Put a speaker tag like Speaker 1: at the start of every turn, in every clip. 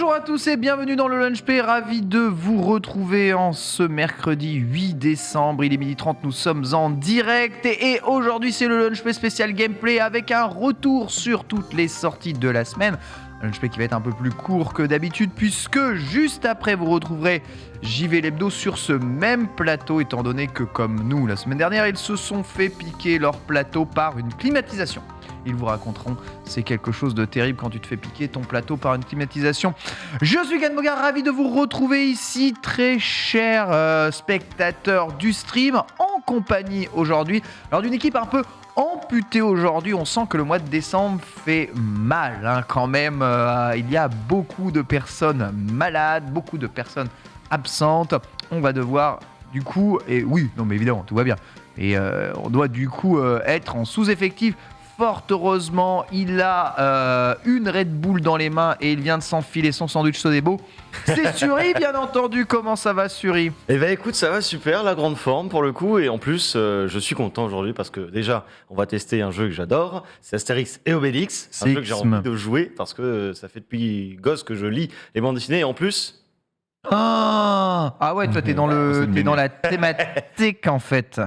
Speaker 1: Bonjour à tous et bienvenue dans le Lunch P, ravi de vous retrouver en ce mercredi 8 décembre, il est 12h30, nous sommes en direct et aujourd'hui c'est le Lunch P spécial gameplay avec un retour sur toutes les sorties de la semaine. Un Lunch P qui va être un peu plus court que d'habitude puisque juste après vous retrouverez JV l'Hebdo sur ce même plateau étant donné que comme nous la semaine dernière ils se sont fait piquer leur plateau par une climatisation. Ils vous raconteront, c'est quelque chose de terrible quand tu te fais piquer ton plateau par une climatisation. Je suis Gann Bogard, ravi de vous retrouver ici, très chers spectateurs du stream, en compagnie aujourd'hui. Alors d'une équipe un peu amputée aujourd'hui, on sent que le mois de décembre fait mal quand même. Il y a beaucoup de personnes malades, beaucoup de personnes absentes. On va devoir du coup, et oui, non mais évidemment, tout va bien. Et on doit du coup être en sous-effectif. Fort heureusement, il a une Red Bull dans les mains et il vient de s'enfiler son sandwich Sodebo. C'est Suri, bien entendu. Comment ça va, Suri ?
Speaker 2: Eh ben écoute, ça va super, la grande forme pour le coup. Et en plus, je suis content aujourd'hui parce que déjà, on va tester un jeu que j'adore. C'est Astérix et Obélix. C'est un jeu que j'ai envie de jouer parce que ça fait depuis gosse que je lis les bandes dessinées. Et en plus...
Speaker 1: Ah ouais, toi, t'es dans la thématique en fait.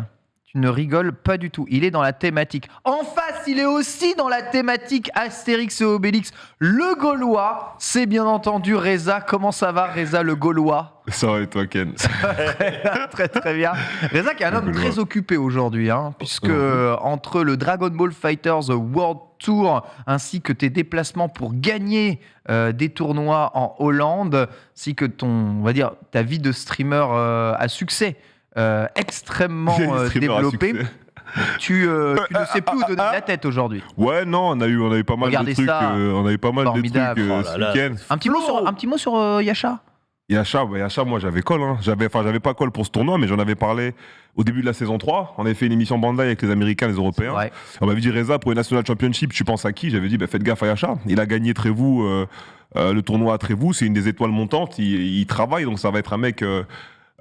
Speaker 1: Tu ne rigoles pas du tout. Il est dans la thématique. En face, il est aussi dans la thématique Astérix et Obélix. Le Gaulois, c'est bien entendu Reza. Comment ça va, Reza le Gaulois ?
Speaker 3: Ça va et toi, Ken ?
Speaker 1: Très très bien. Reza qui est un homme très occupé aujourd'hui, puisque entre le Dragon Ball FighterZ World Tour ainsi que tes déplacements pour gagner des tournois en Hollande, ainsi que ta vie de streamer à succès extrêmement développée. Tu ne sais plus où donner la tête aujourd'hui.
Speaker 3: Ouais, non, on a eu pas mal
Speaker 1: Regardez
Speaker 3: de trucs.
Speaker 1: ça.
Speaker 3: On a eu pas mal de trucs
Speaker 1: Formidable.
Speaker 3: ce week-end.
Speaker 1: Un petit mot sur Yasha.
Speaker 3: Yasha, moi j'avais call. J'avais pas call pour ce tournoi, mais j'en avais parlé au début de la saison 3. On avait fait une émission Bandai avec les Américains, les Européens. On m'avait dit Reza, pour une National Championship, tu penses à qui ? J'avais dit faites gaffe à Yasha. Il a gagné Trévoux, le tournoi à Trévoux. C'est une des étoiles montantes. Il travaille, donc ça va être un mec.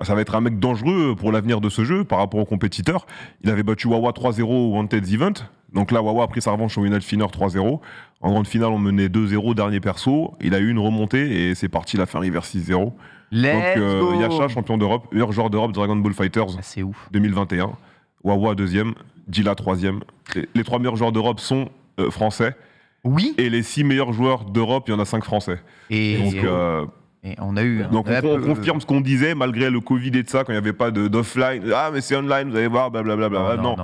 Speaker 3: Ça va être un mec dangereux pour l'avenir de ce jeu par rapport aux compétiteurs. Il avait battu Wawa 3-0 au Wanted Event. Donc là, Wawa a pris sa revanche au Winner Finner 3-0. En grande finale, on menait 2-0, dernier perso. Il a eu une remontée et c'est parti, il a fait un reverse 6-0.
Speaker 1: Donc
Speaker 3: Yasha, champion d'Europe, meilleur joueur d'Europe Dragon Ball Fighters
Speaker 1: c'est ouf.
Speaker 3: 2021. Wawa deuxième, Dila troisième. Les 3 meilleurs joueurs d'Europe sont français.
Speaker 1: Oui.
Speaker 3: Et les 6 meilleurs joueurs d'Europe, il y en a 5 français.
Speaker 1: Et on a eu...
Speaker 3: Donc on confirme ce qu'on disait, malgré le Covid et de ça, quand il n'y avait pas d'offline. Ah mais c'est online, vous allez voir, blablabla. Non.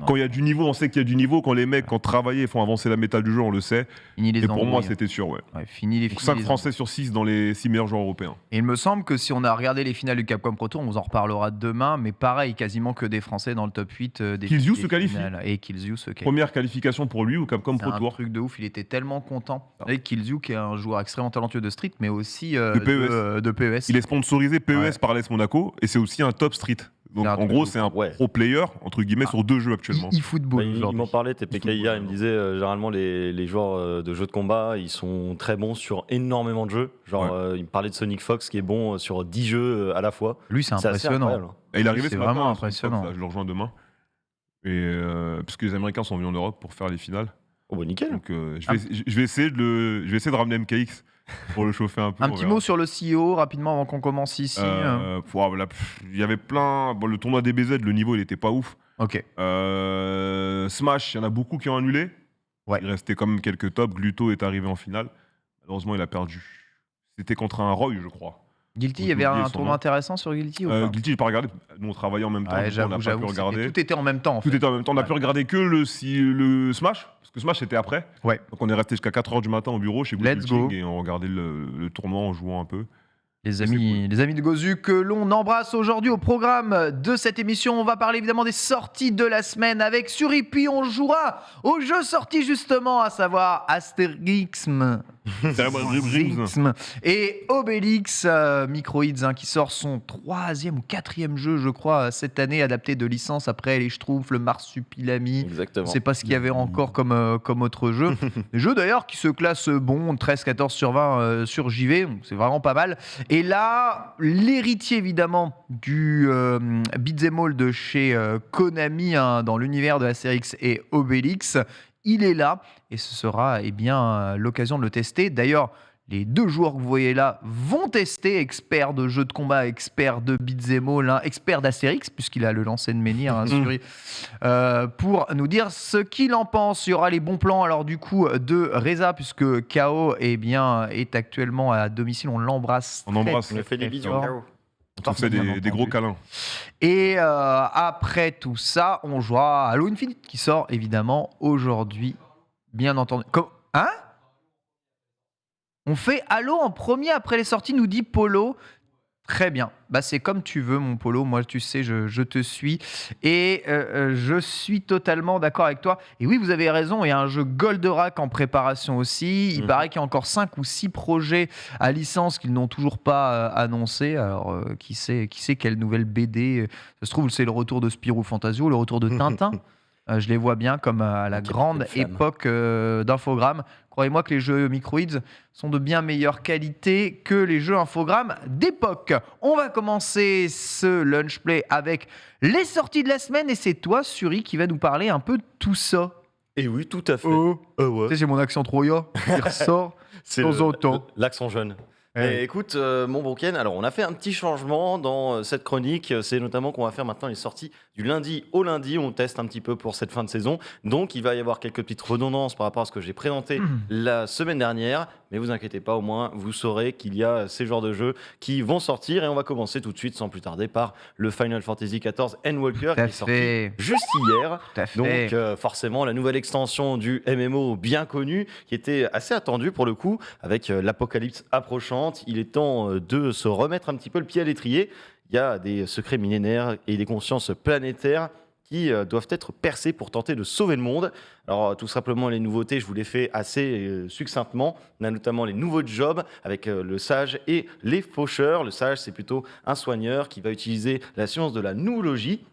Speaker 3: Quand il y a du niveau, on sait qu'il y a du niveau. Quand les mecs, quand travaillent, font avancer la méta du jeu, on le sait.
Speaker 1: Fini les
Speaker 3: et pour moi, c'était sûr,
Speaker 1: fini les
Speaker 3: Donc 5 Français sur 6 dans les 6 meilleurs joueurs européens.
Speaker 1: Et il me semble que si on a regardé les finales du Capcom Pro Tour, on vous en reparlera demain, mais pareil, quasiment que des Français dans le top 8 des
Speaker 3: Killzyu se qualifie.
Speaker 1: Et Killzyu se qualifie.
Speaker 3: Première qualification pour lui au Capcom Pro
Speaker 1: C'est un
Speaker 3: Tour.
Speaker 1: truc de ouf, il était tellement content. Avec Killzyu qui est un joueur extrêmement talentueux de Street, mais aussi
Speaker 3: de
Speaker 1: PES.
Speaker 3: Il est sponsorisé PES par l'AS Monaco et c'est aussi un top Street. Donc en gros, c'est un pro player, entre guillemets, sur 2 jeux actuellement.
Speaker 1: eFootball.
Speaker 2: Il m'en parlait, TPK hier, il me disait généralement les joueurs de jeux de combat, ils sont très bons sur énormément de jeux. Genre, il me parlait de Sonic Fox qui est bon sur 10 jeux à la fois.
Speaker 1: Lui, c'est impressionnant.
Speaker 3: Et il est arrivé
Speaker 1: c'est
Speaker 3: ce
Speaker 1: vraiment
Speaker 3: matin,
Speaker 1: impressionnant.
Speaker 3: Fox, je le rejoins demain. Et puisque les Américains sont venus en Europe pour faire les finales.
Speaker 2: Oh bah nickel.
Speaker 3: Donc je vais essayer de ramener MKX pour le chauffer un peu.
Speaker 1: Un petit mot sur le CEO rapidement avant qu'on commence ici.
Speaker 3: Il y avait plein. Bon, le tournoi DBZ, le niveau il était pas ouf.
Speaker 1: Ok.
Speaker 3: Smash, il y en a beaucoup qui ont annulé.
Speaker 1: Ouais.
Speaker 3: Il restait quand même quelques tops. Gluto est arrivé en finale. Malheureusement, il a perdu. C'était contre un Roy, je crois.
Speaker 1: Guilty, il y avait un tournoi intéressant sur Guilty ou pas
Speaker 3: Guilty, j'ai pas regardé. Nous, on travaillait en même temps. On n'a pas pu regarder.
Speaker 1: Tout était en même temps.
Speaker 3: Tout était en même temps. On n'a pu regarder que le Smash, parce que Smash était après.
Speaker 1: Ouais.
Speaker 3: Donc on est resté jusqu'à 4h du matin au bureau chez
Speaker 1: Let's go.
Speaker 3: et on regardait le tournoi en jouant un peu.
Speaker 1: Les amis de Gozu que l'on embrasse aujourd'hui au programme de cette émission. On va parler évidemment des sorties de la semaine avec Suri, puis on jouera aux jeux sortis justement, à savoir Astérix et Obélix, Microids qui sort son 3e ou 4e jeu je crois cette année, adapté de licence après les Schtroumpfs, le Marsupilami.
Speaker 2: Exactement.
Speaker 1: Je sais pas ce qu'il y avait encore comme autre jeu. Des jeux d'ailleurs qui se classent 13-14 sur 20 sur JV, donc c'est vraiment pas mal. Et là, l'héritier évidemment du Beat'em All de chez Konami dans l'univers de Astérix et Obélix, il est là et ce sera l'occasion de le tester. D'ailleurs, les deux joueurs que vous voyez là vont tester, experts de jeux de combat, experts de beat'em all, expert d'Astérix, puisqu'il a le lancer de menhir, pour nous dire ce qu'il en pense. Il y aura les bons plans alors du coup de Reza, puisque KO est actuellement à domicile. On l'embrasse.
Speaker 3: On embrasse.
Speaker 2: On lui fait des bisous.
Speaker 3: On fait des gros câlins.
Speaker 1: Et après tout ça, on jouera à Halo Infinite qui sort évidemment aujourd'hui, bien entendu. Hein ? On fait Halo en premier après les sorties, nous dit Polo. Très bien. C'est comme tu veux, mon Polo. Moi, tu sais, je te suis. Et je suis totalement d'accord avec toi. Et oui, vous avez raison. Il y a un jeu Goldorak en préparation aussi. Il paraît qu'il y a encore 5 ou 6 projets à licence qu'ils n'ont toujours pas annoncés. Alors, qui sait quelle nouvelle BD ça se trouve, c'est le retour de Spirou Fantasio, le retour de Tintin. Je les vois bien comme à la grande époque d'Infogrames. Croyez-moi que les jeux Microids sont de bien meilleure qualité que les jeux Infogrames d'époque. On va commencer ce lunch play avec les sorties de la semaine et c'est toi, Suri, qui va nous parler un peu de tout ça.
Speaker 2: Et oui, tout à fait.
Speaker 1: Ouais.
Speaker 2: Tu
Speaker 1: sais, c'est mon accent Troya qui ressort de temps en temps.
Speaker 2: L'accent jeune. Et écoute, mon bon Ken, alors on a fait un petit changement dans cette chronique. C'est notamment qu'on va faire maintenant les sorties du lundi au lundi. On teste un petit peu pour cette fin de saison. Donc il va y avoir quelques petites redondances par rapport à ce que j'ai présenté la semaine dernière. Mais vous inquiétez pas, au moins vous saurez qu'il y a ces genres de jeux qui vont sortir. Et on va commencer tout de suite, sans plus tarder, par le Final Fantasy XIV Endwalker qui est sorti juste hier. Donc forcément la nouvelle extension du MMO bien connu, qui était assez attendue pour le coup, avec l'apocalypse approchant. Il est temps de se remettre un petit peu le pied à l'étrier. Il y a des secrets millénaires et des consciences planétaires qui doivent être percés pour tenter de sauver le monde. Alors tout simplement les nouveautés, je vous les fais assez succinctement. On a notamment les nouveaux jobs avec le sage et les faucheurs. Le sage, c'est plutôt un soigneur qui va utiliser la science de la noologie.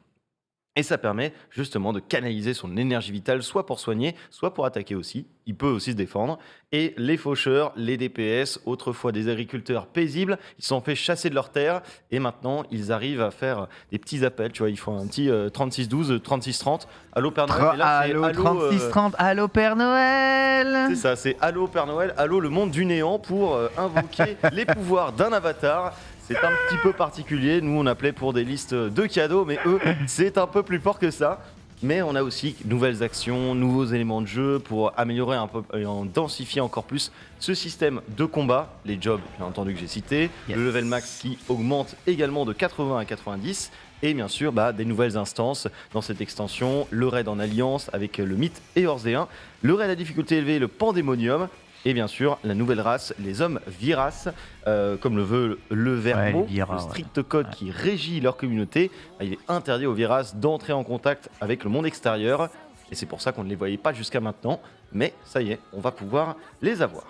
Speaker 2: Et ça permet justement de canaliser son énergie vitale, soit pour soigner, soit pour attaquer aussi. Il peut aussi se défendre. Et les faucheurs, les DPS, autrefois des agriculteurs paisibles, ils se sont fait chasser de leurs terres. Et maintenant, ils arrivent à faire des petits appels. Tu vois, ils font un petit 3612, 3630. Allô Père Noël.
Speaker 1: Allô 3630, allô Père Noël.
Speaker 2: C'est ça, c'est allô Père Noël, allô le monde du néant pour invoquer les pouvoirs d'un avatar. C'est un petit peu particulier, nous on appelait pour des listes de cadeaux, mais eux, c'est un peu plus fort que ça. Mais on a aussi nouvelles actions, nouveaux éléments de jeu pour améliorer un peu et en densifier encore plus ce système de combat. Les jobs, bien entendu, que j'ai cités, le level max qui augmente également de 80 à 90. Et bien sûr, des nouvelles instances dans cette extension, le raid en alliance avec le mythe éorzéen, le raid à difficulté élevée, le pandémonium. Et bien sûr, la nouvelle race, les hommes Viras, comme le veut le Vermo, le strict code qui régit leur communauté. Il est interdit aux Viras d'entrer en contact avec le monde extérieur. Et c'est pour ça qu'on ne les voyait pas jusqu'à maintenant. Mais ça y est, on va pouvoir les avoir.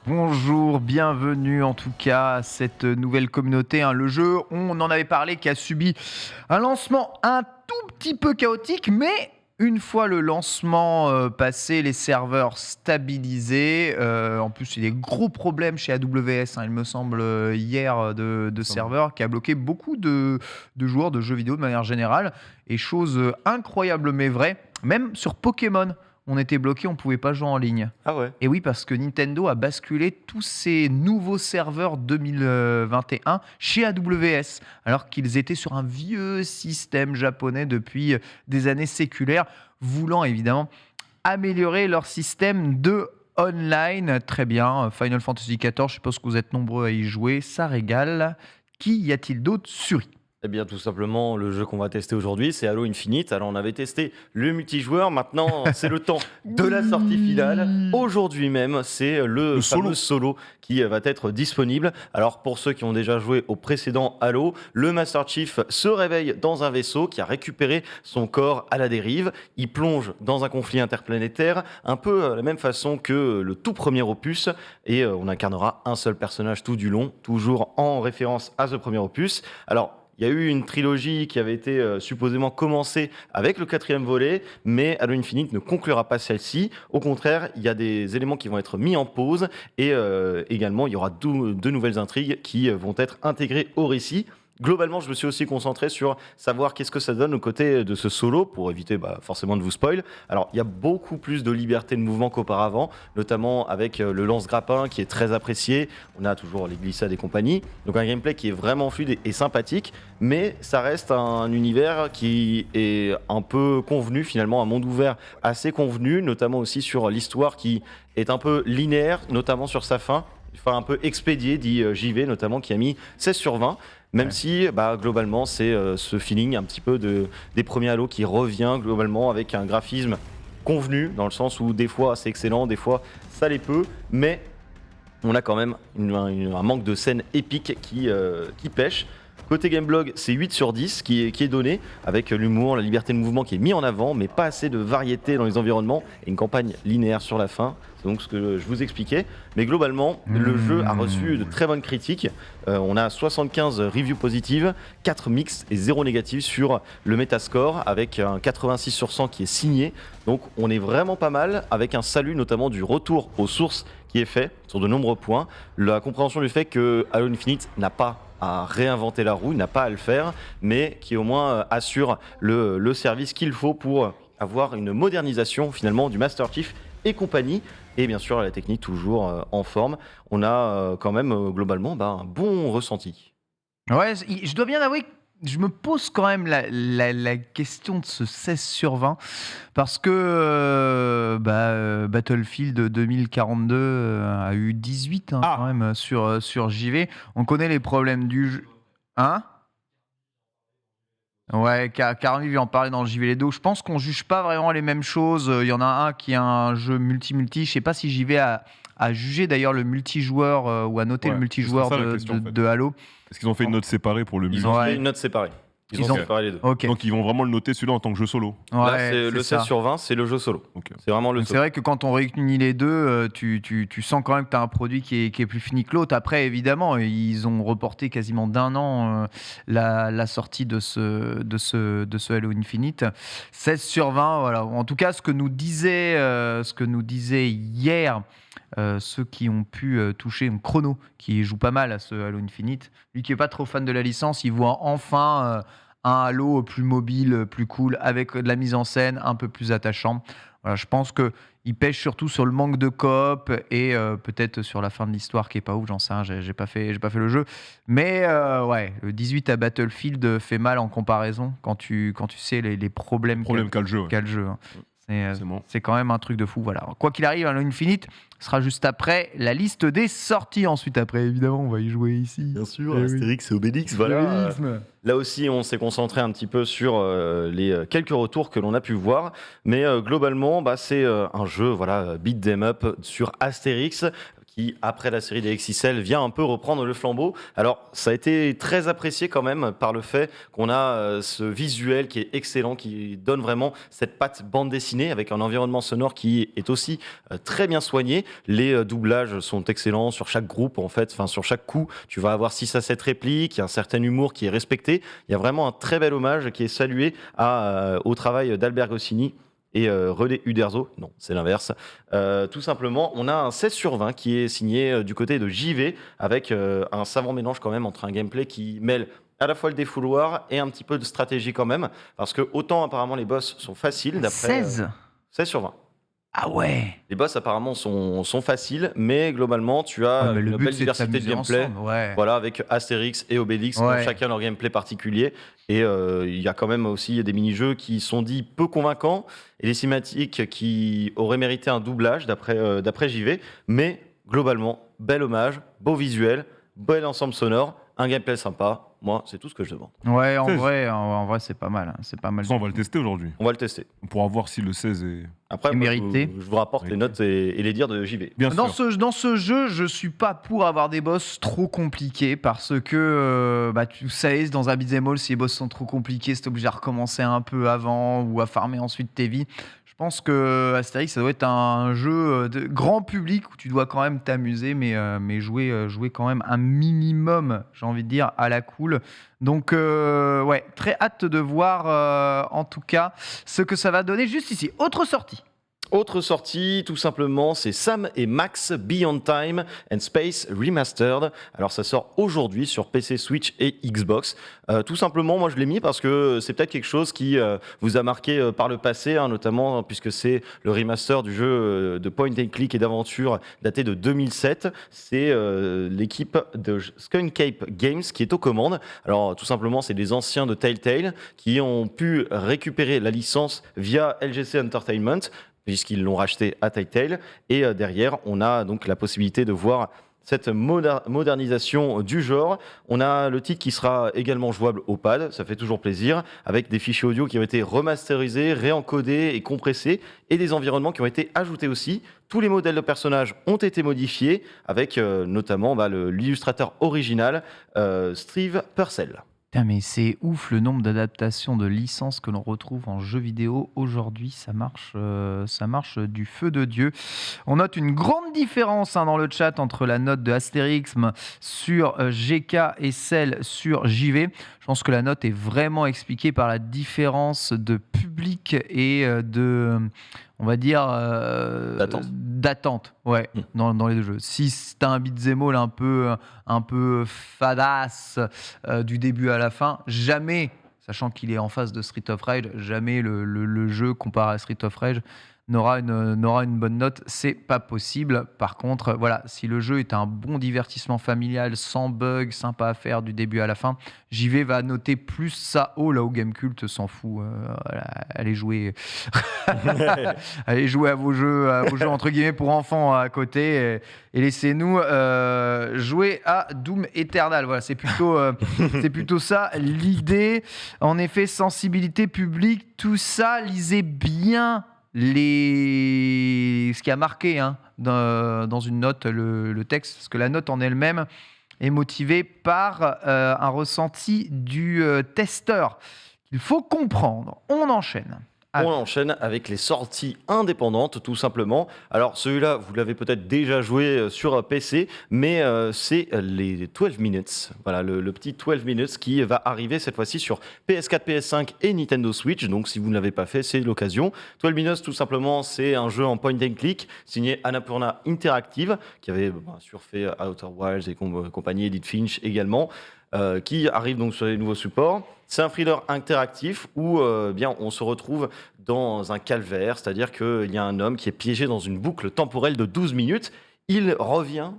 Speaker 1: Bonjour, bienvenue en tout cas à cette nouvelle communauté. Le jeu, on en avait parlé, qui a subi un lancement un tout petit peu chaotique, mais... Une fois le lancement passé, les serveurs stabilisés, en plus il y a des gros problèmes chez AWS, il me semble, hier de serveurs, qui a bloqué beaucoup de joueurs de jeux vidéo de manière générale. Et chose incroyable mais vraie, même sur Pokémon, on était bloqué, on ne pouvait pas jouer en ligne.
Speaker 2: Ah ouais.
Speaker 1: Et oui, parce que Nintendo a basculé tous ces nouveaux serveurs 2021 chez AWS, alors qu'ils étaient sur un vieux système japonais depuis des années séculaires, voulant évidemment améliorer leur système de online. Très bien, Final Fantasy XIV, je suppose que vous êtes nombreux à y jouer, ça régale. Qui y a-t-il d'autre, Suri ?
Speaker 2: Eh bien, tout simplement, le jeu qu'on va tester aujourd'hui, c'est Halo Infinite. Alors, on avait testé le multijoueur. Maintenant, c'est le temps de la sortie finale. Aujourd'hui même, c'est le fameux solo qui va être disponible. Alors, pour ceux qui ont déjà joué au précédent Halo, le Master Chief se réveille dans un vaisseau qui a récupéré son corps à la dérive. Il plonge dans un conflit interplanétaire, un peu de la même façon que le tout premier opus. Et on incarnera un seul personnage tout du long, toujours en référence à ce premier opus. Alors, il y a eu une trilogie qui avait été supposément commencée avec le 4e volet, mais Halo Infinite ne conclura pas celle-ci. Au contraire, il y a des éléments qui vont être mis en pause et également il y aura deux nouvelles intrigues qui vont être intégrées au récit. Globalement, je me suis aussi concentré sur savoir qu'est-ce que ça donne au côté de ce solo, pour éviter forcément de vous spoil. Alors, il y a beaucoup plus de liberté de mouvement qu'auparavant, notamment avec le lance-grappin qui est très apprécié. On a toujours les glissades et compagnie. Donc un gameplay qui est vraiment fluide et sympathique, mais ça reste un univers qui est un peu convenu finalement, un monde ouvert assez convenu, notamment aussi sur l'histoire qui est un peu linéaire, notamment sur sa fin. Enfin, un peu expédié, dit JV notamment, qui a mis 16 sur 20. Même si, globalement, c'est ce feeling un petit peu des premiers Halo qui revient globalement avec un graphisme convenu, dans le sens où des fois c'est excellent, des fois ça l'est peu, mais on a quand même un manque de scènes épiques qui pêche. Côté Gameblog, c'est 8 sur 10 qui est donné, avec l'humour, la liberté de mouvement qui est mis en avant, mais pas assez de variété dans les environnements, et une campagne linéaire sur la fin. C'est donc ce que je vous expliquais. Mais globalement, le jeu a reçu de très bonnes critiques. On a 75 reviews positives, 4 mixtes et 0 négatives sur le Metascore, avec un 86 sur 100 qui est signé. Donc on est vraiment pas mal, avec un salut notamment du retour aux sources qui est fait sur de nombreux points. La compréhension du fait que Halo Infinite n'a pas à réinventer la roue, n'a pas à le faire, mais qui au moins assure le service qu'il faut pour avoir une modernisation finalement du Master Chief et compagnie. Et bien sûr la technique toujours en forme. On a quand même globalement un bon ressenti.
Speaker 1: Ouais, je dois bien avouer que je me pose quand même la question de ce 16 sur 20 parce que Battlefield 2042 a eu 18 quand même sur JV. On connaît les problèmes du jeu. Hein ? Ouais, Carmi vient en parler dans le JV Les Dos. Je pense qu'on juge pas vraiment les mêmes choses. Il y en a un qui est un jeu multi-multi. Je sais pas si JV a jugé d'ailleurs le multijoueur ou a noté le multijoueur de Halo.
Speaker 3: Est-ce qu'ils ont fait une note séparée pour le multi ?
Speaker 2: Ils ont fait une note séparée. Ils ont séparé les deux.
Speaker 1: Okay.
Speaker 3: Donc ils vont vraiment le noter celui-là en tant que jeu solo.
Speaker 2: Là, c'est le 16 sur 20, c'est le jeu solo. Okay. C'est vraiment le solo.
Speaker 1: C'est vrai que quand on réunit les deux, tu sens quand même que tu as un produit qui est plus fini que l'autre. Après, évidemment, ils ont reporté quasiment d'1 an la sortie de ce Halo Infinite. 16 sur 20, voilà. En tout cas, ce que nous disait hier ceux qui ont pu toucher Chrono, qui joue pas mal à ce Halo Infinite. Lui qui est pas trop fan de la licence, il voit enfin un Halo plus mobile, plus cool, avec de la mise en scène un peu plus attachant. Voilà, je pense qu'il pêche surtout sur le manque de coop et peut-être sur la fin de l'histoire qui est pas ouf, j'en sais rien, j'ai pas fait le jeu. Mais le 18 à Battlefield fait mal en comparaison quand tu sais les problèmes
Speaker 3: qu'a le jeu.
Speaker 1: Qu'a le jeu. C'est quand même un truc de fou. Voilà. Quoi qu'il arrive, Halo Infinite sera juste après la liste des sorties. Ensuite, après, évidemment, on va y jouer ici.
Speaker 2: Bien sûr, Astérix et Obélix. Voilà. Là aussi, on s'est concentré un petit peu sur les quelques retours que l'on a pu voir. Mais globalement, c'est un jeu beat 'em up sur Astérix, qui, après la série des XXL, vient un peu reprendre le flambeau. Alors, ça a été très apprécié quand même par le fait qu'on a ce visuel qui est excellent, qui donne vraiment cette patte bande dessinée avec un environnement sonore qui est aussi très bien soigné. Les doublages sont excellents sur chaque groupe, en fait. Enfin, sur chaque coup, tu vas avoir 6 à 7 répliques, il y a un certain humour qui est respecté. Il y a vraiment un très bel hommage qui est salué au travail d'Albert Goscinny et René Uderzo, non, c'est l'inverse. Tout simplement, on a un 16 sur 20 qui est signé du côté de JV, avec un savant mélange quand même entre un gameplay qui mêle à la fois le défouloir et un petit peu de stratégie quand même, parce que autant apparemment les boss sont faciles, d'après
Speaker 1: 16
Speaker 2: sur 20.
Speaker 1: Ah ouais.
Speaker 2: Les boss apparemment sont faciles, mais globalement tu as une belle diversité de gameplay, voilà, avec Astérix et Obélix, chacun leur gameplay particulier. Et il y a quand même aussi des mini-jeux qui sont dits peu convaincants et des cinématiques qui auraient mérité un doublage d'après JV. Mais globalement, bel hommage, beau visuel, bel ensemble sonore, un gameplay sympa. Moi, c'est tout ce que je demande.
Speaker 1: Ouais, en vrai, c'est pas mal. C'est pas mal.
Speaker 3: Ça, on va le tester aujourd'hui.
Speaker 2: On va le tester.
Speaker 3: On pourra voir si le 16 est...
Speaker 2: Après,
Speaker 1: mérité.
Speaker 2: Je vous rapporte les notes et les dires de JV.
Speaker 1: Bien sûr. Dans ce jeu, je suis pas pour avoir des boss trop compliqués parce que tu sais, dans un beat'em all, si les boss sont trop compliqués, c'est obligé à recommencer un peu avant ou à farmer ensuite tes vies. Je pense que Astérix, ça doit être un jeu de grand public où tu dois quand même t'amuser, mais jouer quand même un minimum, j'ai envie de dire, à la cool. Donc, très hâte de voir, en tout cas, ce que ça va donner juste ici. Autre sortie.
Speaker 2: Autre sortie, tout simplement, c'est Sam et Max Beyond Time and Space Remastered. Alors ça sort aujourd'hui sur PC, Switch et Xbox. Tout simplement, moi je l'ai mis parce que c'est peut-être quelque chose qui vous a marqué par le passé, hein, notamment puisque c'est le remaster du jeu de point and click et d'aventure daté de 2007. C'est l'équipe de Skunk Cape Games qui est aux commandes. Alors tout simplement, c'est des anciens de Telltale qui ont pu récupérer la licence via LGC Entertainment, puisqu'ils l'ont racheté à Telltale. Et derrière, on a donc la possibilité de voir cette modernisation du genre. On a le titre qui sera également jouable au pad, ça fait toujours plaisir, avec des fichiers audio qui ont été remasterisés, réencodés et compressés, et des environnements qui ont été ajoutés aussi. Tous les modèles de personnages ont été modifiés, avec notamment l'illustrateur original, Steve Purcell.
Speaker 1: Putain, mais c'est ouf le nombre d'adaptations de licences que l'on retrouve en jeu vidéo aujourd'hui, ça marche du feu de Dieu. On note une grande différence dans le chat entre la note de Astérix sur GK et celle sur JV. Je pense que la note est vraiment expliquée par la différence de public et on va dire d'attente dans les deux jeux. Si t'as un beat'em all un peu fadasse du début à la fin, jamais, sachant qu'il est en face de Street of Rage, jamais le jeu comparé à Street of Rage n'aura une bonne note, c'est pas possible. Par contre, voilà, si le jeu est un bon divertissement familial, sans bug, sympa à faire du début à la fin, JV va noter plus ça haut, là où Gamecult s'en fout. Allez jouer à vos jeux entre guillemets pour enfants à côté et laissez-nous jouer à Doom Eternal. Voilà, c'est plutôt ça l'idée. En effet, sensibilité publique, tout ça, lisez bien ce qui a marqué dans une note, le texte, parce que la note en elle-même est motivée par un ressenti du testeur qu'il faut comprendre. On enchaîne.
Speaker 2: On enchaîne avec les sorties indépendantes, tout simplement. Alors, celui-là, vous l'avez peut-être déjà joué sur PC, mais c'est les 12 Minutes. Voilà, le petit 12 Minutes qui va arriver cette fois-ci sur PS4, PS5 et Nintendo Switch. Donc, si vous ne l'avez pas fait, c'est l'occasion. 12 Minutes, tout simplement, c'est un jeu en point and click signé Annapurna Interactive, qui avait surfait Outer Wilds et compagnie, Edith Finch également. Qui arrive donc sur les nouveaux supports. C'est un thriller interactif où on se retrouve dans un calvaire, c'est-à-dire qu'il y a un homme qui est piégé dans une boucle temporelle de 12 minutes. Il revient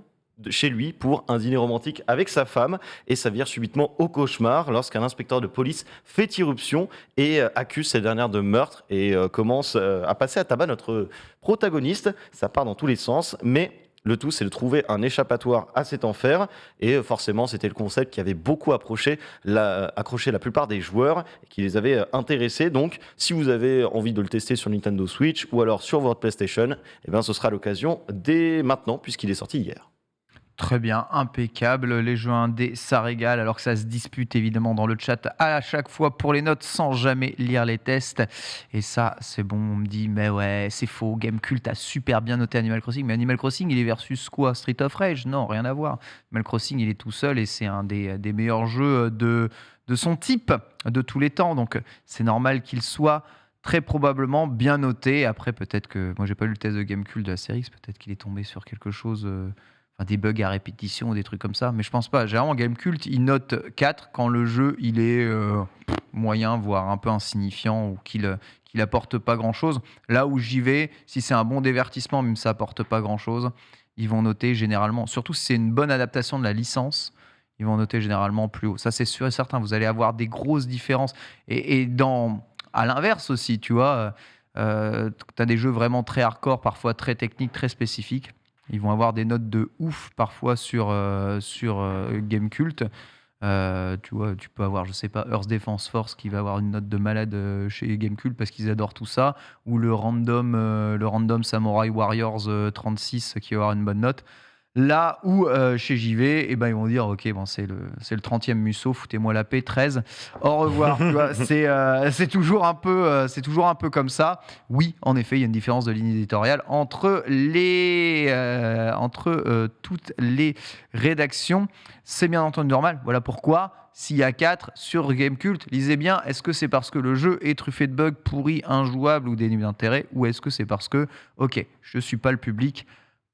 Speaker 2: chez lui pour un dîner romantique avec sa femme et ça vire subitement au cauchemar lorsqu'un inspecteur de police fait irruption et accuse cette dernière de meurtre et commence à passer à tabac notre protagoniste. Ça part dans tous les sens, mais le tout, c'est de trouver un échappatoire à cet enfer. Et forcément, c'était le concept qui avait beaucoup accroché la plupart des joueurs et qui les avait intéressés. Donc, si vous avez envie de le tester sur Nintendo Switch ou alors sur votre PlayStation, ce sera l'occasion dès maintenant, puisqu'il est sorti hier.
Speaker 1: Très bien, impeccable. Les jeux indés, ça régale, alors que ça se dispute évidemment dans le chat à chaque fois pour les notes sans jamais lire les tests. Et ça, c'est bon, on me dit, mais ouais, c'est faux. Gamecult a super bien noté Animal Crossing. Mais Animal Crossing, il est versus quoi? Street of Rage? Non, rien à voir. Animal Crossing, il est tout seul et c'est un des meilleurs jeux de son type de tous les temps. Donc, c'est normal qu'il soit très probablement bien noté. Après, peut-être que, moi, j'ai pas lu le test de Gamecult de Astérix, peut-être qu'il est tombé sur quelque chose... des bugs à répétition ou des trucs comme ça, mais je pense pas. Généralement, Gamecult, il note 4 quand le jeu il est moyen, voire un peu insignifiant ou qu'il apporte pas grand-chose. Là où j'y vais, si c'est un bon divertissement, même si ça apporte pas grand-chose, ils vont noter généralement, surtout si c'est une bonne adaptation de la licence, ils vont noter généralement plus haut. Ça, c'est sûr et certain. Vous allez avoir des grosses différences. Et à l'inverse aussi, tu vois, tu as des jeux vraiment très hardcore, parfois très techniques, très spécifiques. Ils vont avoir des notes de ouf parfois sur Gamecult. Tu vois, tu peux avoir, je sais pas, Earth Defense Force qui va avoir une note de malade chez Gamecult parce qu'ils adorent tout ça, ou le random Samurai Warriors 36 qui va avoir une bonne note. Là où chez JV, ils vont dire ok, bon, c'est le 30e Musso, foutez-moi la paix, 13. Au revoir. Tu vois, c'est toujours un peu comme ça. Oui, en effet, il y a une différence de ligne éditoriale entre toutes les rédactions. C'est bien entendu normal. Voilà pourquoi, s'il y a 4 sur Gamecult, lisez bien, est-ce que c'est parce que le jeu est truffé de bugs pourris, injouables ou dénués d'intérêt, ou est-ce que c'est parce que, ok, je ne suis pas le public.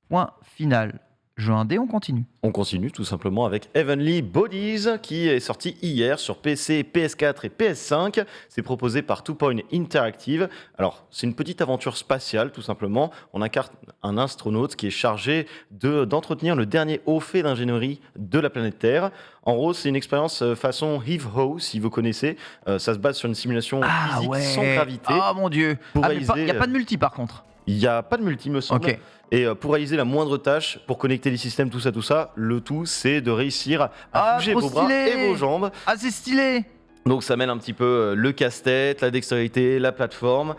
Speaker 1: Point final. Jeu indé, on continue.
Speaker 2: On continue tout simplement avec Heavenly Bodies qui est sorti hier sur PC, PS4 et PS5. C'est proposé par Two Point Interactive. Alors, c'est une petite aventure spatiale tout simplement. On incarne un astronaute qui est chargé d'entretenir le dernier haut fait d'ingénierie de la planète Terre. En gros, c'est une expérience façon Heave-Ho, si vous connaissez. Ça se base sur une simulation physique sans gravité.
Speaker 1: Ah mon Dieu. Il n'y a pas de multi par contre.
Speaker 2: Il n'y a pas de multi, me semble.
Speaker 1: Okay.
Speaker 2: Et pour réaliser la moindre tâche, pour connecter les systèmes, tout ça, le tout, c'est de réussir à bouger vos bras et vos jambes.
Speaker 1: Ah, c'est stylé!
Speaker 2: Donc ça mêle un petit peu le casse-tête, la dextérité, la plateforme.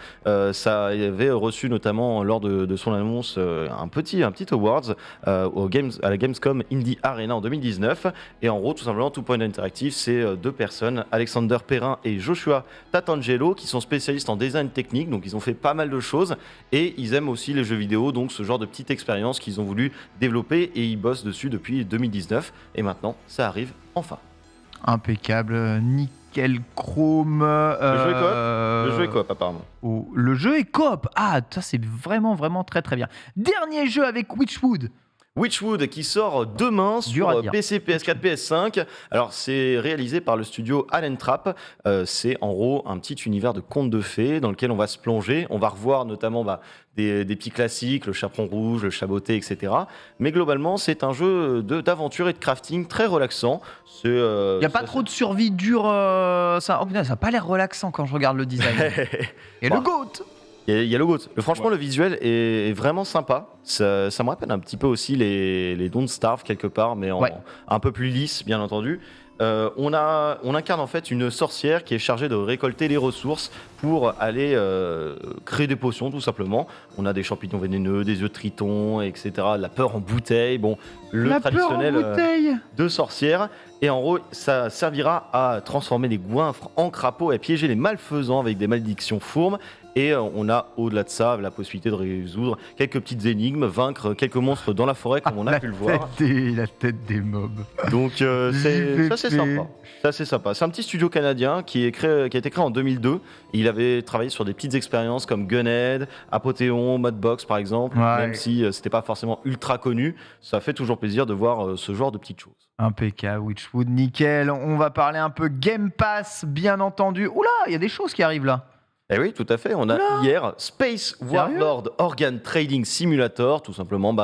Speaker 2: Ça avait reçu notamment lors de son annonce un petit awards à la Gamescom Indie Arena en 2019. Et en gros, tout simplement, Two Point Interactive, c'est 2 personnes, Alexander Perrin et Joshua Tatangelo, qui sont spécialistes en design technique. Donc ils ont fait pas mal de choses et ils aiment aussi les jeux vidéo. Donc ce genre de petite expérience qu'ils ont voulu développer et ils bossent dessus depuis 2019. Et maintenant, ça arrive enfin.
Speaker 1: Impeccable, nickel chrome.
Speaker 2: Le jeu est coop apparemment.
Speaker 1: Oh, le jeu est coop. Ah, ça c'est vraiment très très bien. Dernier jeu avec Witchwood.
Speaker 2: Witchwood qui sort demain sur PC, PS4, PS5. Alors c'est réalisé par le studio Allen Trap. C'est en gros un petit univers de contes de fées dans lequel on va se plonger. On va revoir notamment des petits classiques, le chaperon rouge, le chaboté, etc. Mais globalement c'est un jeu d'aventure et de crafting très relaxant. Il
Speaker 1: n'y a pas trop de survie dure. Ça n'a pas l'air relaxant quand je regarde le design. Et le GOAT.
Speaker 2: Il y a le GOAT. Franchement, le visuel est vraiment sympa. Ça me rappelle un petit peu aussi les Don't Starve quelque part, mais un peu plus lisse, bien entendu. On incarne en fait une sorcière qui est chargée de récolter les ressources pour aller créer des potions, tout simplement. On a des champignons vénéneux, des œufs de triton, etc. De la peur en bouteille. Bon, le traditionnel de sorcière. Et en gros, ça servira à transformer les goinfres en crapauds et à piéger les malfaisants avec des malédictions fourbes. Et on a au-delà de ça la possibilité de résoudre quelques petites énigmes, vaincre quelques monstres dans la forêt comme on a pu le voir.
Speaker 1: La tête des mobs.
Speaker 2: Donc c'est sympa. C'est sympa. C'est un petit studio canadien qui a été créé en 2002. Il avait travaillé sur des petites expériences comme Gunhead, Apothéon, Modbox par exemple. Même si c'était pas forcément ultra connu, ça fait toujours plaisir de voir ce genre de petites choses.
Speaker 1: Impeccable, Witchwood, nickel. On va parler un peu Game Pass, bien entendu. Oula, il y a des choses qui arrivent là.
Speaker 2: Eh oui, tout à fait. On a hier Space Warlord Organ Trading Simulator, tout simplement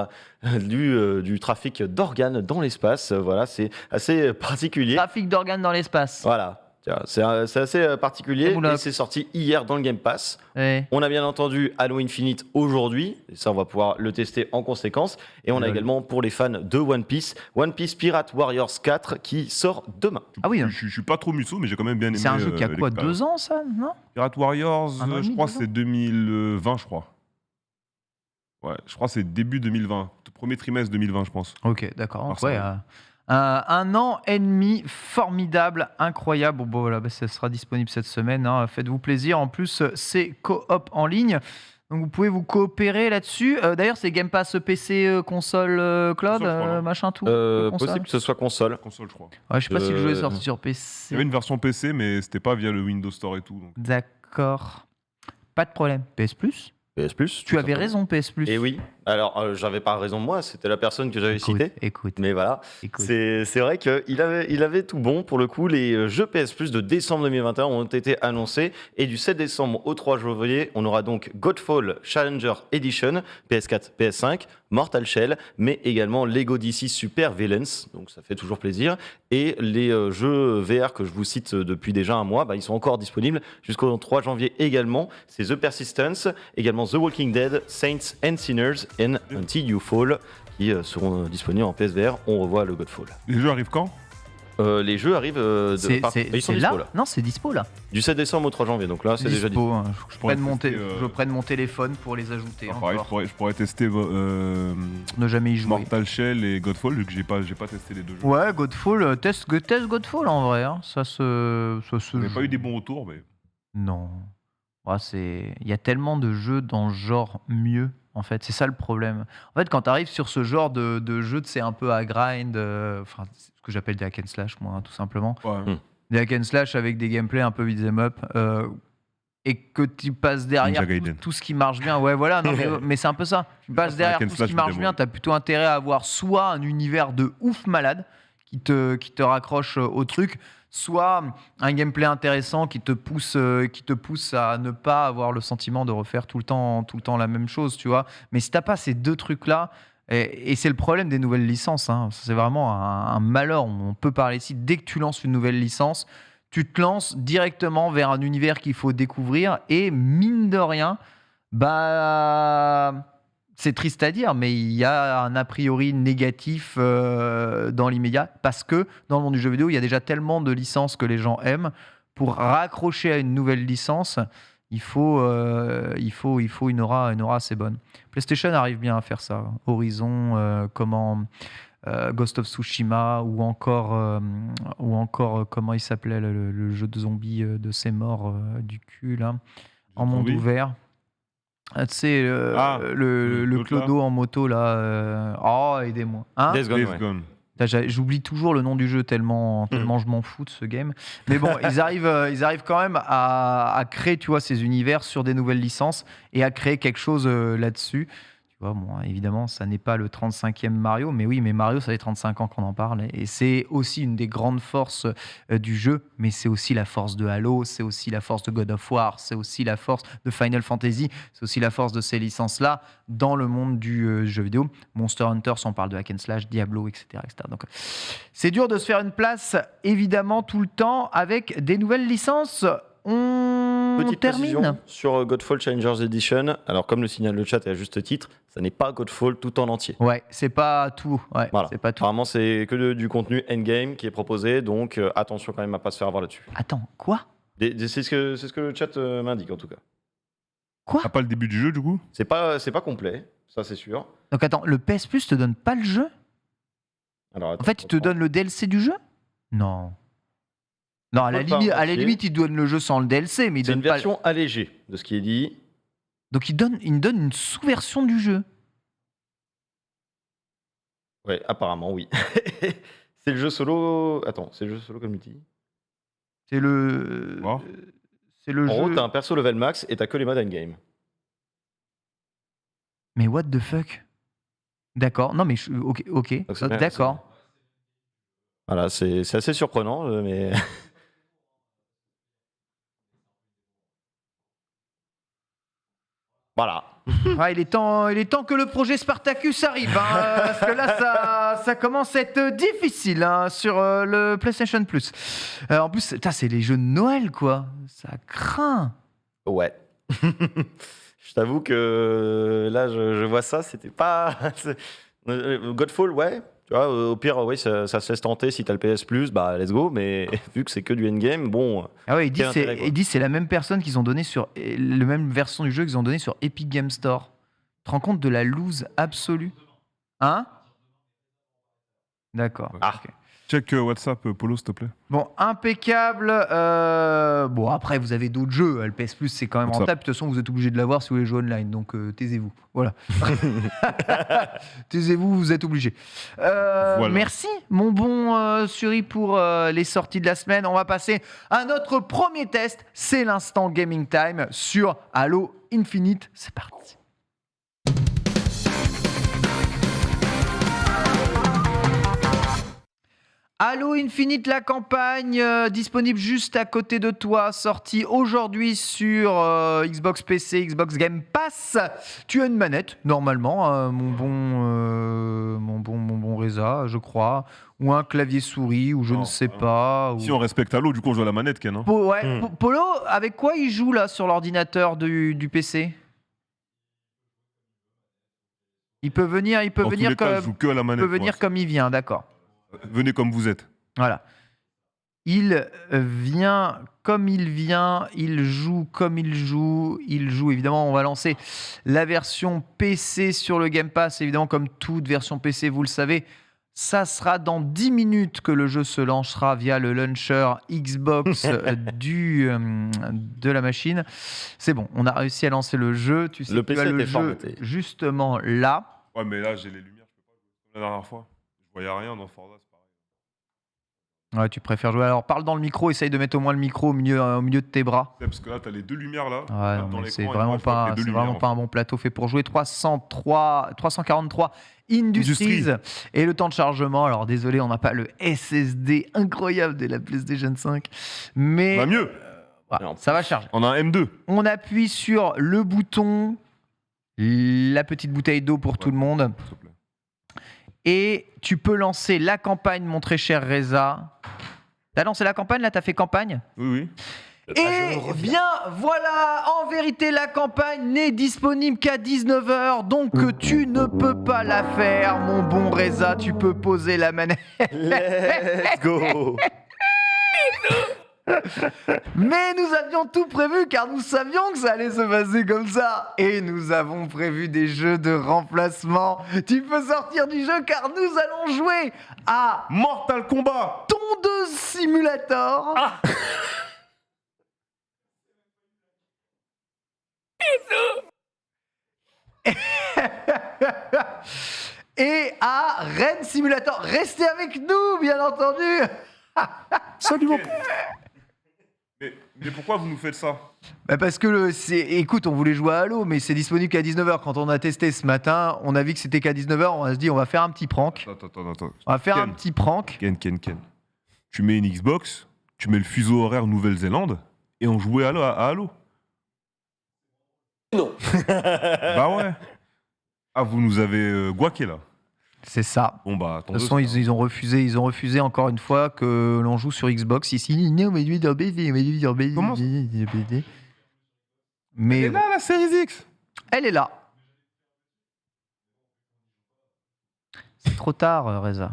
Speaker 2: du trafic d'organes dans l'espace. Voilà, c'est assez particulier.
Speaker 1: Trafic d'organes dans l'espace.
Speaker 2: Voilà. C'est assez particulier et c'est sorti hier dans le Game Pass.
Speaker 1: Ouais.
Speaker 2: On a bien entendu Halo Infinite aujourd'hui, et ça on va pouvoir le tester en conséquence. Et on a également pour les fans de One Piece Pirate Warriors 4 qui sort demain.
Speaker 3: Ah oui, je suis pas trop musso mais j'ai quand même bien aimé.
Speaker 1: C'est un jeu qui a quoi, 2 ans ça, non?
Speaker 3: Pirate Warriors, je crois que c'est 2020 je crois. Ouais, je crois que c'est début 2020, premier trimestre 2020 je pense.
Speaker 1: Ok, d'accord. Ouais, 1 an et demi, formidable, incroyable. Bon, voilà, ça sera disponible cette semaine. Hein. Faites-vous plaisir. En plus, c'est coop en ligne. Donc, vous pouvez vous coopérer là-dessus. D'ailleurs, c'est Game Pass PC, console, cloud, machin, tout.
Speaker 2: Possible que ce soit console.
Speaker 3: Console, je crois.
Speaker 1: Ouais, je sais pas si le jeu est sorti sur PC.
Speaker 3: Il y avait une version PC, mais c'était pas via le Windows Store et tout. Donc.
Speaker 1: D'accord. Pas de problème. PS Plus. Tu avais raison, PS Plus.
Speaker 2: Et oui. Alors, j'avais pas raison moi, c'était la personne que j'avais citée.
Speaker 1: Écoute.
Speaker 2: Mais voilà, c'est vrai qu'il avait tout bon. Pour le coup, les jeux PS Plus de décembre 2021 ont été annoncés. Et du 7 décembre au 3 janvier, on aura donc Godfall Challenger Edition, PS4, PS5, Mortal Shell, mais également Lego DC Super Villains. Donc ça fait toujours plaisir. Et les jeux VR que je vous cite depuis déjà un mois, ils sont encore disponibles jusqu'au 3 janvier également. C'est The Persistence, également The Walking Dead, Saints and Sinners, and Until You Fall qui seront disponibles en PSVR. On revoit le Godfall.
Speaker 3: Les jeux arrivent quand ?
Speaker 2: Les jeux arrivent ils sont dispo là.
Speaker 1: Non, c'est dispo là.
Speaker 2: Du 7 décembre au 3 janvier, donc là c'est déjà dispo.
Speaker 1: Hein. Je prenne mon téléphone pour les ajouter.
Speaker 3: Pareil, je pourrais tester
Speaker 1: ne jamais y jouer.
Speaker 3: Mortal Shell et Godfall, vu que j'ai pas testé les deux jeux.
Speaker 1: Ouais, Godfall, teste Godfall en vrai. Hein. Ça se
Speaker 3: J'ai pas eu des bons retours, mais.
Speaker 1: Non. Ouais, il y a tellement de jeux dans ce genre mieux. En fait, c'est ça le problème. En fait, quand tu arrives sur ce genre de jeu, c'est un peu à grind, enfin, c'est ce que j'appelle des hack and slash, moi, hein, tout simplement.
Speaker 3: Ouais.
Speaker 1: Des hack and slash avec des gameplays un peu beat'em up. Et que tu passes derrière tout ce qui marche bien. Ouais, voilà, non, mais c'est un peu ça. Tu passes derrière tout ce qui marche bien, tu as plutôt intérêt à avoir soit un univers de ouf malade qui te raccroche au truc, soit un gameplay intéressant qui te pousse à ne pas avoir le sentiment de refaire tout le temps la même chose, tu vois. Mais si t'as pas ces deux trucs-là, et c'est le problème des nouvelles licences, hein, c'est vraiment un malheur, on peut parler ici, dès que tu lances une nouvelle licence, tu te lances directement vers un univers qu'il faut découvrir et mine de rien, bah, c'est triste à dire, mais il y a un a priori négatif dans l'immédiat parce que dans le monde du jeu vidéo, il y a déjà tellement de licences que les gens aiment. Pour raccrocher à une nouvelle licence, il faut une aura assez bonne. PlayStation arrive bien à faire ça. Horizon, Ghost of Tsushima ou encore comment il s'appelait le jeu de zombies de ces morts du cul là, en monde ouvert. Tu sais, le clodo là. En moto là. Oh, aidez-moi. Hein,
Speaker 3: Days Gone.
Speaker 1: J'oublie toujours le nom du jeu tellement je m'en fous de ce game. Mais bon, ils arrivent quand même à créer, tu vois, ces univers sur des nouvelles licences et à créer quelque chose là-dessus. Tu vois, bon, évidemment, ça n'est pas le 35e Mario, mais oui, mais Mario, ça fait 35 ans qu'on en parle. Et c'est aussi une des grandes forces du jeu, mais c'est aussi la force de Halo, c'est aussi la force de God of War, c'est aussi la force de Final Fantasy, c'est aussi la force de ces licences-là dans le monde du jeu vidéo. Monster Hunter, on parle de hack and slash, Diablo, etc., etc. Donc, c'est dur de se faire une place, évidemment, tout le temps avec des nouvelles licences.
Speaker 2: Petite précision sur Godfall Challengers Edition. Alors, comme le signale le chat et à juste titre, ça n'est pas Godfall tout en entier.
Speaker 1: Ouais, c'est pas tout. Ouais,
Speaker 2: voilà.
Speaker 1: C'est pas tout.
Speaker 2: Apparemment, c'est que du contenu endgame qui est proposé, donc attention quand même à pas se faire avoir là-dessus.
Speaker 1: Attends, quoi ?
Speaker 2: C'est ce que le chat m'indique en tout cas.
Speaker 1: Quoi ?
Speaker 3: Pas le début du jeu du coup ?
Speaker 2: C'est pas complet, ça c'est sûr.
Speaker 1: Donc attends, le PS Plus te donne pas le jeu ?
Speaker 2: Alors, attends,
Speaker 1: en fait, il te donne le DLC du jeu ? Non. Non, à la limite, il donne le jeu sans le DLC, mais il donne
Speaker 2: une version allégée de ce qui est dit.
Speaker 1: Donc il me donne une sous-version du jeu.
Speaker 2: Ouais, apparemment, oui. C'est le jeu solo. Attends, c'est le jeu solo community.
Speaker 1: C'est le.
Speaker 3: Oh.
Speaker 1: C'est le
Speaker 2: en
Speaker 1: jeu.
Speaker 2: gros, t'as un perso level max et t'as que les modes endgame.
Speaker 1: Mais what the fuck ? D'accord. Non, mais ok. D'accord.
Speaker 2: Voilà, c'est assez surprenant, mais. Voilà.
Speaker 1: Ouais, il est temps que le projet Spartacus arrive, hein, parce que là, ça commence à être difficile hein, sur le PlayStation Plus. En plus, c'est les jeux de Noël, quoi. Ça craint.
Speaker 2: Ouais. Je t'avoue que là, je vois ça, c'était pas... Godfall, ouais. Tu vois, au pire, oui, ça se laisse tenter si t'as le PS Plus, bah let's go, mais vu que c'est que du endgame, bon.
Speaker 1: Ah ouais, il dit c'est la même personne qu'ils ont donné sur la même version du jeu qu'ils ont donné sur Epic Game Store. Tu te rends compte de la loose absolue ? Hein ? D'accord.
Speaker 2: Ah.
Speaker 1: Okay.
Speaker 3: Check WhatsApp, Polo, s'il te plaît.
Speaker 1: Bon, impeccable. Bon, après, vous avez d'autres jeux. Le PS Plus, c'est quand même rentable. De toute façon, vous êtes obligé de l'avoir si vous voulez jouer online. Donc, taisez-vous. Voilà. Taisez-vous, vous êtes obligé. Voilà. Merci, mon bon Suri, pour les sorties de la semaine. On va passer à notre premier test. C'est l'instant Gaming Time sur Halo Infinite. C'est parti. Halo Infinite, la campagne, disponible juste à côté de toi, sortie aujourd'hui sur Xbox PC, Xbox Game Pass. Tu as une manette, normalement, mon bon Reza, je crois, ou un clavier souris, ou je ne sais pas.
Speaker 3: Si on respecte Halo, du coup on joue à la manette, Ken. Hein.
Speaker 1: Polo, avec quoi il joue là sur l'ordinateur du PC ? Il peut venir,
Speaker 3: cas, je joue que à la manette,
Speaker 1: comme il vient, d'accord.
Speaker 3: Venez comme vous êtes.
Speaker 1: Voilà. Il vient comme il vient, il joue comme il joue. Évidemment, on va lancer la version PC sur le Game Pass. Évidemment, comme toute version PC, vous le savez, ça sera dans 10 minutes que le jeu se lancera via le launcher Xbox de la machine. C'est bon, on a réussi à lancer le jeu. Tu sais,
Speaker 2: Le
Speaker 1: tu
Speaker 2: PC
Speaker 1: as le
Speaker 2: était
Speaker 1: jeu
Speaker 2: formaté.
Speaker 1: justement là.
Speaker 3: Ouais, mais là, j'ai les lumières, je peux pas jouer comme la dernière fois. Je voyais rien dans Forza, c'est pareil.
Speaker 1: Ouais, tu préfères jouer. Alors parle dans le micro, essaye de mettre au moins le micro au milieu de tes bras.
Speaker 3: Ouais, parce que là, t'as les deux lumières là.
Speaker 1: Ouais, non,
Speaker 3: dans
Speaker 1: mais
Speaker 3: l'écran,
Speaker 1: c'est
Speaker 3: et
Speaker 1: vraiment
Speaker 3: moi, je vois
Speaker 1: pas,
Speaker 3: que les deux
Speaker 1: c'est
Speaker 3: lumières,
Speaker 1: vraiment
Speaker 3: en
Speaker 1: pas un bon plateau fait pour jouer. 343 Industries et le temps de chargement. Alors désolé, on n'a pas le SSD incroyable de la PlayStation 5, mais
Speaker 3: On a mieux.
Speaker 1: voilà, ça va charger.
Speaker 3: On a un M2.
Speaker 1: On appuie sur le bouton, la petite bouteille d'eau pour tout le monde,
Speaker 3: S'il te plaît.
Speaker 1: et tu peux lancer la campagne, mon très cher Reza. T'as lancé la campagne là, t'as fait campagne.
Speaker 3: Oui, oui.
Speaker 1: Et bien voilà, en vérité la campagne n'est disponible qu'à 19h, donc tu ne peux pas la faire mon bon Reza, tu peux poser la manette.
Speaker 2: Let's go.
Speaker 1: Mais nous avions tout prévu car nous savions que ça allait se passer comme ça. Et nous avons prévu des jeux de remplacement. Tu peux sortir du jeu car nous allons jouer à
Speaker 3: Mortal Kombat.
Speaker 1: Tondeuse Simulator. Et à Rennes Simulator. Restez avec nous, bien entendu.
Speaker 3: Salut mon pote. Mais pourquoi vous nous faites ça?
Speaker 1: Bah parce que, écoute, on voulait jouer à Halo, mais c'est disponible qu'à 19h. Quand on a testé ce matin, on a vu que c'était qu'à 19h. On a se dit, on va faire un petit prank.
Speaker 3: Attends.
Speaker 1: On va faire
Speaker 3: Ken.
Speaker 1: un petit prank.
Speaker 3: Ken. Tu mets une Xbox, tu mets le fuseau horaire Nouvelle-Zélande et on jouait à Halo.
Speaker 2: Non.
Speaker 3: Bah ouais. Ah, vous nous avez guaqué là.
Speaker 1: C'est ça.
Speaker 3: Bon bah,
Speaker 1: De toute façon, ils ont refusé encore une fois que l'on joue sur Xbox ici. Non, mais
Speaker 3: Comment ça
Speaker 1: Mais
Speaker 3: Et là, la Series X.
Speaker 1: elle est là. C'est trop tard, Reza.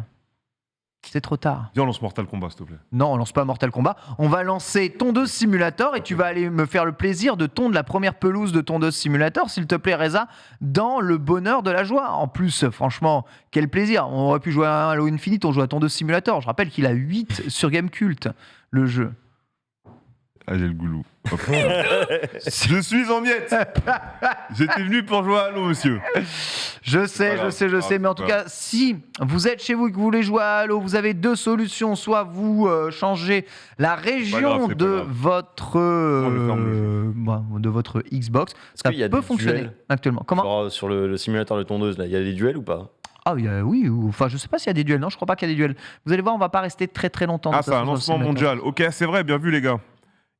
Speaker 1: C'est trop tard.
Speaker 3: Viens, on lance Mortal Kombat, s'il te plaît.
Speaker 1: Non, on lance pas Mortal Kombat. On va lancer Tondeuse Simulator et tu vas aller me faire le plaisir de tondre la première pelouse de Tondeuse Simulator, s'il te plaît, Reza, dans le bonheur de la joie. En plus, franchement, quel plaisir. On aurait pu jouer à Halo Infinite, on joue à Tondeuse Simulator. Je rappelle qu'il a 8 sur Gamecult, le jeu.
Speaker 3: Ah, j'ai le goulou. Hop. Je suis en miettes. J'étais venu pour jouer à Halo, monsieur.
Speaker 1: Je sais, mais en tout cas, si vous êtes chez vous et que vous voulez jouer à Halo, vous avez deux solutions. Soit vous changez la région de votre Xbox. Ça peut fonctionner actuellement. Comment?
Speaker 2: Genre sur le simulateur de tondeuse, là, il y a des duels ou pas?
Speaker 1: Ah oui, enfin je sais pas s'il y a des duels. Non, je crois pas qu'il y a des duels. Vous allez voir, on va pas rester très très longtemps.
Speaker 3: Ah, c'est un lancement mondial. Ok, c'est vrai, bien vu les gars.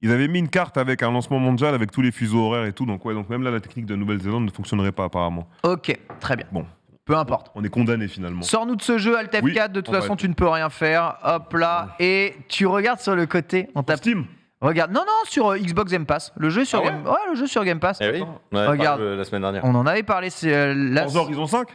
Speaker 3: Ils avaient mis une carte avec un lancement mondial avec tous les fuseaux horaires et tout. Donc ouais, donc même là, la technique de Nouvelle-Zélande ne fonctionnerait pas apparemment.
Speaker 1: Ok, très bien.
Speaker 3: Bon.
Speaker 1: Peu importe.
Speaker 3: On est condamné finalement.
Speaker 1: Sors-nous de ce jeu, Alt F4,
Speaker 3: Oui,
Speaker 1: de toute façon
Speaker 3: ouais.
Speaker 1: tu ne peux rien faire. Hop là, et tu regardes sur le côté. On tape.
Speaker 3: Steam.
Speaker 1: Regarde, non, sur Xbox Game Pass. Le jeu sur
Speaker 3: Ah ouais
Speaker 1: Game... le jeu sur Game Pass.
Speaker 2: Eh oui, on en avait
Speaker 1: Regarde.
Speaker 2: parlé la semaine dernière.
Speaker 1: On en avait parlé.
Speaker 3: Forza Horizon 5.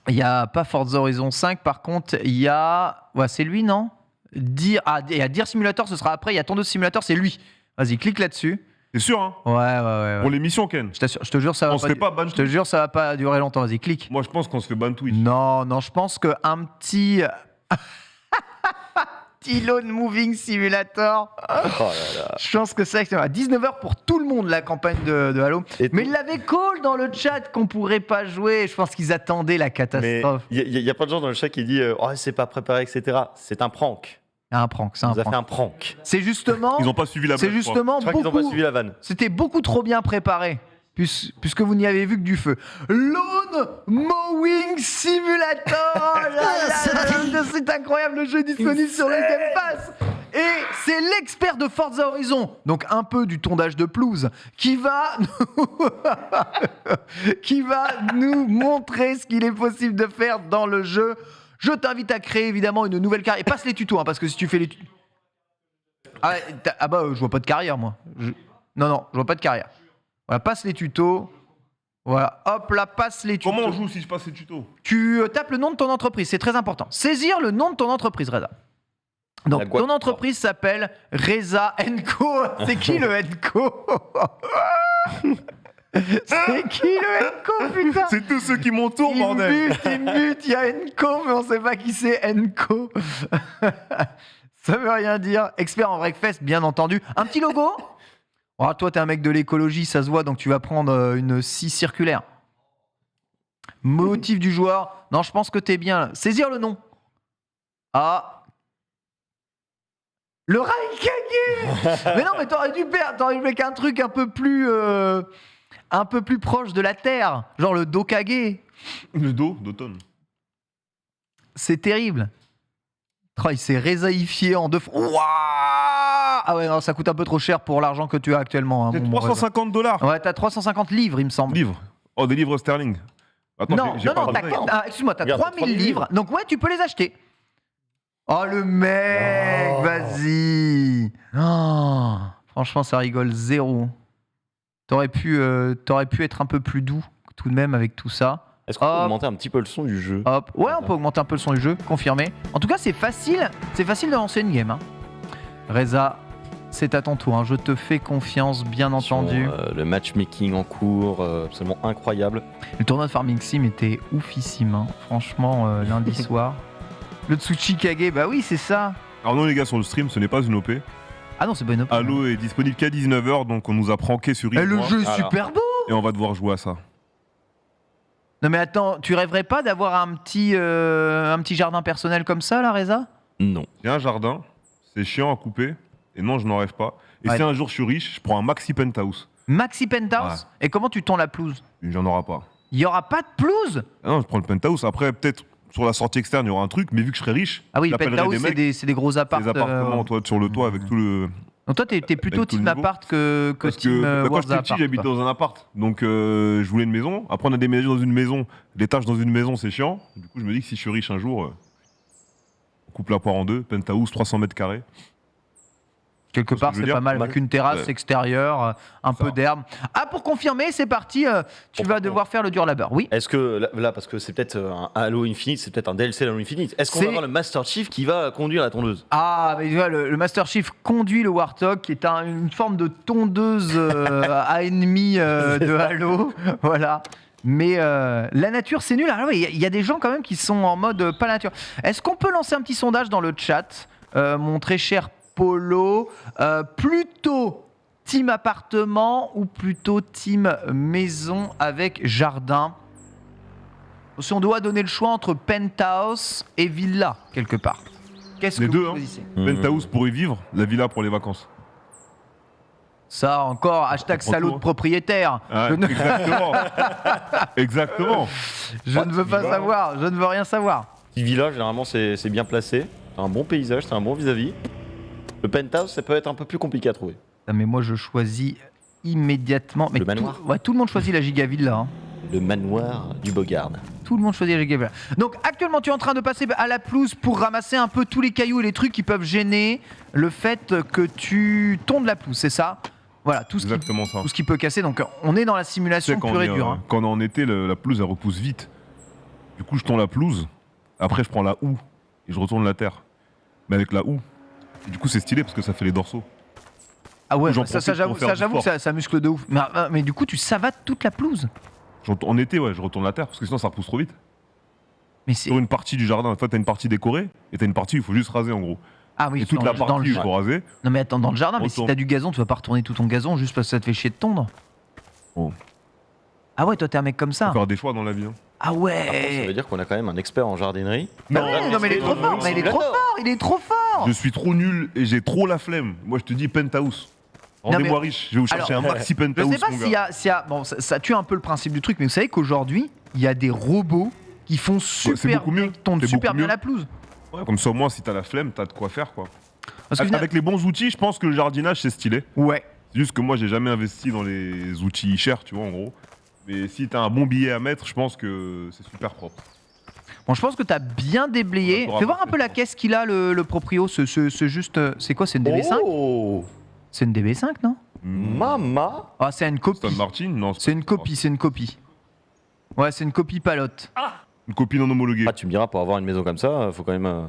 Speaker 1: Il n'y a pas Forza Horizon 5, par contre, il y a. Ouais, c'est lui, non? Il y a Deer Simulator, ce sera après. Il y a Tondeuse Simulator, c'est lui. Vas-y, clique là-dessus.
Speaker 3: C'est sûr, hein?
Speaker 1: Ouais.
Speaker 3: Pour l'émission, Ken.
Speaker 1: Je te jure, ça va
Speaker 3: On se fait pas ban
Speaker 1: Je te jure, ça va pas durer longtemps. Vas-y, clique.
Speaker 3: Moi, je pense qu'on se fait ban Twitch.
Speaker 1: Non, je pense qu'un petit. petit Lone Moving Simulator.
Speaker 2: Oh là là.
Speaker 1: Je pense que c'est à 19h pour tout le monde, la campagne de Halo. Mais il l'avait call dans le chat qu'on pourrait pas jouer. Je pense qu'ils attendaient la
Speaker 2: Mais
Speaker 1: catastrophe.
Speaker 2: il y a pas de gens dans le chat qui dit oh, c'est pas préparé, etc. C'est un prank.
Speaker 1: Un prank, c'est
Speaker 2: On
Speaker 1: un
Speaker 2: nous a fait
Speaker 1: prank.
Speaker 2: un prank.
Speaker 1: C'est justement.
Speaker 3: Ils n'ont pas suivi la
Speaker 1: C'est
Speaker 3: blague, je crois.
Speaker 1: justement
Speaker 2: Je crois qu'ils n'ont pas suivi la vanne.
Speaker 1: C'était beaucoup trop bien préparé. Puisque vous n'y avez vu que du feu. Lawn Mowing Simulator. C'est incroyable, le jeu est disponible sur le Game Pass. Et c'est l'expert de Forza Horizon, donc un peu du tondage de pelouse, qui va nous montrer ce qu'il est possible de faire dans le jeu. Je t'invite à créer évidemment une nouvelle carrière. Et passe les tutos, hein, parce que si tu fais les tutos... Ah bah, je vois pas de carrière, moi. Non, je vois pas de carrière. Voilà, passe les tutos. Voilà, hop là, passe les tutos.
Speaker 3: Comment on joue si je passe les tutos?
Speaker 1: Tu tapes le nom de ton entreprise, c'est très important. Saisir le nom de ton entreprise, Reda. Donc, ton entreprise s'appelle Reza Co. C'est qui le Co? C'est qui le Co, putain?
Speaker 3: C'est tous ceux qui m'entourent, bordel.
Speaker 1: Il me bute, il y a Co, mais on sait pas qui c'est Co. Ça veut rien dire. Expert en breakfast, bien entendu. Un petit logo? Oh, toi, t'es un mec de l'écologie, ça se voit, donc tu vas prendre une scie circulaire. Motif du joueur. Non, je pense que t'es bien. Saisir le nom. Ah. Le Raikage. Mais non, mais t'aurais dû perdre. T'aurais dû mettre un truc un peu plus proche de la Terre. Genre le Dokage.
Speaker 3: Le dos d'automne.
Speaker 1: C'est terrible. Oh, il s'est résaïfié en 2 fois. Ouah. Ah ouais, non, ça coûte un peu trop cher pour l'argent que tu as actuellement. Hein,
Speaker 3: c'est $350.
Speaker 1: Ouais, t'as 350 livres, il me semble.
Speaker 3: Livres. Oh, des livres sterling. Attends,
Speaker 1: non, excuse-moi, t'as 3000 livres. Donc ouais, tu peux les acheter. Oh, le mec, vas-y. Oh, franchement, ça rigole zéro. T'aurais pu être un peu plus doux tout de même avec tout ça.
Speaker 2: Est-ce qu'on peut augmenter un petit peu le son du jeu?
Speaker 1: Hop. Ouais, on peut augmenter un peu le son du jeu, confirmé. En tout cas, c'est facile de lancer une game. Hein. Reza, c'est à ton tour. Hein. Je te fais confiance, bien entendu.
Speaker 2: Le matchmaking en cours, absolument incroyable.
Speaker 1: Le tournoi de Farming Sim était oufissime. Hein. Franchement, lundi soir. Le Tsuchikage, bah oui, c'est ça.
Speaker 3: Alors non, les gars, sur le stream, ce n'est pas une OP.
Speaker 1: Ah non, c'est pas une OP.
Speaker 3: Halo est disponible qu'à 19h, donc on nous a pranké sur
Speaker 1: Xbox. Le jeu est super beau.
Speaker 3: Et on va devoir jouer à ça.
Speaker 1: Non mais attends, tu rêverais pas d'avoir un petit jardin personnel comme ça, là, Reza?
Speaker 2: Non.
Speaker 3: J'ai un jardin, c'est chiant à couper, et non, je n'en rêve pas. Et si un jour je suis riche, je prends un maxi penthouse.
Speaker 1: Maxi penthouse? Ouais. Et comment tu tons la pelouse?
Speaker 3: Il n'y en aura pas.
Speaker 1: Il n'y aura pas de pelouse?
Speaker 3: Ah non, je prends le penthouse, après peut-être... Sur la sortie externe, il y aura un truc, mais vu que je serai riche,
Speaker 1: ah oui, le penthouse, c'est des gros apparts.
Speaker 3: Des appartements, toi, sur le toit avec tout le.
Speaker 1: Donc toi, t'es plutôt team appart que team
Speaker 3: quand j'étais petit, j'habitais dans un appart, donc je voulais une maison. Après, on a déménagé dans une maison. Les tâches dans une maison, c'est chiant. Du coup, je me dis que si je suis riche un jour, on coupe la poire en deux. Penthouse, 300 mètres carrés.
Speaker 1: Quelque part, c'est pas mal, avec une terrasse extérieure, un peu d'herbe. Ah, pour confirmer, c'est parti, tu vas devoir faire le dur labeur, oui.
Speaker 2: Est-ce que, là, parce que c'est peut-être un Halo Infinite, c'est peut-être un DLC Halo Infinite, est-ce qu'on va avoir le Master Chief qui va conduire la tondeuse?
Speaker 1: Ah, mais tu vois, le Master Chief conduit le Warthog, qui est une forme de tondeuse à ennemis de Halo, voilà. Mais la nature, c'est nul. Alors, il y a des gens quand même qui sont en mode pas la nature. Est-ce qu'on peut lancer un petit sondage dans le chat, mon très cher Polo, plutôt team appartement ou plutôt team maison avec jardin? Si on doit donner le choix entre penthouse et villa, quelque part. Qu'est-ce
Speaker 3: les
Speaker 1: que
Speaker 3: deux,
Speaker 1: vous choisissez?
Speaker 3: Penthouse pour y vivre, la villa pour les vacances.
Speaker 1: Ça encore, hashtag salaud de propriétaire.
Speaker 3: Ah, exactement. Exactement.
Speaker 1: Je ne veux pas savoir, je ne veux rien savoir.
Speaker 2: Petit villa, généralement, c'est bien placé. C'est un bon paysage, c'est un bon vis-à-vis. Le penthouse, ça peut être un peu plus compliqué à trouver.
Speaker 1: Ah, mais moi, je choisis immédiatement. Mais
Speaker 2: le manoir.
Speaker 1: Tout le monde choisit la gigavilla. Hein.
Speaker 2: Le manoir du Bogard.
Speaker 1: Tout le monde choisit la gigavilla. Donc, actuellement, tu es en train de passer à la pelouse pour ramasser un peu tous les cailloux et les trucs qui peuvent gêner le fait que tu tondes la pelouse, c'est ça? Voilà, tout ce qui peut casser. Donc, on est dans la simulation pure et dure. Hein.
Speaker 3: Quand on est en été, la pelouse, elle repousse vite. Du coup, je tonds la pelouse. Après, je prends la houe et je retourne la terre. Mais avec la houe. Et du coup, c'est stylé parce que ça fait les dorsaux.
Speaker 1: Ah ouais, ça j'avoue que ça muscle de ouf. Mais du coup, tu savates toute la pelouse.
Speaker 3: En été, ouais, je retourne la terre parce que sinon, ça repousse trop vite.
Speaker 1: Mais
Speaker 3: sur une partie du jardin, en fait, t'as une partie décorée et t'as une partie où il faut juste raser en gros.
Speaker 1: Ah oui,
Speaker 3: et toute la partie, il faut raser.
Speaker 1: Non mais attends, dans le jardin, mais si t'as du gazon, tu vas pas retourner tout ton gazon juste parce que ça te fait chier de tondre.
Speaker 3: Oh.
Speaker 1: Ah ouais, toi t'es un mec comme ça.
Speaker 3: Faut faire des choix dans la vie. Hein.
Speaker 1: Ah ouais.
Speaker 2: Contre, ça veut dire qu'on a quand même un expert en jardinerie.
Speaker 1: Non mais il est trop fort, il est trop fort.
Speaker 3: Je suis trop nul et j'ai trop la flemme. Moi je te dis penthouse. Rendez-moi riche, je vais vous chercher un maxi penthouse.
Speaker 1: Je sais pas s'il y a bon, ça tue un peu le principe du truc, mais vous savez qu'aujourd'hui, il y a des robots qui font super bien, tondent super bien la pelouse.
Speaker 3: Ouais, comme ça au moins si t'as la flemme, t'as de quoi faire quoi. Avec les bons outils, je pense que le jardinage c'est stylé.
Speaker 1: Ouais.
Speaker 3: C'est juste que moi j'ai jamais investi dans les outils chers, tu vois en gros. Mais si t'as un bon billet à mettre, je pense que c'est super propre.
Speaker 1: Bon, je pense que t'as bien déblayé. Fais voir un peu la caisse qu'il a, le proprio. C'est juste. C'est quoi? C'est une DB5
Speaker 2: Oh.
Speaker 1: C'est une DB5, non?
Speaker 2: Mama.
Speaker 1: Ah, c'est une copie.
Speaker 3: Aston Martin? Non.
Speaker 1: C'est une copie, Ouais, c'est une copie palote.
Speaker 3: Une copie non homologuée.
Speaker 2: Ah, tu me diras, pour avoir une maison comme ça, faut quand même.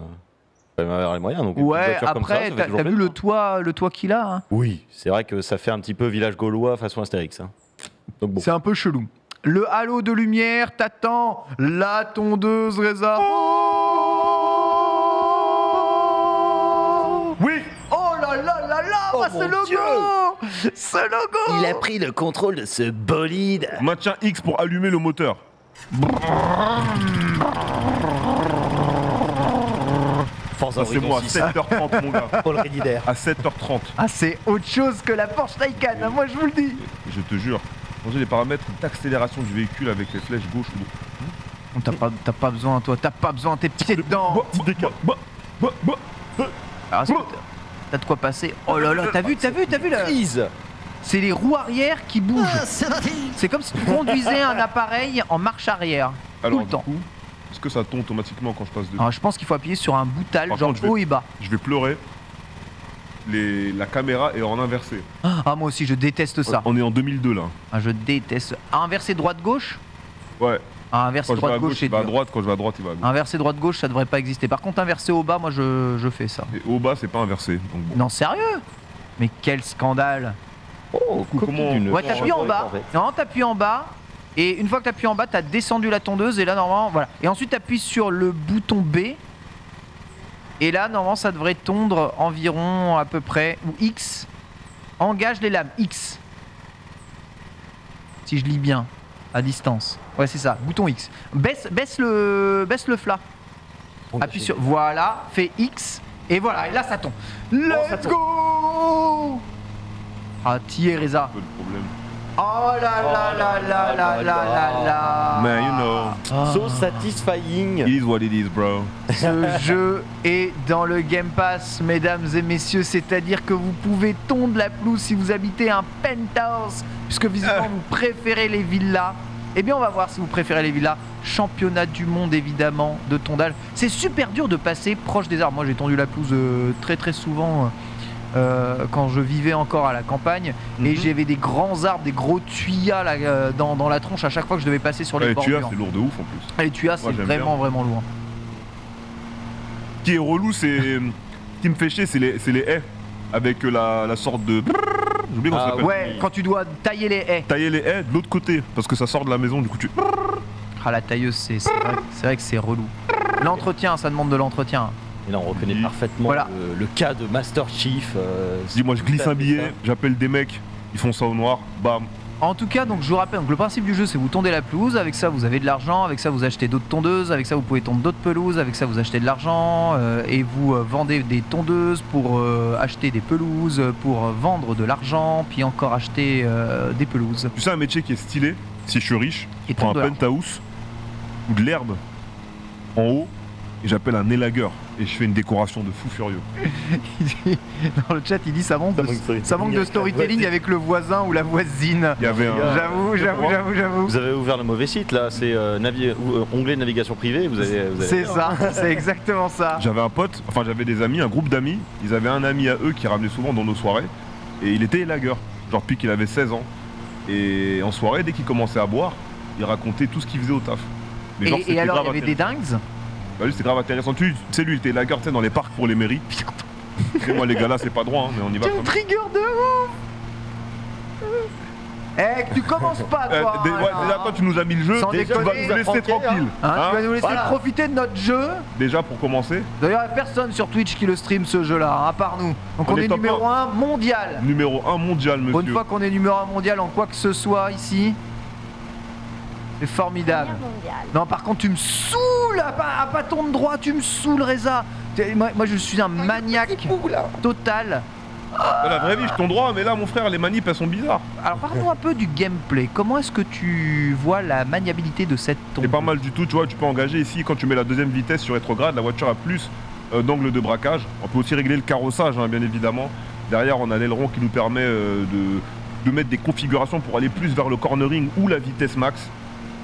Speaker 2: quand même avoir les moyens. Donc
Speaker 1: Ouais, après, t'as vu le toit qu'il a hein.
Speaker 2: Oui, c'est vrai que ça fait un petit peu village gaulois façon Astérix. Hein. Donc bon.
Speaker 1: C'est un peu chelou. Le halo de lumière t'attend. La tondeuse, Reza.
Speaker 3: Oui.
Speaker 1: Oh là là là là,
Speaker 2: Oh
Speaker 1: ce
Speaker 2: mon
Speaker 1: logo.
Speaker 2: Dieu.
Speaker 1: Ce logo.
Speaker 2: Il a pris le contrôle de ce bolide.
Speaker 3: Maintien X pour allumer le moteur.
Speaker 2: Forza
Speaker 3: Ça, c'est moi à 7h30, mon gars.
Speaker 2: Paul Rédidaire.
Speaker 3: À 7h30.
Speaker 1: Ah, c'est autre chose que la Porsche Taycan, hein, moi je vous le dis.
Speaker 3: Je te jure. Changer les paramètres d'accélération du véhicule avec les flèches gauche ou droite.
Speaker 1: T'as pas besoin, toi, t'as pas besoin, tes pieds dedans. Alors, est-ce que t'as de quoi passer. Oh là là, t'as vu là.
Speaker 2: Prise.
Speaker 1: C'est les roues arrière qui bougent. C'est comme si tu conduisais un appareil en marche arrière.
Speaker 3: Alors,
Speaker 1: tout le temps.
Speaker 3: du coup, est-ce que ça tombe automatiquement quand je passe dessus?
Speaker 1: Alors, je pense qu'il faut appuyer sur un boutal,
Speaker 3: Par
Speaker 1: genre
Speaker 3: contre,
Speaker 1: haut et bas.
Speaker 3: Je vais pleurer. La caméra est en inversé.
Speaker 1: Ah, moi aussi, je déteste ça.
Speaker 3: On est en 2002 là.
Speaker 1: Ah, je déteste. Inverser droite-gauche.
Speaker 3: Ouais.
Speaker 1: Inverser
Speaker 3: Quand je vais à
Speaker 1: droite-gauche,
Speaker 3: gauche,
Speaker 1: c'est
Speaker 3: il va à
Speaker 1: dur.
Speaker 3: droite. Quand je vais à droite, il va à gauche.
Speaker 1: Inverser droite-gauche, ça devrait pas exister. Par contre, inverser au bas, moi, je fais ça.
Speaker 3: Et au bas, c'est pas inversé. Donc bon.
Speaker 1: Non, sérieux? Mais quel scandale.
Speaker 2: Oh,
Speaker 3: comment-
Speaker 1: Ouais, t'appuies en bas. Non, t'appuies en bas. Et une fois que t'appuies en bas, t'as descendu la tondeuse. Et là, normalement, voilà. Et ensuite, t'appuies sur le bouton B. Et là, normalement, ça devrait tondre environ à peu près. Ou X. Engage les lames. X. Si je lis bien. À distance. Ouais, c'est ça. Bouton X. Baisse le flat. Appuie sur. Voilà. Fais X. Et voilà. Et là, ça tombe. Let's go! Ah, t'y es, Reza.
Speaker 3: Un peu de problème.
Speaker 1: Oh là là là là là là là.
Speaker 3: Man, you know.
Speaker 2: So satisfying.
Speaker 3: It is what it is, bro.
Speaker 1: Ce jeu est dans le Game Pass, mesdames et messieurs, c'est-à-dire que vous pouvez tondre la pelouse si vous habitez un penthouse, puisque visiblement vous préférez les villas. Eh bien, on va voir si vous préférez les villas. Championnat du monde, évidemment, de tondage. C'est super dur de passer proche des arbres. Moi, j'ai tondu la pelouse très très souvent quand je vivais encore à la campagne. Et j'avais des grands arbres, des gros tuyas là, dans la tronche à chaque fois que je devais passer sur les
Speaker 3: Les
Speaker 1: bordures.
Speaker 3: tuyas, c'est lourd de ouf en plus.
Speaker 1: Les tuyas, c'est
Speaker 3: Moi, j'aime
Speaker 1: vraiment vraiment loin.
Speaker 3: Ce qui est relou, c'est. Ce qui me fait chier, c'est les haies. Avec la sorte de. J'oublie comment ça s'appelle.
Speaker 1: Ouais, quand tu dois tailler les haies.
Speaker 3: Tailler les haies de l'autre côté. Parce que ça sort de la maison, du coup tu.
Speaker 1: Ah, la tailleuse, c'est vrai que c'est relou. L'entretien, ça demande de l'entretien.
Speaker 2: Et là, on reconnaît
Speaker 3: Oui.
Speaker 2: parfaitement
Speaker 1: Voilà.
Speaker 2: le cas de Master Chief.
Speaker 3: Dis-moi, je glisse un billet, j'appelle des mecs, ils font ça au noir, bam.
Speaker 1: En tout cas, donc je vous rappelle, donc, le principe du jeu, c'est vous tondez la pelouse. Avec ça, vous avez de l'argent. Avec ça, vous achetez d'autres tondeuses. Avec ça, vous pouvez tondre d'autres pelouses. Avec ça, vous achetez de l'argent. Et vous vendez des tondeuses pour acheter des pelouses, pour vendre de l'argent, puis encore acheter des pelouses.
Speaker 3: Tu sais, un métier qui est stylé, si je suis riche,
Speaker 1: Et
Speaker 3: je prends un
Speaker 1: tondeur.
Speaker 3: penthouse ou de l'herbe en haut et j'appelle un élagueur et je fais une décoration de fou furieux.
Speaker 1: Dans le chat, il dit ça manque de storytelling avec le voisin ou la voisine.
Speaker 3: Il y avait un.
Speaker 1: J'avoue.
Speaker 2: Vous avez ouvert le mauvais site là, c'est onglet navigation privée. Vous avez
Speaker 1: C'est ça, c'est exactement ça.
Speaker 3: J'avais un pote, enfin j'avais des amis, un groupe d'amis, ils avaient un ami à eux qui ramenait souvent dans nos soirées et il était élagueur, genre depuis qu'il avait 16 ans. Et en soirée, dès qu'il commençait à boire, il racontait tout ce qu'il faisait au taf. Mais genre,
Speaker 1: Et
Speaker 3: c'était
Speaker 1: alors, il y
Speaker 3: grave
Speaker 1: avait des dingues.
Speaker 3: Bah lui, c'est grave intéressant. Tu sais, lui, il était élagueur, tu sais, dans les parcs pour les mairies. Et moi, les gars là, c'est pas droit, hein, mais on y va
Speaker 1: Quel
Speaker 3: quand même.
Speaker 1: trigger de ouf. Eh, tu commences pas, toi.
Speaker 3: Ouais, déjà, toi, tu nous as mis le jeu,
Speaker 1: Sans
Speaker 3: tu vas
Speaker 1: déconner,
Speaker 3: nous laisser tranquille.
Speaker 1: Hein,
Speaker 3: hein.
Speaker 1: tu vas nous laisser
Speaker 2: Voilà.
Speaker 1: profiter de notre jeu.
Speaker 3: Déjà, pour commencer,
Speaker 1: D'ailleurs, il n'y a personne sur Twitch qui le stream ce jeu-là, hein, à part nous. Donc
Speaker 3: On
Speaker 1: on
Speaker 3: est
Speaker 1: est
Speaker 3: top
Speaker 1: numéro 1 mondial.
Speaker 3: numéro 1 mondial,
Speaker 1: Pour une
Speaker 3: monsieur.
Speaker 1: fois qu'on est numéro 1 mondial en quoi que ce soit ici, c'est formidable. Non, par contre, tu me saoules à pas tondre droit, tu me saoules, Reza. Moi, je suis un maniaque total.
Speaker 3: Dans la vraie vie, je tombe droit, mais là, mon frère, les manips, elles sont bizarres.
Speaker 1: Alors, parlons un peu du gameplay. Comment est-ce que tu vois la maniabilité de cette
Speaker 3: C'est
Speaker 1: tondeuse?
Speaker 3: pas mal du tout, tu vois, tu peux engager ici, quand tu mets la deuxième vitesse sur rétrograde, la voiture a plus d'angle de braquage. On peut aussi régler le carrossage, hein, bien évidemment. Derrière, on a l'aileron qui nous permet de mettre des configurations pour aller plus vers le cornering ou la vitesse max.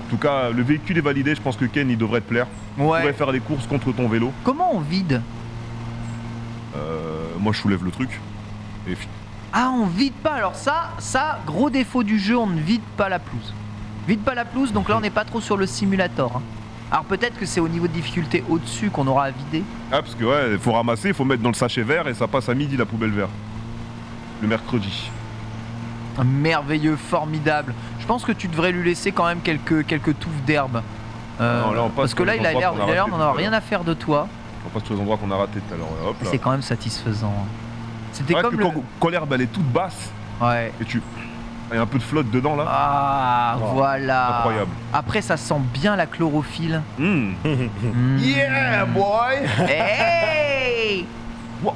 Speaker 3: En tout cas, le véhicule est validé, je pense que Ken, il devrait te plaire. Tu
Speaker 1: Ouais.
Speaker 3: pourrais faire les courses contre ton vélo.
Speaker 1: Comment on vide?
Speaker 3: Moi, je soulève le truc. Et
Speaker 1: Ah, on vide pas. Alors ça, gros défaut du jeu, on ne vide pas la pelouse. Vide pas la pelouse, donc là on n'est pas trop sur le simulator. Hein. Alors peut-être que c'est au niveau de difficulté au-dessus qu'on aura à vider.
Speaker 3: Ah, parce que ouais, il faut ramasser, il faut mettre dans le sachet vert et ça passe à midi la poubelle verte. Le mercredi.
Speaker 1: Merveilleux, formidable. Je pense que tu devrais lui laisser quand même quelques touffes d'herbe.
Speaker 3: Non, là, on passe
Speaker 1: parce que là, il a l'air d'en avoir rien à faire de toi.
Speaker 3: On passe sur les endroits qu'on a ratés tout à l'heure. Hop là.
Speaker 1: C'est quand même satisfaisant. C'était comme
Speaker 3: quand l'herbe elle est toute basse
Speaker 1: Ouais.
Speaker 3: et il y a un peu de flotte dedans là.
Speaker 1: Ah, voilà.
Speaker 3: Incroyable.
Speaker 1: Après, ça sent bien la chlorophylle.
Speaker 3: Yeah, boy.
Speaker 1: Hey!
Speaker 3: Wow.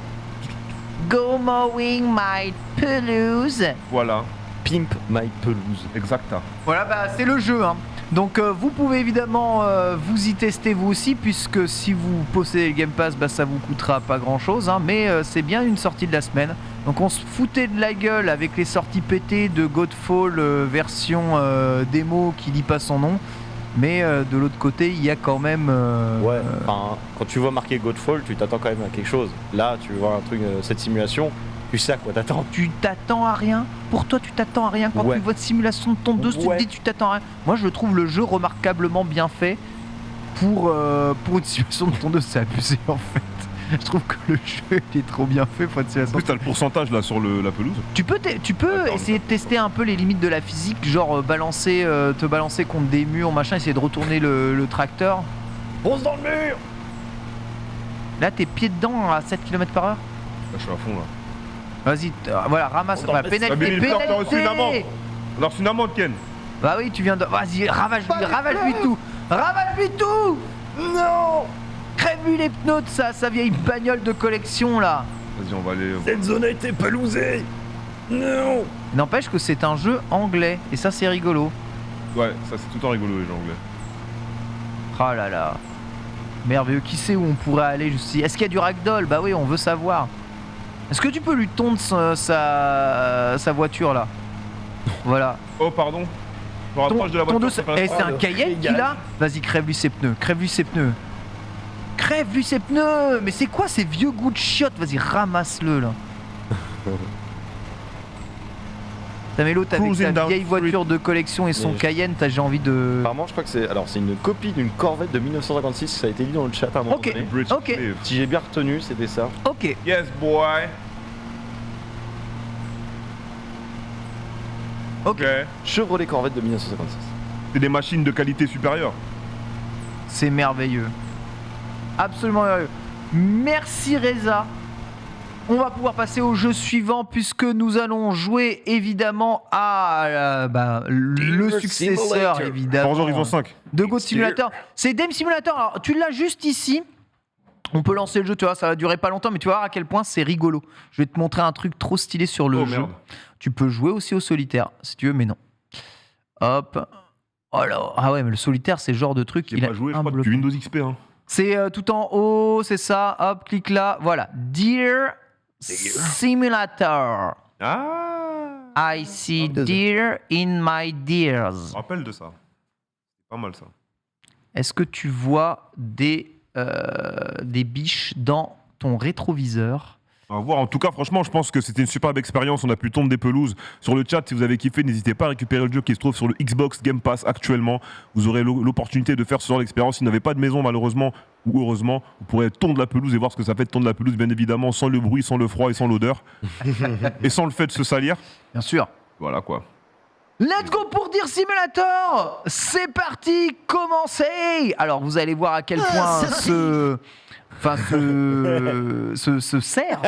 Speaker 1: Go mowing my pelouse.
Speaker 3: Voilà,
Speaker 2: Pimp my pelouse.
Speaker 3: exact.
Speaker 1: Voilà, bah, c'est le jeu. Hein. Donc, vous pouvez évidemment vous y tester vous aussi, puisque si vous possédez le Game Pass, bah, ça vous coûtera pas grand chose. Hein, mais c'est bien une sortie de la semaine. Donc, on se foutait de la gueule avec les sorties pétées de Godfall version démo qui dit pas son nom. Mais de l'autre côté, il y a quand même.
Speaker 2: Ouais, enfin, quand tu vois marqué Godfall, tu t'attends quand même à quelque chose. Là, tu vois un truc, cette simulation, tu sais à quoi t'attends.
Speaker 1: Tu t'attends à rien. Pour toi, tu t'attends à rien. Quand
Speaker 2: Ouais.
Speaker 1: tu vois de simulation de ton 2, tu te dis tu t'attends à rien. Moi, je trouve le jeu remarquablement bien fait pour une simulation de ton 2. C'est abusé en fait. Je trouve que le jeu il est trop bien fait pour une
Speaker 3: En
Speaker 1: simulation.
Speaker 3: plus t'as le pourcentage là sur la pelouse.
Speaker 1: Tu peux
Speaker 3: D'accord,
Speaker 1: essayer de tester un peu les limites de la physique, genre te balancer contre des murs, machin, essayer de retourner le tracteur.
Speaker 2: Fonce dans le mur.
Speaker 1: Là, t'es pied dedans à 7 km/h.
Speaker 3: Là je suis à fond là.
Speaker 1: Vas-y, voilà, ramasse.
Speaker 2: On
Speaker 1: Voilà,
Speaker 2: t'en
Speaker 1: pénalité,
Speaker 3: T'as reçu une amende.
Speaker 1: pénalité.
Speaker 3: On a reçu une amende Ken.
Speaker 1: Bah oui, tu viens de. Vas-y, ravage-lui tout. Ravage-lui tout.
Speaker 2: Non.
Speaker 1: Crève-lui les pneus de sa vieille bagnole de collection là.
Speaker 3: Vas-y on va aller.
Speaker 2: Cette zone a été pelousée. Non.
Speaker 1: N'empêche que c'est un jeu anglais et ça c'est rigolo.
Speaker 3: Ouais, ça c'est tout le temps rigolo les gens anglais.
Speaker 1: Ah là là. Merveilleux. Qui sait où on pourrait aller jusqu'ici? Est-ce qu'il y a du ragdoll? Bah oui, on veut savoir. Est-ce que tu peux lui tondre sa voiture là? Voilà.
Speaker 3: Oh pardon. Je me rapproche de la voiture. ça fait un-
Speaker 1: C'est un Cayenne qu'il a? Vas-y, crève-lui ses pneus. Crève-lui ses pneus. Crève-lui ses pneus. Mais c'est quoi ces vieux goûts de chiottes? Vas-y, ramasse-le là. Tamélo, avec
Speaker 3: Cruising
Speaker 1: ta
Speaker 3: down
Speaker 1: vieille
Speaker 3: street.
Speaker 1: voiture de collection et son
Speaker 2: Mais je-
Speaker 1: Cayenne, j'ai envie de...
Speaker 2: Apparemment, je crois que c'est une copie d'une Corvette de 1956. Ça a été dit dans le chat à un moment
Speaker 1: Ok.
Speaker 2: donné.
Speaker 3: British
Speaker 1: Ok.
Speaker 3: Live.
Speaker 2: Si j'ai bien retenu, c'était ça.
Speaker 1: Ok.
Speaker 3: Yes boy.
Speaker 1: Ok.
Speaker 3: Ok.
Speaker 2: Chevrolet Corvette de 1956.
Speaker 3: C'est des machines de qualité supérieure.
Speaker 1: C'est merveilleux. Absolument merveilleux. Merci Reza. On va pouvoir passer au jeu suivant puisque nous allons jouer évidemment à le
Speaker 2: Gamer
Speaker 1: successeur
Speaker 2: Simulator.
Speaker 1: évidemment
Speaker 3: Forza Horizon 5.
Speaker 1: de God Simulator. C'est Dame Simulator. Alors tu l'as juste ici. On peut lancer le jeu, tu vois, ça va durer pas longtemps, mais tu vas voir à quel point c'est rigolo. Je vais te montrer un truc trop stylé sur le
Speaker 3: Oh,
Speaker 1: jeu.
Speaker 3: merde.
Speaker 1: Tu peux jouer aussi au solitaire si tu veux, mais non. Hop. Oh là. Ah ouais, mais le solitaire, c'est le genre de truc.
Speaker 3: J'ai pas joué, je crois, depuis Windows XP. Hein.
Speaker 1: C'est tout en haut, c'est ça. Hop, clique là. Voilà. Deer Simulator.
Speaker 3: Ah.
Speaker 1: I see deer in my
Speaker 3: Je
Speaker 1: deers.
Speaker 3: me rappelle de ça. C'est pas mal ça.
Speaker 1: Est-ce que tu vois des biches dans ton rétroviseur?
Speaker 3: On va voir. En tout cas, franchement, je pense que c'était une superbe expérience. On a pu tondre des pelouses. Sur le chat, si vous avez kiffé, n'hésitez pas à récupérer le jeu qui se trouve sur le Xbox Game Pass actuellement. Vous aurez l'opportunité de faire ce genre d'expérience. Si vous n'avez pas de maison, malheureusement, ou heureusement, vous pourrez tondre la pelouse et voir ce que ça fait de tondre la pelouse, bien évidemment, sans le bruit, sans le froid et sans l'odeur. Et sans le fait de se salir.
Speaker 1: Bien sûr.
Speaker 3: Voilà quoi.
Speaker 1: Let's go pour Deer Simulator. C'est parti, commencez. Alors vous allez voir à quel point ce cerf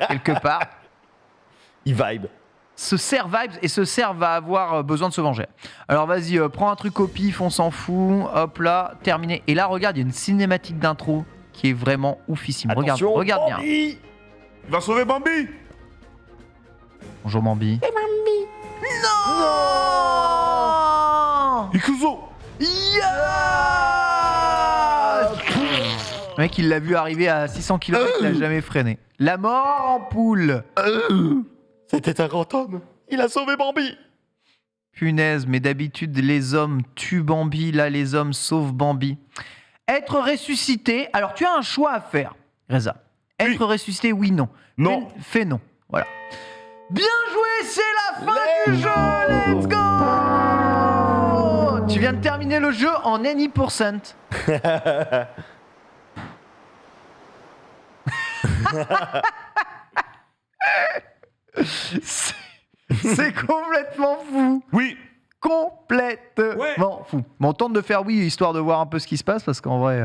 Speaker 1: quelque part
Speaker 2: Il vibe.
Speaker 1: ce cerf vibes et ce cerf va avoir besoin de se venger. Alors vas-y, prends un truc au pif, on s'en fout. Hop là, terminé. Et là regarde, il y a une cinématique d'intro qui est vraiment oufissime.
Speaker 2: Attention,
Speaker 1: Regarde bien.
Speaker 2: Bambi.
Speaker 3: Il va sauver Bambi.
Speaker 1: Bonjour Bambi. Non.
Speaker 3: Ikuzo.
Speaker 1: Le mec, il l'a vu arriver à 600 km, il n'a jamais freiné. La mort en poule.
Speaker 2: C'était un grand homme. Il a sauvé Bambi.
Speaker 1: Punaise, mais d'habitude, les hommes tuent Bambi, là, les hommes sauvent Bambi. Être ressuscité, alors tu as un choix à faire, Reza. Être ressuscité, oui, non.
Speaker 3: Non.
Speaker 1: Fais non, voilà. Bien joué, c'est la fin du jeu, let's go. Tu viens de terminer le jeu en any %. C'est complètement fou.
Speaker 3: Oui.
Speaker 1: Complètement fou. Mais on tente de faire oui, histoire de voir un peu ce qui se passe, parce qu'en vrai,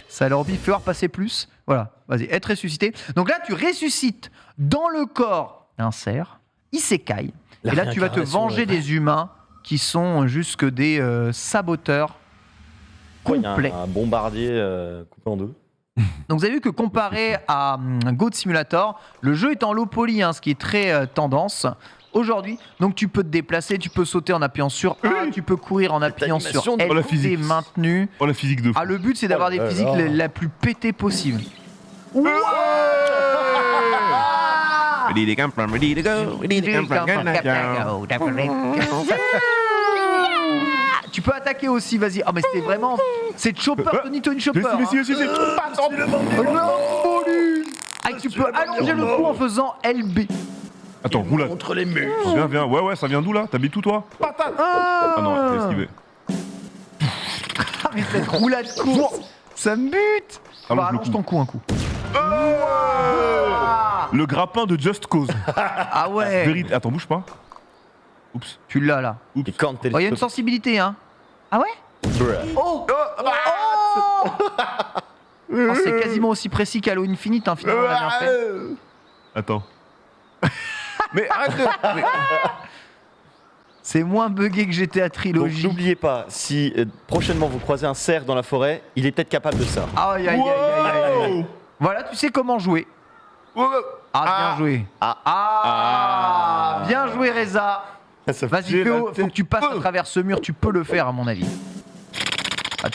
Speaker 1: ça a l'air envie. Falloir passer plus. Voilà, vas-y, être ressuscité. Donc là, tu ressuscites dans le corps d'un cerf, isekai. Et là, tu vas te venger des humains qui sont juste des saboteurs complets.
Speaker 2: Il y a un bombardier coupé en deux.
Speaker 1: Donc vous avez vu que comparé à Goat Simulator, le jeu est en low poly, ce qui est très tendance aujourd'hui. Donc tu peux te déplacer, tu peux sauter en appuyant sur A, tu peux courir en appuyant sur L, c'est maintenu.
Speaker 3: Oh la physique de fou.
Speaker 1: Le but c'est d'avoir des physiques la plus pétées possible. Wow, tu peux attaquer aussi, vas-y. Mais c'était vraiment... C'est Chopper, Tony Chopper. Tu peux allonger le cou en faisant LB.
Speaker 3: Attends, roulade.
Speaker 2: Contre les murs.
Speaker 3: Viens. Ouais, ça vient d'où là? T'habites où toi? Patate. Ah non, t'as esquivé.
Speaker 1: Mais cette roulade course, ça me bute. Allonge ton cou un coup.
Speaker 3: Le grappin de Just Cause.
Speaker 1: Ah ouais.
Speaker 3: Vérité. Attends, bouge pas. Oups.
Speaker 1: Tu l'as là.
Speaker 3: Oups.
Speaker 2: Et quand
Speaker 1: Il y a une sensibilité, hein. Ah ouais. Oh, c'est quasiment aussi précis qu'Halo Infinite, finalement, on a bien fait.
Speaker 3: Attends. Mais arrête de...
Speaker 1: C'est moins buggé que GTA
Speaker 2: Donc
Speaker 1: Trilogy.
Speaker 2: n'oubliez pas, si prochainement vous croisez un cerf dans la forêt, il est peut-être capable de ça.
Speaker 1: Aïe. Voilà, tu sais comment jouer. Bien joué. Bien joué, Reza. Vas-y, faut que tu passes à travers ce mur, tu peux le faire à mon avis.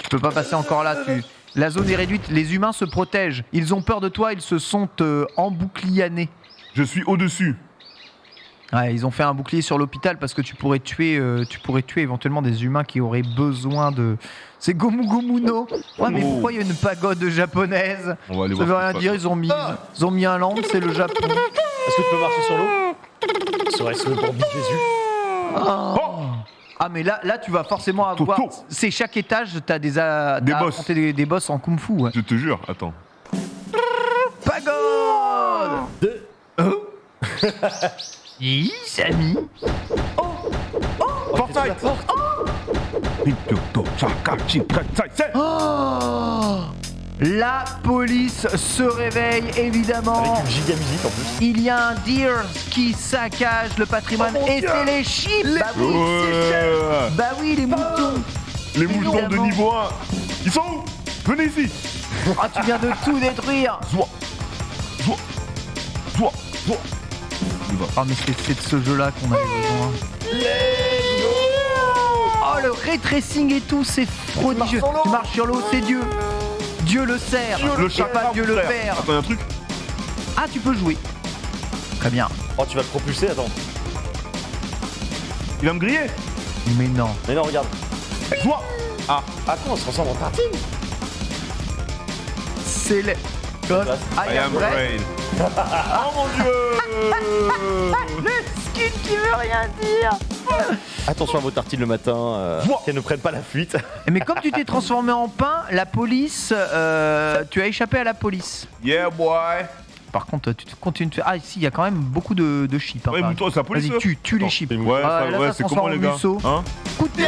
Speaker 1: Tu peux pas passer encore là. La zone est réduite, les humains se protègent. Ils ont peur de toi, ils se sont embouclianés.
Speaker 3: Je suis au-dessus.
Speaker 1: Ouais, ils ont fait un bouclier sur l'hôpital parce que tu pourrais tuer éventuellement des humains qui auraient besoin de... C'est Gomu Gomu no. Ouais, mais pourquoi il y a une pagode japonaise?
Speaker 3: On va aller
Speaker 1: Ça
Speaker 3: voir
Speaker 1: veut rien dire, ils ont mis un land, c'est le Japon.
Speaker 2: Est-ce que tu peux marcher sur l'eau? Serait-ce le bambou de Jésus?
Speaker 1: Mais là tu vas forcément avoir... C'est chaque étage, t'as
Speaker 3: boss.
Speaker 1: Des boss en kung fu. Ouais.
Speaker 3: Je te jure, attends.
Speaker 1: Pagode. Samy.
Speaker 3: Fortnite.
Speaker 1: La police se réveille, évidemment.
Speaker 2: Avec une giga musique en plus.
Speaker 1: Il y a un deer qui saccage le patrimoine et c'est les chips. Bah oui, les moutons.
Speaker 3: Les moutons de niveau 1. Ils sont où? Venez ici.
Speaker 1: Tu viens de tout détruire. Mais c'est de ce jeu-là qu'on avait besoin. Le ray tracing et tout, c'est prodigieux. Tu marches sur l'eau, c'est Dieu. Dieu le cerf.
Speaker 3: Le chat,
Speaker 1: pas Dieu le père.
Speaker 3: Attends, un truc.
Speaker 1: Tu peux jouer. Très bien.
Speaker 2: Tu vas te propulser, attends.
Speaker 3: Il va me griller.
Speaker 1: Mais non,
Speaker 2: regarde.
Speaker 3: Toi.
Speaker 2: Attends, on se transforme en tartine.
Speaker 1: c'est les...
Speaker 3: I am brain. Oh mon dieu.
Speaker 1: Le skin qui veut rien dire.
Speaker 2: Attention à vos tartines le matin, qu'elles ne prennent pas la fuite.
Speaker 1: Mais comme tu t'es transformé en pain, la police... tu as échappé à la police.
Speaker 3: Yeah boy.
Speaker 1: Par contre, tu continues de faire... Ici, il y a quand même beaucoup de chips.
Speaker 3: Ouais, mais toi, c'est la police.
Speaker 1: Vas-y, tue les chips.
Speaker 3: Ouais,
Speaker 1: là,
Speaker 3: c'est comment les gars?
Speaker 1: Hein, coup de pied.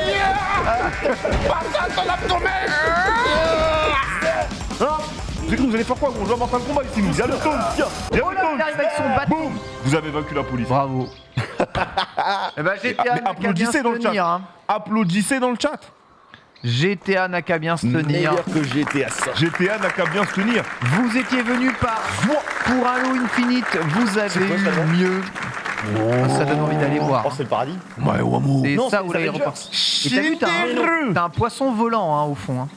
Speaker 3: J'ai cru que vous allez faire quoi? On joue en train de combat ici, nous. Il y a le taunt.
Speaker 1: Il arrive avec son bâton.
Speaker 3: Vous avez vaincu la police.
Speaker 1: Bravo. GTA n'a qu'à bien se tenir.
Speaker 3: Applaudissez dans le chat.
Speaker 1: GTA n'a qu'à bien se tenir.
Speaker 2: Meilleur que GTA 5.
Speaker 3: GTA n'a qu'à bien se tenir.
Speaker 1: Vous étiez venu pour Halo Infinite, vous avez eu mieux. Ça donne envie d'aller voir.
Speaker 2: C'est le paradis.
Speaker 3: Ouais, Wamo.
Speaker 1: C'est
Speaker 2: Non,
Speaker 1: ça
Speaker 2: c'est
Speaker 1: où
Speaker 2: les
Speaker 1: l'aéroport. Et t'as vu, t'as un poisson volant au fond.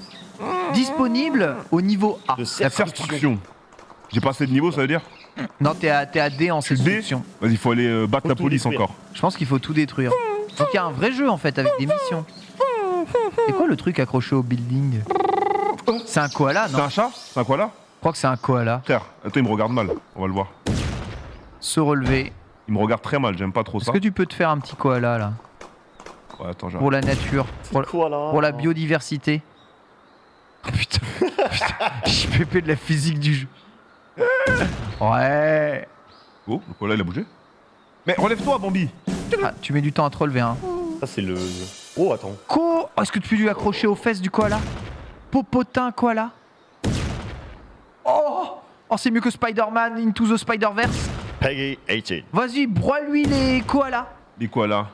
Speaker 1: Disponible au niveau A.
Speaker 2: De
Speaker 3: La destruction. J'ai pas assez de niveau, ça veut dire?
Speaker 1: Non, t'es à D en destruction.
Speaker 3: Vas-y, il faut aller battre la police
Speaker 2: détruire.
Speaker 3: encore.
Speaker 1: Je pense qu'il faut tout détruire. Donc il y a un vrai jeu en fait avec des missions. C'est quoi le truc accroché au building? C'est un koala, non?
Speaker 3: C'est un chat? C'est un koala?
Speaker 1: Je crois que c'est un koala.
Speaker 3: Frère, attends, il me regarde mal. On va le voir.
Speaker 1: Se relever.
Speaker 3: Il me regarde très mal, j'aime pas trop ça.
Speaker 1: Est-ce que tu peux te faire un petit koala là?
Speaker 3: Ouais, attends,
Speaker 1: pour la nature, pour la biodiversité. Oh putain, j'ai pépé de la physique du jeu. Ouais.
Speaker 3: Oh, le koala il a bougé. Mais relève-toi, Bambi.
Speaker 1: Ah, tu mets du temps à te relever, hein.
Speaker 2: Ça, c'est le. Oh, attends.
Speaker 1: Oh, est-ce que tu peux lui accrocher aux fesses du koala? Popotin koala. Oh, c'est mieux que Spider-Man Into the Spider-Verse.
Speaker 2: Peggy 18.
Speaker 1: Vas-y, broie-lui les koalas.
Speaker 3: Les koalas.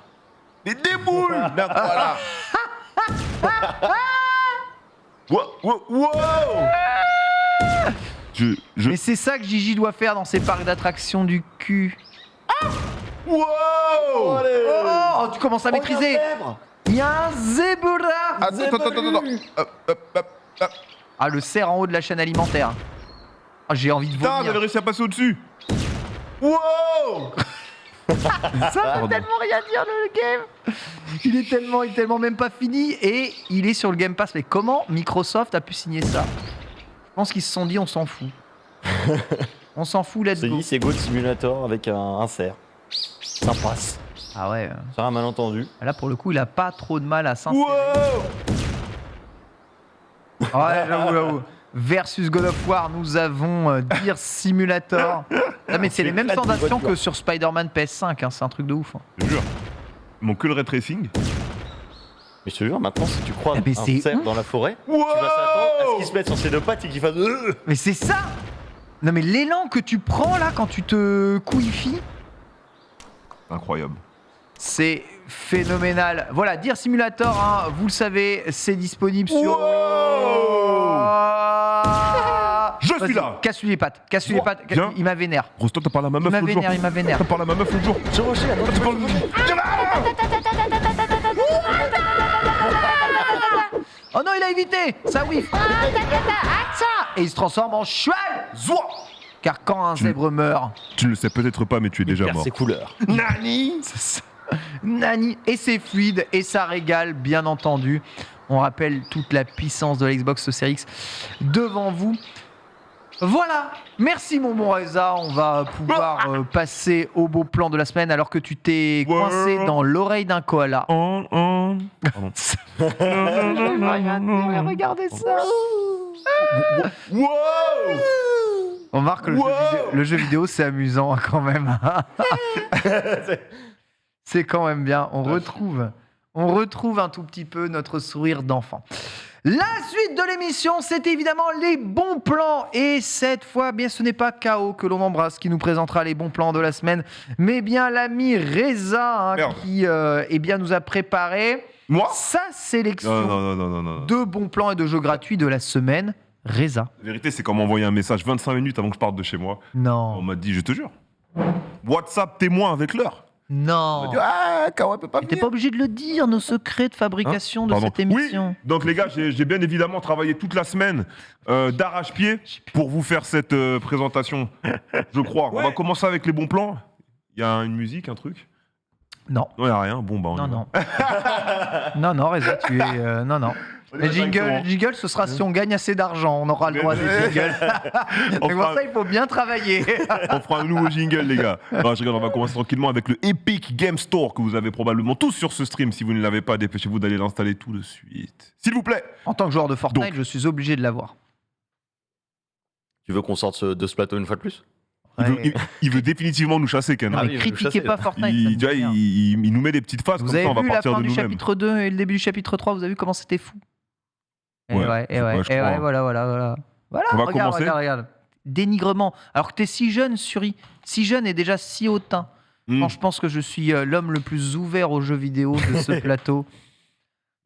Speaker 3: Les déboules d'un koala. Wow.
Speaker 1: Mais c'est ça que Gigi doit faire dans ses parcs d'attractions du cul.
Speaker 3: Wow.
Speaker 1: Oh, tu commences à maîtriser. Il y a un zébra.
Speaker 3: Attends.
Speaker 1: Ah, le cerf en haut de la chaîne alimentaire. Ah, j'ai envie de
Speaker 3: Putain,
Speaker 1: vomir.
Speaker 3: j'avais réussi à passer au-dessus. Wow.
Speaker 1: Ça veut tellement rien dire le game. Il est tellement même pas fini et il est sur le Game Pass. Mais comment Microsoft a pu signer ça? Je pense qu'ils se sont dit on s'en fout. On s'en fout, let's go.
Speaker 2: C'est Goat Simulator avec un cerf. Ça passe.
Speaker 1: Ah ouais.
Speaker 2: C'est un malentendu.
Speaker 1: Là pour le coup il a pas trop de mal à s'insérer.
Speaker 3: Wow.
Speaker 1: Ouais, j'avoue. Versus God of War, nous avons Deer Simulator. Ah, mais c'est les mêmes sensations que sur Spider-Man PS5, hein, c'est un truc de ouf. Hein.
Speaker 3: Je te jure. Mon que le ray tracing.
Speaker 2: Mais je te jure, maintenant, si tu croises
Speaker 1: mais
Speaker 2: un
Speaker 1: c'est
Speaker 2: cerf
Speaker 1: ouf.
Speaker 2: dans la forêt,
Speaker 3: Wow.
Speaker 2: tu vas s'attendre à ce qu'il se mette sur ses deux pattes et qu'il fasse.
Speaker 1: Mais c'est ça. Non mais l'élan que tu prends là quand tu te couillifies,
Speaker 3: Incroyable.
Speaker 1: c'est phénoménal. Voilà, Deer Simulator, hein, vous le savez, c'est disponible sur...
Speaker 3: Je
Speaker 1: Vas-y,
Speaker 3: suis là.
Speaker 1: Casse-lui les pattes,
Speaker 3: Viens.
Speaker 1: il m'a vénère.
Speaker 3: Rosto, t'as parlé à ma meuf
Speaker 1: Il m'a
Speaker 3: l'autre jour.
Speaker 1: vénère.
Speaker 3: T'as parlé à ma meuf l'autre jour.
Speaker 1: Oh non, il a évité. Ça whiff. Et il se transforme en cheval.
Speaker 3: Zouah.
Speaker 1: Car quand un zèbre meurt...
Speaker 3: Tu ne le sais peut-être pas, mais tu es déjà
Speaker 2: Perd
Speaker 3: mort.
Speaker 2: ses couleurs.
Speaker 1: Nani. C'est ça. Nani. Et c'est fluide et ça régale, bien entendu. On rappelle toute la puissance de la Xbox Series X devant vous. Voilà, merci mon bon Reza, on va pouvoir passer au beau plan de la semaine alors que tu t'es coincé dans l'oreille d'un koala.
Speaker 3: Pardon.
Speaker 1: Regardez ça.
Speaker 3: Wow.
Speaker 1: On remarque que le jeu vidéo c'est amusant hein, quand même. C'est quand même bien, on retrouve un tout petit peu notre sourire d'enfant. La suite de l'émission, c'est évidemment les bons plans. Et cette fois, bien, ce n'est pas KO que l'on embrasse qui nous présentera les bons plans de la semaine, mais bien l'ami Reza hein, qui nous a préparé sa sélection de bons plans et de jeux gratuits de la semaine. Reza.
Speaker 3: La vérité, c'est qu'on m'a envoyé un message 25 minutes avant que je parte de chez moi.
Speaker 1: Non.
Speaker 3: On m'a dit, je te jure, WhatsApp témoin avec l'heure.
Speaker 1: Non.
Speaker 3: On m'a dit, Kawa peut pas venir.
Speaker 1: T'es pas obligé de le dire, nos secrets de fabrication de cette émission.
Speaker 3: Oui. Donc les gars, j'ai bien évidemment travaillé toute la semaine d'arrache-pied pour vous faire cette présentation, je crois. Ouais. On va commencer avec les bons plans. Il y a une musique, un truc?
Speaker 1: Non.
Speaker 3: Non, il n'y a rien. Bon, bah on y va.
Speaker 1: Non, Reza, tu es... non. Les jingle, ce sera si on gagne assez d'argent, on aura le droit à des jingles. Mais pour ça, il faut bien travailler.
Speaker 3: On fera un nouveau jingle, les gars. Non, je rigole, on va commencer tranquillement avec le Epic Game Store que vous avez probablement tous sur ce stream. Si vous ne l'avez pas, dépêchez-vous d'aller l'installer tout de suite. S'il vous plaît.
Speaker 1: En tant que joueur de Fortnite, je suis obligé de l'avoir.
Speaker 2: Tu veux qu'on sorte de ce plateau une fois de plus?
Speaker 3: Il veut définitivement nous chasser, Ken.
Speaker 1: Non, mais critiquez pas Fortnite.
Speaker 3: Il nous met des petites phases,
Speaker 1: vous
Speaker 3: comme ça on va partir de nous-mêmes.
Speaker 1: Vous avez vu la fin du chapitre 2 et le début du chapitre 3, vous avez vu comment c'était fou?
Speaker 3: Voilà.
Speaker 1: On va commencer. Regarde. Dénigrement. Alors que t'es si jeune, Suri. Si jeune et déjà si hautain. Quand je pense que je suis l'homme le plus ouvert aux jeux vidéo de ce plateau,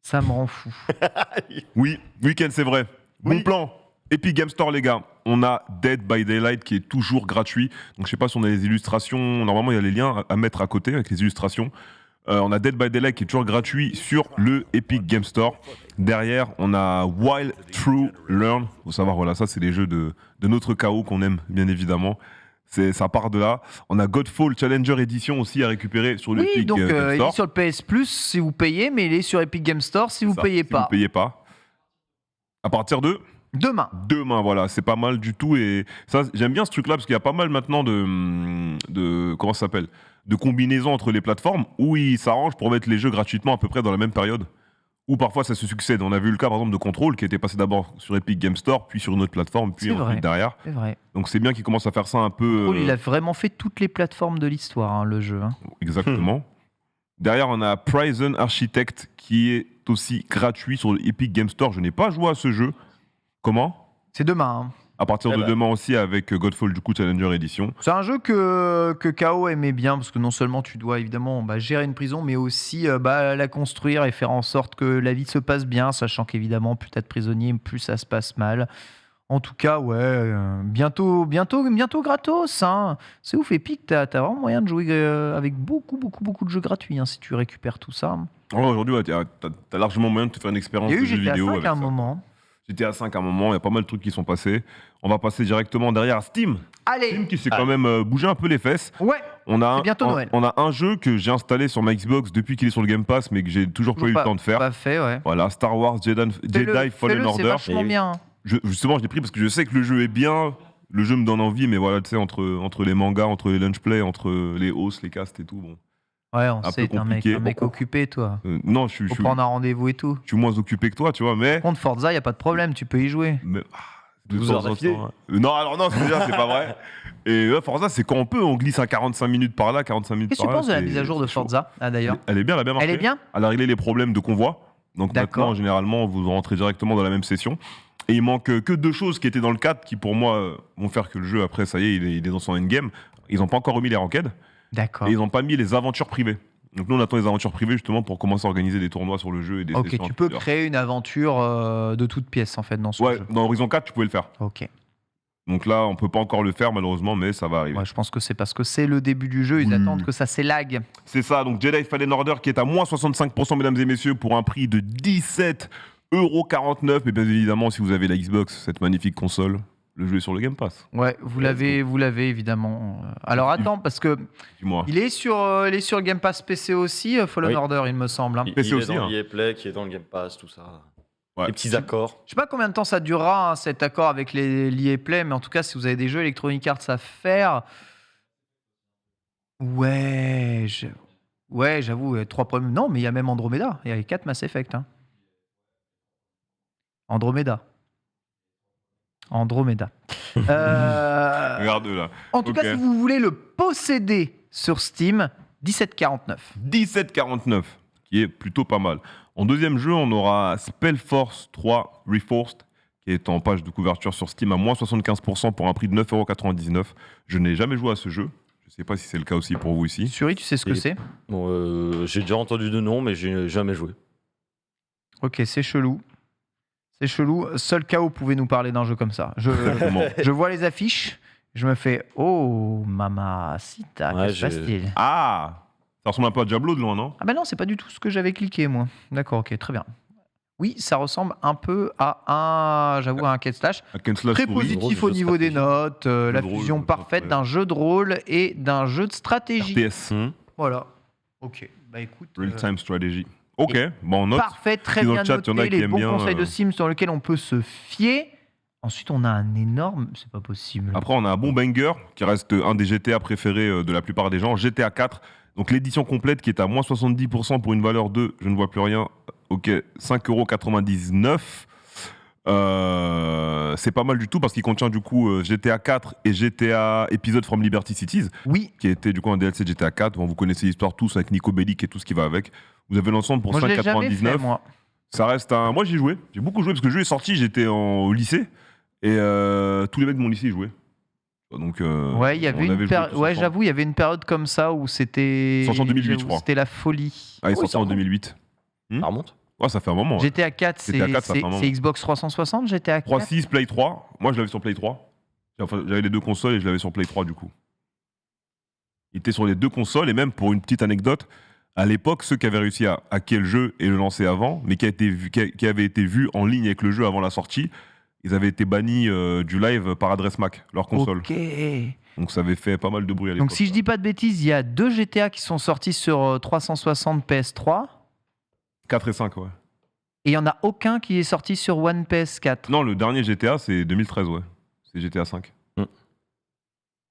Speaker 1: ça me rend fou.
Speaker 3: Oui, Ken, c'est vrai. Bon plan. Epic Game Store, les gars. On a Dead by Daylight qui est toujours gratuit. Donc je sais pas si on a les illustrations. Normalement, il y a les liens à mettre à côté avec les illustrations. On a Dead by Daylight qui est toujours gratuit sur le Epic Game Store. Derrière, on a Wild True Learn. Faut savoir, voilà, ça c'est les jeux de notre KO qu'on aime bien évidemment. Ça part de là. On a Godfall Challenger Edition aussi à récupérer sur le Epic Game Store.
Speaker 1: Il est sur le PS Plus si vous payez, mais il est sur Epic Game Store si vous payez pas.
Speaker 3: Si vous payez pas. À partir de Demain, voilà, c'est pas mal du tout. Et ça, j'aime bien ce truc-là parce qu'il y a pas mal maintenant de comment ça s'appelle, de combinaisons entre les plateformes où ils s'arrangent pour mettre les jeux gratuitement à peu près dans la même période. Ou parfois ça se succède. On a vu le cas par exemple de Control qui était passé d'abord sur Epic Game Store, puis sur une autre plateforme, puis ensuite derrière.
Speaker 1: C'est vrai.
Speaker 3: Donc c'est bien qu'ils commencent à faire ça un peu.
Speaker 1: Control, il a vraiment fait toutes les plateformes de l'histoire, hein, le jeu. Hein.
Speaker 3: Exactement. Derrière, on a Prison Architect qui est aussi gratuit sur Epic Game Store. Je n'ai pas joué à ce jeu. Comment ?
Speaker 1: C'est demain. Hein.
Speaker 3: À partir de demain aussi avec Godfall du coup Challenger Edition.
Speaker 1: C'est un jeu que KO aimait bien parce que non seulement tu dois évidemment gérer une prison mais aussi la construire et faire en sorte que la vie se passe bien, sachant qu'évidemment plus t'as de prisonniers, plus ça se passe mal. En tout cas, bientôt gratos. Hein. C'est ouf, Epic, t'as vraiment moyen de jouer avec beaucoup de jeux gratuits si tu récupères tout ça.
Speaker 3: Aujourd'hui, t'as largement moyen de te faire une expérience de jeu vidéo.
Speaker 1: Il y a eu GTA 5 à un moment.
Speaker 3: GTA 5 à un moment, il y a pas mal de trucs qui sont passés. On va passer directement derrière Steam.
Speaker 1: Allez.
Speaker 3: Steam qui s'est quand même bougé un peu les fesses.
Speaker 1: Ouais. C'est bientôt Noël.
Speaker 3: On a un jeu que j'ai installé sur ma Xbox depuis qu'il est sur le Game Pass, mais que j'ai toujours pas eu le temps de faire.
Speaker 1: Pas fait, ouais.
Speaker 3: Voilà, Star Wars Jedi Fallen Order.
Speaker 1: C'est vachement bien.
Speaker 3: Justement, je l'ai pris parce que je sais que le jeu est bien. Le jeu me donne envie, mais voilà, tu sais, entre les mangas, entre les lunch play, entre les hosts, les casts et tout, bon.
Speaker 1: Ouais, on sait, t'es un mec occupé, toi.
Speaker 3: Non, je suis.
Speaker 1: Faut prendre un rendez-vous et tout.
Speaker 3: Je suis moins occupé que toi, tu vois, mais.
Speaker 1: Par contre, Forza, y a pas de problème, tu peux y jouer.
Speaker 3: Mais,
Speaker 2: 12 heures d'affilée.
Speaker 3: Non, alors non, c'est pas vrai. Et Forza, c'est quand on peut, on glisse à 45 minutes par là, 45 minutes par là.
Speaker 1: Qu'est-ce que tu penses de la mise à jour de Forza, d'ailleurs ?
Speaker 3: Elle est bien, elle a bien marché.
Speaker 1: Elle est bien ?
Speaker 3: Elle a réglé les problèmes de convoi. Donc maintenant, généralement, vous rentrez directement dans la même session. Et il manque que 2 choses qui étaient dans le 4 qui, pour moi, vont faire que le jeu, après, ça y est, il est dans son endgame. Ils n'ont pas encore remis les ranked.
Speaker 1: D'accord.
Speaker 3: Et ils n'ont pas mis les aventures privées. Donc nous, on attend les aventures privées justement pour commencer à organiser des tournois sur le jeu et des sessions.
Speaker 1: Ok, tu peux créer une aventure de toute pièce, en fait, dans ce jeu.
Speaker 3: Ouais, dans Horizon 4, tu pouvais le faire.
Speaker 1: Ok.
Speaker 3: Donc là, on peut pas encore le faire, malheureusement, mais ça va arriver.
Speaker 1: Ouais, je pense que c'est parce que c'est le début du jeu, ils attendent que ça s'élague.
Speaker 3: C'est ça, donc Jedi Fallen Order qui est à moins 65%, mesdames et messieurs, pour un prix de 17,49 €. Mais bien évidemment, si vous avez la Xbox, cette magnifique console, le jeu est sur le Game Pass.
Speaker 1: Ouais, vous l'avez évidemment. Alors attends, parce que il est sur Game Pass PC aussi, Fallen Order, il me semble. Hein.
Speaker 2: PC aussi, dans l'EA Play, qui est dans le Game Pass, tout ça. Ouais. Les petits accords.
Speaker 1: Je sais pas combien de temps ça durera, cet accord avec l'EA Play, mais en tout cas, si vous avez des jeux Electronic Arts à faire... Ouais, j'avoue, 3 problèmes. Non, mais il y a même Andromeda. Il y a les 4 Mass Effect. Hein. Andromeda.
Speaker 3: Regarde là.
Speaker 1: En tout cas, si vous voulez le posséder sur Steam, 17,49.
Speaker 3: 17,49, qui est plutôt pas mal. En deuxième jeu, on aura Spellforce 3 Reforced, qui est en page de couverture sur Steam à moins 75% pour un prix de 9,99 €. Je n'ai jamais joué à ce jeu. Je ne sais pas si c'est le cas aussi pour vous ici.
Speaker 1: Suri, tu sais ce que c'est ?
Speaker 2: Bon, j'ai déjà entendu de nom, mais j'ai jamais joué.
Speaker 1: Ok, c'est chelou. C'est chelou. Seul KO pouvait nous parler d'un jeu comme ça. Je vois les affiches, je me fais « Oh, mamacita, qu'est-ce qui se passe-t-il ?»
Speaker 3: Ah, ça ressemble un peu à Diablo de loin, non ?
Speaker 1: Ah ben non, c'est pas du tout ce que j'avais cliqué, moi. D'accord, ok, très bien. Oui, ça ressemble un peu à un hack and slash. Très positif au niveau des notes, la fusion parfaite d'un jeu de rôle et d'un jeu de stratégie.
Speaker 3: RTS.
Speaker 1: Voilà. Ok, bah écoute...
Speaker 3: Real-time strategy. Ok, bon, on note.
Speaker 1: Parfait, très bien noté, les bons conseils de Steam sur lesquels on peut se fier. Ensuite, on a un énorme... C'est pas possible.
Speaker 3: Après, on a un bon banger qui reste un des GTA préférés de la plupart des gens, GTA 4. Donc l'édition complète qui est à moins 70% pour une valeur de, je ne vois plus rien, ok, 5,99 €. C'est pas mal du tout parce qu'il contient du coup GTA 4 et GTA Episode from Liberty Cities. Oui. Qui était du coup un DLC de GTA 4. Bon, vous connaissez l'histoire tous avec Nico Bellic et tout ce qui va avec. Vous avez l'ensemble pour 5,99 €. Ça reste un... Moi j'ai joué, j'ai beaucoup joué parce que le jeu est sorti, j'étais au lycée et tous les mecs de mon lycée y jouaient. Donc,
Speaker 1: ouais, il y avait une période. Ouais, j'avoue, il y avait une période comme ça où c'était.
Speaker 3: Sorti en 2008, je crois.
Speaker 1: C'était la folie.
Speaker 3: Ah, il est sorti en 2008.
Speaker 2: Ça remonte.
Speaker 3: Ouais, ça fait un moment.
Speaker 1: GTA 4, c'est Xbox 360, GTA 4.
Speaker 3: 3.6, Play 3. Moi, je l'avais sur Play 3. Enfin, j'avais les 2 consoles et je l'avais sur Play 3 du coup. Il était sur les 2 consoles et même pour une petite anecdote, à l'époque, ceux qui avaient réussi à hacker le jeu et le lancer avant, mais qui avaient été vus en ligne avec le jeu avant la sortie, ils avaient été bannis du live par adresse MAC, leur console.
Speaker 1: Ok.
Speaker 3: Donc ça avait fait pas mal de bruit à l'époque.
Speaker 1: Donc si je dis pas de bêtises, il y a 2 GTA qui sont sortis sur 360 PS3.
Speaker 3: 4 et 5, ouais.
Speaker 1: Et il n'y en a aucun qui est sorti sur One PS4.
Speaker 3: Non, le dernier GTA, c'est 2013, ouais. C'est GTA 5.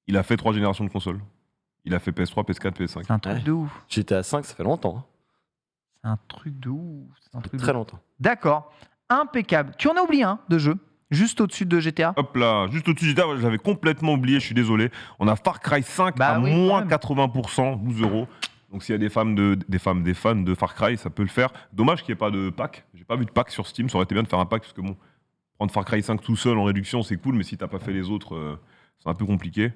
Speaker 3: Il a fait 3 générations de consoles. Il a fait PS3, PS4, PS5.
Speaker 1: C'est un truc de ouf.
Speaker 2: GTA 5, ça fait longtemps. Hein.
Speaker 1: C'est un truc de ouf. C'est un truc
Speaker 2: Très longtemps.
Speaker 1: D'accord. Impeccable. Tu en as oublié un de jeu, juste au-dessus de GTA.
Speaker 3: Hop là, juste au-dessus du GTA, j'avais complètement oublié, je suis désolé. On a Far Cry 5 à moins 80%, 12 €. Donc s'il y a des fans de Far Cry, ça peut le faire. Dommage qu'il n'y ait pas de pack. J'ai pas vu de pack sur Steam, ça aurait été bien de faire un pack, parce que bon, prendre Far Cry 5 tout seul en réduction, c'est cool, mais si t'as pas fait les autres, c'est un peu compliqué.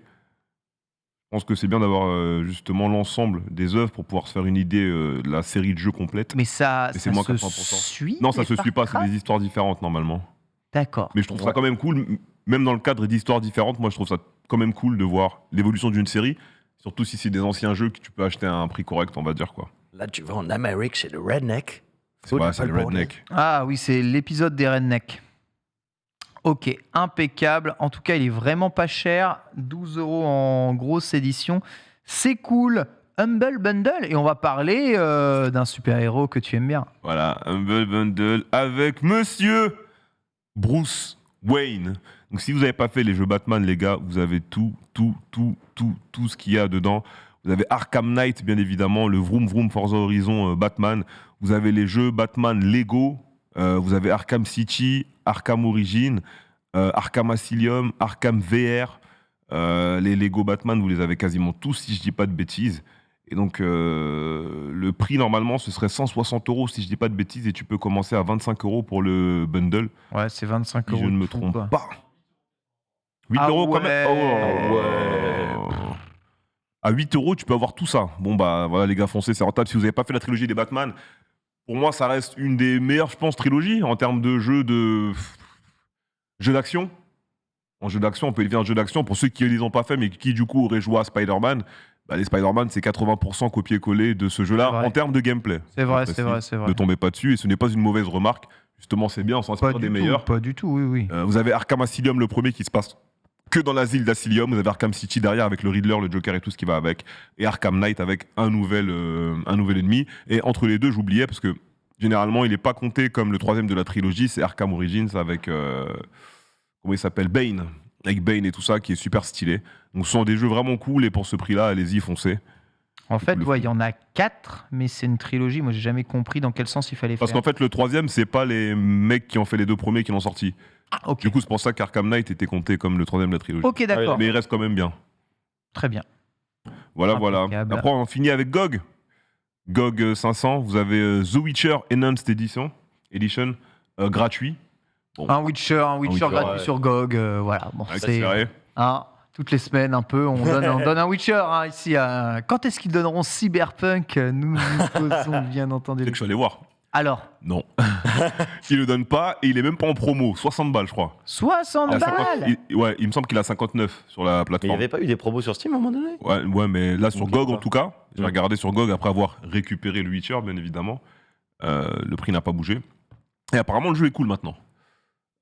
Speaker 3: Je pense que c'est bien d'avoir justement l'ensemble des œuvres pour pouvoir se faire une idée de la série de jeux complète.
Speaker 1: Mais ça
Speaker 3: c'est moins
Speaker 1: se
Speaker 3: 80%.
Speaker 1: suit.
Speaker 3: Non, ça se
Speaker 1: Far
Speaker 3: suit pas,
Speaker 1: Cry
Speaker 3: c'est des histoires différentes normalement.
Speaker 1: D'accord.
Speaker 3: Mais je trouve ça quand même cool, même dans le cadre d'histoires différentes, moi je trouve ça quand même cool de voir l'évolution d'une série, surtout si c'est des anciens jeux que tu peux acheter à un prix correct, on va dire quoi.
Speaker 2: Là, tu vas en Amérique chez le Redneck.
Speaker 3: Ouais, c'est le Redneck.
Speaker 1: Ah oui, c'est l'épisode des Redneck. Ok, impeccable. En tout cas, il est vraiment pas cher. 12 € en grosse édition. C'est cool. Humble Bundle. Et on va parler d'un super-héros que tu aimes bien.
Speaker 3: Voilà, Humble Bundle avec Monsieur Bruce Wayne. Donc si vous n'avez pas fait les jeux Batman, les gars, vous avez tout ce qu'il y a dedans. Vous avez Arkham Knight, bien évidemment, le Vroom Vroom Forza Horizon Batman. Vous avez les jeux Batman Lego. Vous avez Arkham City, Arkham Origins, Arkham Asylum, Arkham VR. Les Lego Batman, vous les avez quasiment tous, si je dis pas de bêtises. Et donc, le prix, normalement, ce serait 160 €, si je dis pas de bêtises, et tu peux commencer à 25 € pour le bundle.
Speaker 1: Ouais, c'est 25 €.
Speaker 3: Si je ne me trompe pas. 8
Speaker 1: Ah
Speaker 3: € quand même.
Speaker 1: ouais.
Speaker 3: À 8 €, tu peux avoir tout ça. Bon, bah voilà, les gars, foncez, c'est rentable. Si vous n'avez pas fait la trilogie des Batman, pour moi, ça reste une des meilleures, je pense, trilogies en termes de jeu d'action. En jeu d'action, on peut élever un jeu d'action. Pour ceux qui ne les ont pas fait, mais qui du coup auraient joué à Spider-Man, bah, les Spider-Man, c'est 80% copier-coller de ce jeu-là en termes de gameplay.
Speaker 1: C'est vrai, c'est vrai.
Speaker 3: Ne tombez pas dessus, et ce n'est pas une mauvaise remarque. Justement, c'est bien, on s'inspire des meilleurs.
Speaker 1: Pas du tout, oui.
Speaker 3: Vous avez Arkham Asylum, le premier, qui se passe que dans l'asile d'Asylum. Vous avez Arkham City derrière avec le Riddler, le Joker et tout ce qui va avec. Et Arkham Knight avec un nouvel ennemi. Et entre les deux, j'oubliais, parce que généralement, il n'est pas compté comme le troisième de la trilogie, c'est Arkham Origins avec, comment il s'appelle, Bane. Avec Bane et tout ça, qui est super stylé. Donc ce sont des jeux vraiment cool, et pour ce prix-là, allez-y, foncez.
Speaker 1: En fait, il y en a 4, mais c'est une trilogie. Moi, j'ai jamais compris dans quel sens il fallait faire.
Speaker 3: Parce qu'en fait, le troisième, c'est pas les mecs qui ont fait les deux premiers qui l'ont sorti.
Speaker 1: Ah, ok.
Speaker 3: Du coup, c'est pour ça qu'Arkham Knight était compté comme le troisième de la trilogie.
Speaker 1: Ok, d'accord.
Speaker 3: Mais il reste quand même bien.
Speaker 1: Très bien.
Speaker 3: Voilà.
Speaker 1: Impeccable.
Speaker 3: Après, on finit avec GOG. GOG 500, vous avez The Witcher Enhanced Edition gratuit. Bon.
Speaker 1: Un Witcher gratuit
Speaker 2: ouais.
Speaker 1: sur GOG. Voilà. Bon, c'est
Speaker 3: carré.
Speaker 1: toutes les semaines un peu, on donne un Witcher ici. Quand est-ce qu'ils donneront Cyberpunk? Nous nous posons bien entendu.
Speaker 3: C'est que je suis allé voir.
Speaker 1: Alors,
Speaker 3: Non. Il le donne pas, et il est même pas en promo. 60 balles, je crois.
Speaker 1: 60 balles.
Speaker 3: Ouais, il me semble qu'il a 59 sur la
Speaker 2: Mais il n'y
Speaker 3: plateforme.
Speaker 2: avait pas eu des promos sur Steam à un moment donné?
Speaker 3: Ouais, mais là sur
Speaker 2: Ok,
Speaker 3: GOG en
Speaker 2: pas.
Speaker 3: tout cas, j'ai
Speaker 2: Ouais.
Speaker 3: regardé sur GOG après avoir récupéré le Witcher, bien évidemment. Le prix n'a pas bougé. Et apparemment, le jeu est cool maintenant.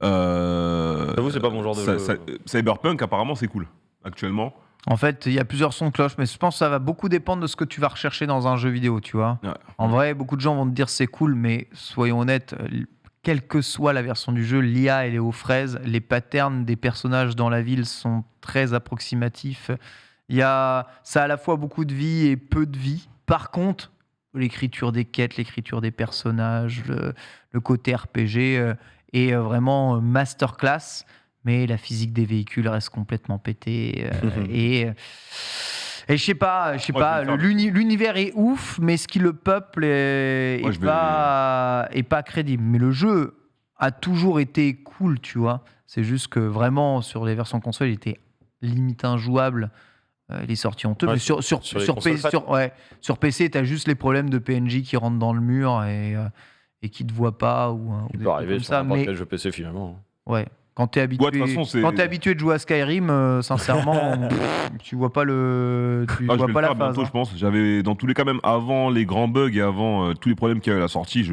Speaker 2: J'avoue, c'est pas mon genre de jeu.
Speaker 3: Cyberpunk, apparemment, c'est cool actuellement.
Speaker 1: En fait, il y a plusieurs sons de cloche, mais je pense que ça va beaucoup dépendre de ce que tu vas rechercher dans un jeu vidéo, tu vois.
Speaker 3: Ouais.
Speaker 1: En vrai, beaucoup de gens vont te dire c'est cool, mais soyons honnêtes, quelle que soit la version du jeu, l'IA, elle est aux fraises. Les patterns des personnages dans la ville sont très approximatifs. Ça a à la fois beaucoup de vie et peu de vie. Par contre, l'écriture des quêtes, l'écriture des personnages, le côté RPG est vraiment masterclass. Mais la physique des véhicules reste complètement pétée. Et je sais pas, l'univers est ouf, mais ce qui le peuple est pas crédible. Mais le jeu a toujours été cool, tu vois. C'est juste que vraiment, sur les versions console, il était limite injouable. Il est sorti honteux.
Speaker 2: Ouais,
Speaker 1: mais
Speaker 2: sur les
Speaker 1: PC, tu as juste les problèmes de PNJ qui rentrent dans le mur et qui te voient pas. Ou
Speaker 2: Il
Speaker 1: des
Speaker 2: peut
Speaker 1: trucs
Speaker 2: arriver
Speaker 1: comme
Speaker 2: sur
Speaker 1: ça.
Speaker 2: n'importe
Speaker 1: Mais
Speaker 2: quel jeu PC finalement.
Speaker 1: ouais. Quand t'es habitué,
Speaker 3: de toute façon,
Speaker 1: quand t'es habitué de jouer à Skyrim, sincèrement, tu vois pas
Speaker 3: Je vais
Speaker 1: vois
Speaker 3: le
Speaker 1: pas la
Speaker 3: faire
Speaker 1: phase.
Speaker 3: bientôt, je pense. J'avais, dans tous les cas, même avant les grands bugs et avant tous les problèmes qu'il y avait à la sortie,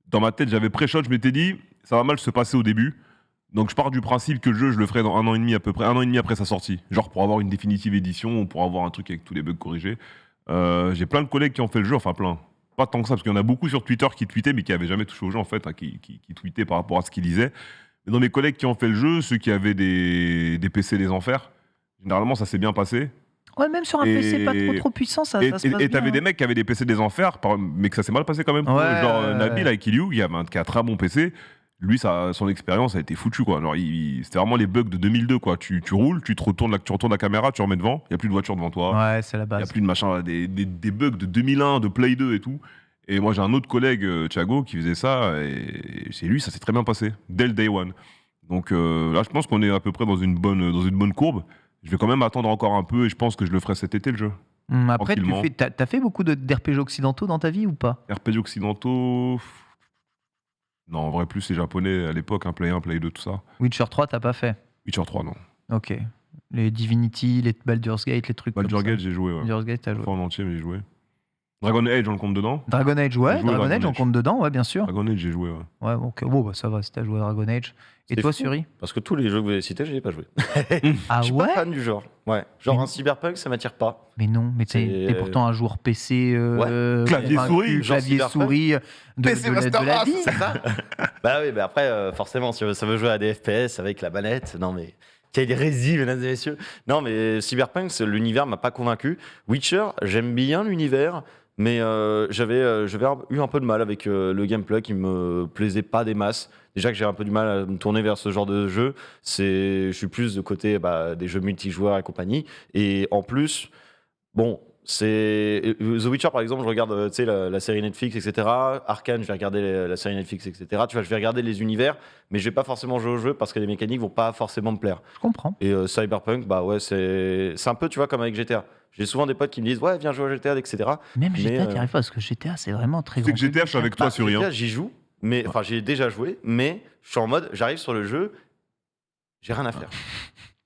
Speaker 3: dans ma tête, j'avais pré-shot, je m'étais dit, ça va mal se passer au début. Donc je pars du principe que le jeu, je le ferai dans 1 an et demi à peu près, 1 an et demi après sa sortie. Genre pour avoir une définitive édition ou pour avoir un truc avec tous les bugs corrigés. J'ai plein de collègues qui ont fait le jeu, enfin plein. pas tant que ça, parce qu'il y en a beaucoup sur Twitter qui tweetaient, mais qui n'avaient jamais touché au jeu, en fait, hein, qui tweetaient par rapport à ce qu'ils lisaient. Mais dans mes collègues qui ont fait le jeu, ceux qui avaient des PC des enfers, généralement, ça s'est bien passé.
Speaker 1: Ouais, même sur un PC pas trop puissant, ça se passe bien.
Speaker 3: Et t'avais des mecs qui avaient des PC des enfers, mais que ça s'est mal passé quand même. Genre Nabil avec Iliou, qui a un très bon PC. Lui, son expérience a été foutue, quoi. Alors, c'était vraiment les bugs de 2002, quoi. Tu roules, tu retournes la caméra, tu remets devant, il n'y a plus de voiture devant toi.
Speaker 1: Ouais, c'est la base.
Speaker 3: Il n'y a plus de machin, des bugs de 2001, de Play 2 et tout. Et moi, j'ai un autre collègue, Thiago, qui faisait ça, et chez lui, ça s'est très bien passé, dès le day one. Donc là, je pense qu'on est à peu près dans une bonne courbe. Je vais quand même attendre encore un peu, et je pense que je le ferai cet été, le jeu.
Speaker 1: Après, t'as fait beaucoup d'RPG occidentaux dans ta vie ou pas?
Speaker 3: RPG occidentaux... Non, en vrai, plus c'est japonais à l'époque, hein, Play 1, Play 2, tout ça.
Speaker 1: Witcher 3, t'as pas fait?
Speaker 3: Witcher 3, non.
Speaker 1: Ok. Les Divinity, les Baldur's Gate, les trucs
Speaker 3: Baldur's
Speaker 1: comme ça.
Speaker 3: Gate, j'ai joué, ouais.
Speaker 1: Baldur's Gate, t'as joué.
Speaker 3: Pas en entier, mais j'ai joué. Dragon Age, on le compte dedans?
Speaker 1: Dragon Age, ouais. Dragon Age, on compte dedans, ouais, bien sûr.
Speaker 3: Dragon Age, j'ai joué, ouais.
Speaker 1: Ouais, ok. Bon, bah, ça va, si t'as joué à Dragon Age. Et toi, Suri?
Speaker 2: Parce que tous les jeux que vous avez cités, je n'ai pas joué.
Speaker 1: Ah
Speaker 2: je suis
Speaker 1: ouais?
Speaker 2: pas fan du genre. Ouais. Genre un cyberpunk, ça m'attire pas.
Speaker 1: Mais non, mais t'es pourtant un joueur PC.
Speaker 3: Clavier-souris.
Speaker 1: Clavier-souris de la vie.
Speaker 2: C'est ça. Bah oui, mais après, forcément, si ça veut jouer à des FPS avec la manette, non mais. Quelle hérésie, mesdames et messieurs. Non, mais Cyberpunk, l'univers m'a pas convaincu. Witcher, j'aime bien l'univers, mais j'avais eu un peu de mal avec le gameplay qui me plaisait pas des masses. Déjà que j'ai un peu du mal à me tourner vers ce genre de jeu. Je suis plus de côté des jeux multijoueurs et compagnie. Et en plus, bon, c'est The Witcher par exemple, je regarde la série Netflix, etc. Arcane, je vais regarder la série Netflix, etc. Tu vois, je vais regarder les univers, mais je vais pas forcément jouer au jeu parce que les mécaniques vont pas forcément me plaire.
Speaker 1: Je comprends.
Speaker 2: Et Cyberpunk, bah ouais, c'est un peu, tu vois, comme avec GTA. J'ai souvent des potes qui me disent ouais, viens jouer à GTA, etc.
Speaker 1: Même GTA, t'y arrives pas parce que GTA, c'est vraiment très grand.
Speaker 3: C'est que GTA, je suis avec toi sur rien.
Speaker 2: GTA, j'y joue, mais enfin, j'ai déjà joué, mais je suis en mode, j'arrive sur le jeu, j'ai rien à faire.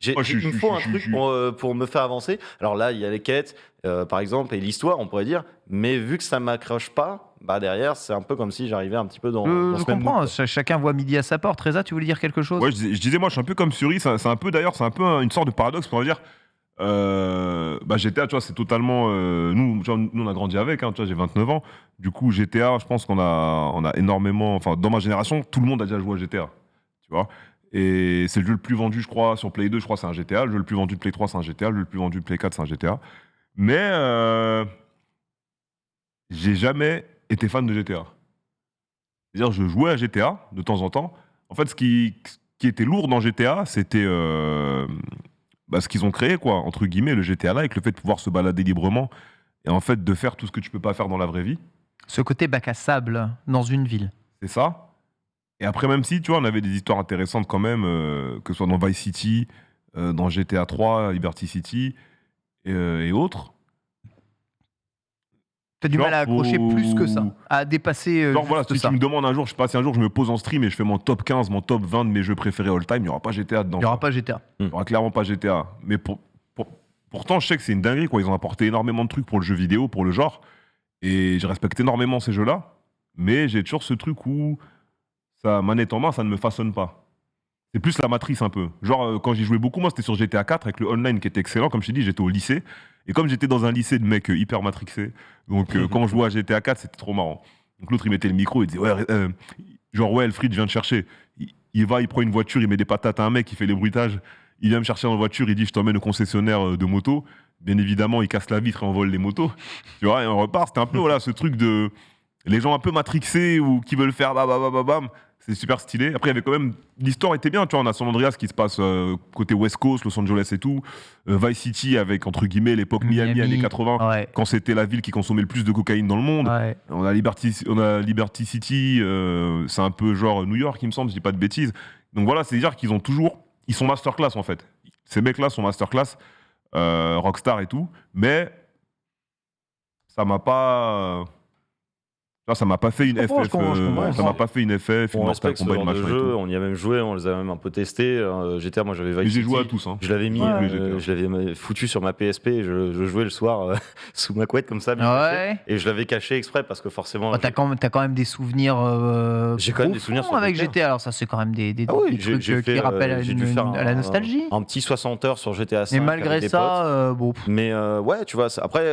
Speaker 2: Il me faut un truc pour me faire avancer. Alors là, il y a les quêtes, par exemple, et l'histoire, on pourrait dire. Mais vu que ça ne m'accroche pas, bah derrière, c'est un peu comme si j'arrivais un petit peu dans
Speaker 1: je comprends, chacun voit midi à sa porte. Reza, tu voulais dire quelque chose?
Speaker 3: Ouais, je disais, moi, je suis un peu comme Suri. C'est un peu une sorte de paradoxe, on va dire. GTA, tu vois, c'est totalement... nous, on a grandi avec, hein, tu vois, j'ai 29 ans. Du coup, GTA, je pense qu'on a énormément... Enfin, dans ma génération, tout le monde a déjà joué à GTA, tu vois. Et c'est le jeu le plus vendu, je crois, sur Play 2, je crois, c'est un GTA. Le jeu le plus vendu de Play 3, c'est un GTA. Le jeu le plus vendu de Play 4, c'est un GTA. Mais j'ai jamais été fan de GTA. C'est-à-dire, je jouais à GTA de temps en temps. En fait, ce qui était lourd dans GTA, c'était ce qu'ils ont créé, quoi, entre guillemets, le GTA Like, le fait de pouvoir se balader librement et en fait de faire tout ce que tu peux pas faire dans la vraie vie.
Speaker 1: Ce côté bac à sable dans une ville.
Speaker 3: C'est ça. Et après, même si, tu vois, on avait des histoires intéressantes quand même, que ce soit dans Vice City, dans GTA 3, Liberty City et autres.
Speaker 1: T'as du mal à accrocher plus que ça, à dépasser
Speaker 3: genre, voilà, si tu me demandes un jour, je sais pas, si un jour je me pose en stream et je fais mon top 15, mon top 20 de mes jeux préférés all time, il n'y aura pas GTA dedans.
Speaker 1: Il n'y aura pas GTA.
Speaker 3: Il n'y aura clairement pas GTA. Mais pourtant, je sais que c'est une dinguerie, quoi. Ils ont apporté énormément de trucs pour le jeu vidéo, pour le genre. Et je respecte énormément ces jeux-là. Mais j'ai toujours ce truc où... ça, manette en main, ça ne me façonne pas. C'est plus la matrice un peu. Genre, quand j'y jouais beaucoup, moi, c'était sur GTA 4 avec le online qui était excellent. Comme je t'ai dit, j'étais au lycée. Et comme j'étais dans un lycée de mecs hyper matrixés, donc quand je jouais à GTA 4, c'était trop marrant. Donc l'autre, il mettait le micro, il disait ouais, Elfried, je viens te chercher. Il va, il prend une voiture, il met des patates à un mec, il fait les bruitages. Il vient me chercher dans la voiture, il dit je t'emmène au concessionnaire de moto. Bien évidemment, il casse la vitre et envole les motos. Tu vois, et on repart. C'était un peu voilà, ce truc de... les gens un peu matrixés ou qui veulent faire bam. C'est super stylé. Après, il y avait quand même... l'histoire était bien, tu vois. On a San Andreas qui se passe côté West Coast, Los Angeles et tout. Vice City avec, entre guillemets, l'époque Miami, années 80, ouais. Quand c'était la ville qui consommait le plus de cocaïne dans le monde. Ouais. On a Liberty City, c'est un peu genre New York, il me semble, je dis pas de bêtises. Donc voilà, c'est-à-dire qu'ils ont toujours... ils sont masterclass, en fait. Ces mecs-là sont masterclass, Rockstar et tout. Mais ça m'a pas... Ça m'a pas fait une FF. Ça m'a pas fait une FF, une Mortal Kombat, une machin.
Speaker 2: On y a même joué, on les a même un peu testés. GTA, moi j'avais Vice City.
Speaker 3: J'ai joué à tous.
Speaker 2: Je l'avais mis, je l'avais foutu sur ma PSP. Je jouais le soir sous ma couette comme ça, et je l'avais caché exprès parce que forcément.
Speaker 1: T'as quand même des souvenirs.
Speaker 2: J'ai quand même des souvenirs sur
Speaker 1: avec GTA. Alors ça, c'est quand même des trucs qui rappellent à la nostalgie.
Speaker 2: Un petit 60 heures sur GTA 5.
Speaker 1: Et malgré ça, bon.
Speaker 2: Mais ouais, tu vois. Après,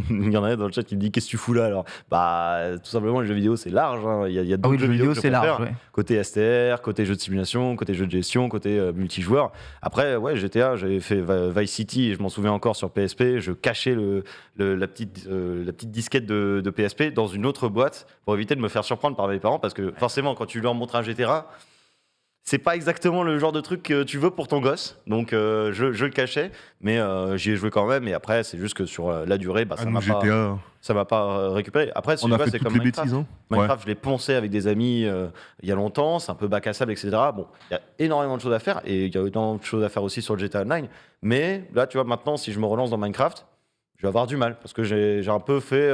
Speaker 2: il y en a dans le chat qui me dit qu'est-ce que tu fous là alors. Bah, tout simplement, les jeux vidéo, c'est large. Il y a d'autres jeux vidéo, c'est large. Côté STR, côté jeu de simulation, côté jeu de gestion, côté multijoueur. Après, ouais, GTA, j'avais fait Vice City, et je m'en souviens encore sur PSP. Je cachais la petite disquette de PSP dans une autre boîte pour éviter de me faire surprendre par mes parents, parce que forcément, quand tu leur montres un GTA, c'est pas exactement le genre de truc que tu veux pour ton gosse, donc je le cachais, mais j'y ai joué quand même. Et après, c'est juste que sur la durée, ça m'a pas récupéré. Après,
Speaker 3: on a fait toutes les bêtises.
Speaker 2: Minecraft, je l'ai poncé avec des amis il y a longtemps, c'est un peu bac à sable, etc. Bon, il y a énormément de choses à faire, et il y a énormément de choses à faire aussi sur le GTA Online. Mais là, tu vois, maintenant, si je me relance dans Minecraft, je vais avoir du mal, parce que j'ai un peu fait...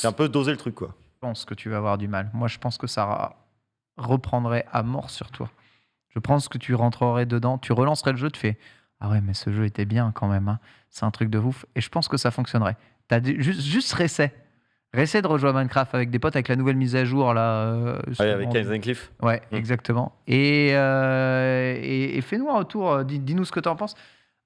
Speaker 2: j'ai un peu dosé le truc, quoi.
Speaker 1: Je pense que tu vas avoir du mal. Moi, je pense que ça reprendrait à mort sur toi. Je pense que tu rentrerais dedans, tu relancerais le jeu, tu fais « Ah ouais, mais ce jeu était bien quand même, hein. C'est un truc de ouf. » Et je pense que ça fonctionnerait. T'as juste réessaie de rejoindre Minecraft avec des potes, avec la nouvelle mise à jour. Là,
Speaker 2: avec Kyle Cliff.
Speaker 1: Ouais, exactement. Et fais-nous un retour, dis-nous ce que tu en penses.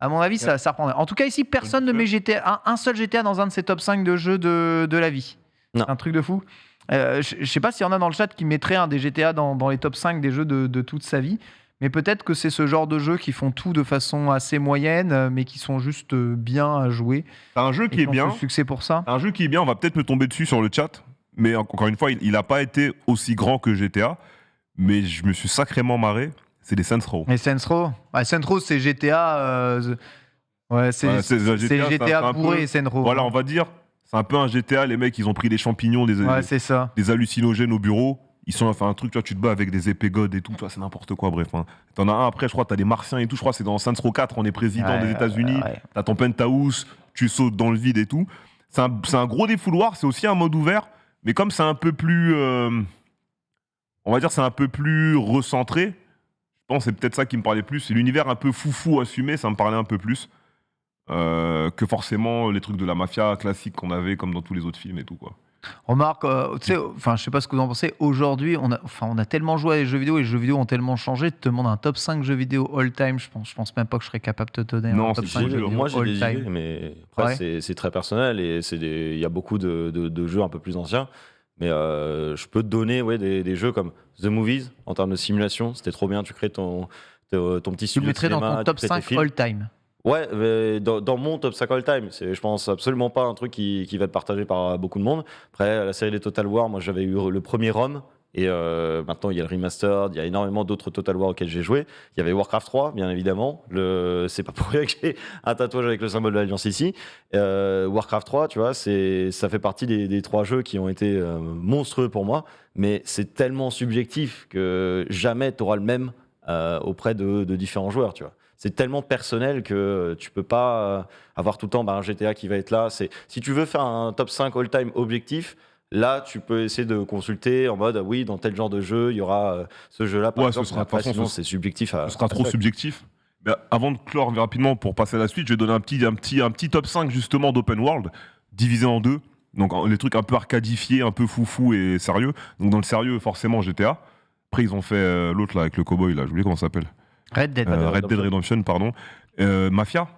Speaker 1: À mon avis, ça reprendrait. En tout cas, ici, personne ne met GTA, un seul GTA dans un de ces top 5 de jeux de la vie.
Speaker 2: Non.
Speaker 1: C'est un truc de fou. Je sais pas s'il y en a dans le chat qui mettraient un des GTA dans les top 5 des jeux de toute sa vie. Mais peut-être que c'est ce genre de jeux qui font tout de façon assez moyenne, mais qui sont juste bien à jouer.
Speaker 3: C'est un jeu qui est bien.
Speaker 1: Succès pour ça.
Speaker 3: Un jeu qui est bien, on va peut-être me tomber dessus sur le chat. Mais encore une fois, il n'a pas été aussi grand que GTA. Mais je me suis sacrément marré. C'est les Saints Row.
Speaker 1: Les Saints Row, Saints Row, c'est GTA. C'est GTA bourré, Saints Row.
Speaker 3: Voilà, on va dire, c'est un peu un GTA. Les mecs, ils ont pris des champignons, des hallucinogènes au bureau. Ils sont fait un truc, tu vois, tu te bats avec des épées God et tout, tu vois, c'est n'importe quoi, bref. Hein. T'en as un après, je crois, t'as des Martiens et tout, je crois, c'est dans Saints Row 4, on est président des États-Unis, t'as ton penthouse, tu sautes dans le vide et tout. C'est un gros défouloir, c'est aussi un mode ouvert, mais comme c'est un peu plus, on va dire, c'est un peu plus recentré, je pense que c'est peut-être ça qui me parlait plus, c'est l'univers un peu foufou assumé, ça me parlait un peu plus que forcément les trucs de la mafia classique qu'on avait comme dans tous les autres films et tout, quoi.
Speaker 1: Remarque, je sais pas ce que vous en pensez. Aujourd'hui, on a tellement joué à des jeux vidéo et les jeux vidéo ont tellement changé. Tu te demandes un top 5 jeux vidéo all-time, je pense même pas que je serais capable de te donner un top 5 jeux vidéo.
Speaker 2: Moi, j'ai des idées, mais après, c'est très personnel et il y a beaucoup de jeux un peu plus anciens. Mais je peux te donner des jeux comme The Movies en termes de simulation. C'était trop bien, tu crées ton petit studio.
Speaker 1: Tu le mettrais dans ton top 5 all-time.
Speaker 2: Ouais, mais dans mon top 5 all-time, c'est, je pense, absolument pas un truc qui va être partagé par beaucoup de monde. Après, la série des Total War, moi j'avais eu le premier ROM, et maintenant il y a le remastered, il y a énormément d'autres Total War auxquels j'ai joué. Il y avait Warcraft 3, bien évidemment. C'est pas pour rien que j'ai un tatouage avec le symbole de l'Alliance ici. Warcraft 3, tu vois, ça fait partie des 3 jeux qui ont été monstrueux pour moi, mais c'est tellement subjectif que jamais tu auras le même auprès de différents joueurs, tu vois. C'est tellement personnel que tu peux pas avoir tout le temps un GTA qui va être là. Si tu veux faire un top 5 all-time objectif, là, tu peux essayer de consulter en mode oui, dans tel genre de jeu, il y aura ce jeu-là. Par exemple, sinon, c'est subjectif.
Speaker 3: Ce sera trop subjectif. Mais avant de clore rapidement pour passer à la suite, je vais donner un petit top 5 justement d'open world, divisé en 2. Donc les trucs un peu arcadifiés, un peu foufou et sérieux. Donc dans le sérieux, forcément GTA. Après, ils ont fait l'autre là avec le cowboy là, j'oublie comment ça s'appelle.
Speaker 1: Red Dead
Speaker 3: Redemption, pardon. Mafia.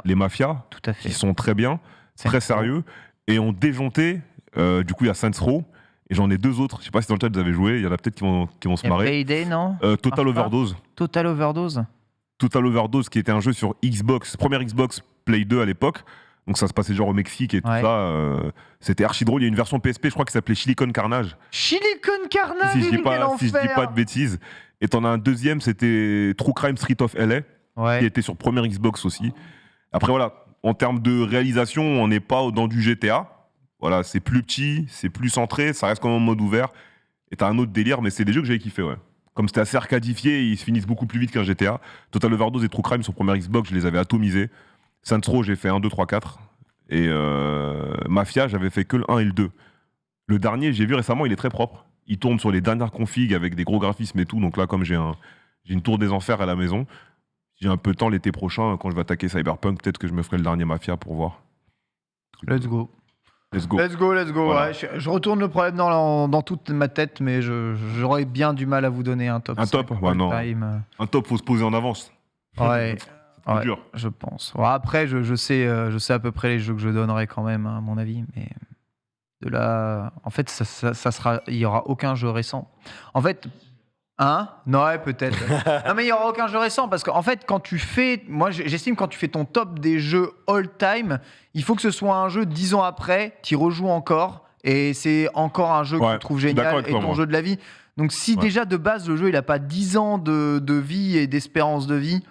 Speaker 3: Les mafias,
Speaker 1: tout à fait.
Speaker 3: Qui sont très bien, très sérieux, et ont déjanté. Du coup, il y a Saints Row, et j'en ai 2 autres. Je sais pas si dans le chat vous avez joué. Il y en a peut-être qui vont se marrer.
Speaker 1: Payday, non
Speaker 3: Total Overdose.
Speaker 1: Total Overdose, qui était un jeu sur Xbox, première Xbox Play 2 à l'époque. Donc ça se passait genre au Mexique et tout ça. C'était archi drôle. Il y a une version PSP, je crois, qui s'appelait Silicon Carnage. Silicon Carnage,
Speaker 3: si je dis pas de bêtises. Et t'en as un deuxième, c'était True Crime Street of LA, qui était sur première Xbox aussi. Après voilà, en termes de réalisation, on n'est pas dans du GTA. Voilà, c'est plus petit, c'est plus centré, ça reste quand même en mode ouvert. Et t'as un autre délire, mais c'est des jeux que j'avais kiffé, ouais. Comme c'était assez arcadifié, ils se finissent beaucoup plus vite qu'un GTA. Total Overdose et True Crime sur première Xbox, je les avais atomisés. Saints Row, j'ai fait 1, 2, 3, 4. Et Mafia, j'avais fait que le 1 et le 2. Le dernier, j'ai vu récemment, il est très propre. Il tourne sur les dernières configs avec des gros graphismes et tout. Donc là, comme j'ai une tour des enfers à la maison, si j'ai un peu de temps l'été prochain, quand je vais attaquer Cyberpunk, peut-être que je me ferai le dernier Mafia pour voir.
Speaker 1: Let's go.
Speaker 3: Let's go.
Speaker 1: Let's go, let's go.
Speaker 3: Voilà.
Speaker 1: Ouais, je retourne le problème dans toute ma tête, mais j'aurais bien du mal à vous donner un top.
Speaker 3: Un top? Ouais, non. Un top, faut se poser en avance.
Speaker 1: Ouais.
Speaker 3: C'est dur.
Speaker 1: Je pense. Ouais, après, je sais à peu près les jeux que je donnerai quand même, à mon avis, mais de là, en fait, il y aura aucun jeu récent. En fait, non, ouais, peut-être. Non, mais il y aura aucun jeu récent parce qu'en fait, j'estime quand tu fais ton top des jeux all-time, il faut que ce soit un jeu 10 ans après, tu rejoues encore et c'est encore un jeu que tu trouves génial et ton jeu de la vie. Donc, si déjà de base le jeu il a pas 10 ans de vie et d'espérance de vie.